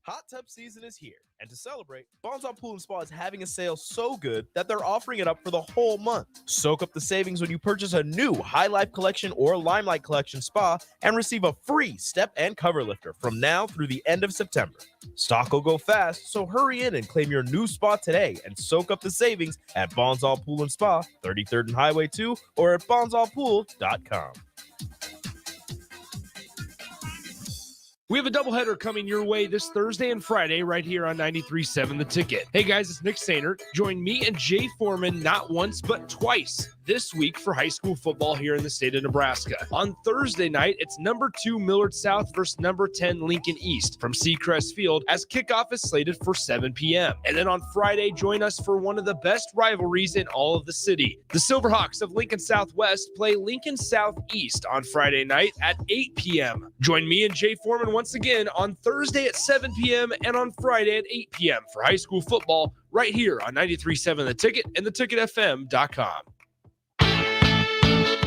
Hot tub season is here, and to celebrate, Bonds-On Pool & Spa is having a sale so good that they're offering it up for the whole month. Soak up the savings when you purchase a new High Life Collection or Limelight Collection spa and receive a free step and cover lifter from now through the end of September. Stock will go fast, so hurry in and claim your new spa today and soak up the savings at Bonds-On Pool & Spa, 33rd and Highway 2, or at bondsonpool.com. We have a doubleheader coming your way this Thursday and Friday right here on 93.7 The Ticket. Hey guys, it's Nick Sainert. Join me and Jay Foreman not once but twice this week for high school football here in the state of Nebraska. On Thursday night, it's number 2 Millard South versus number 10 Lincoln East from Seacrest Field as kickoff is slated for 7 p.m. And then on Friday, join us for one of the best rivalries in all of the city. The Silverhawks of Lincoln Southwest play Lincoln Southeast on Friday night at 8 p.m. Join me and Jay Foreman once again on Thursday at 7 p.m. and on Friday at 8 p.m. for high school football right here on 93.7 The Ticket and theticketfm.com.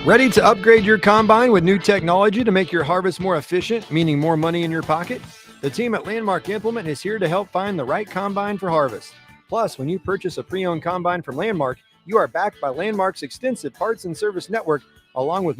Ready to upgrade your combine with new technology to make your harvest more efficient, meaning more money in your pocket? The team at Landmark Implement is here to help find the right combine for harvest. Plus, when you purchase a pre-owned combine from Landmark, you are backed by Landmark's extensive parts and service network, along with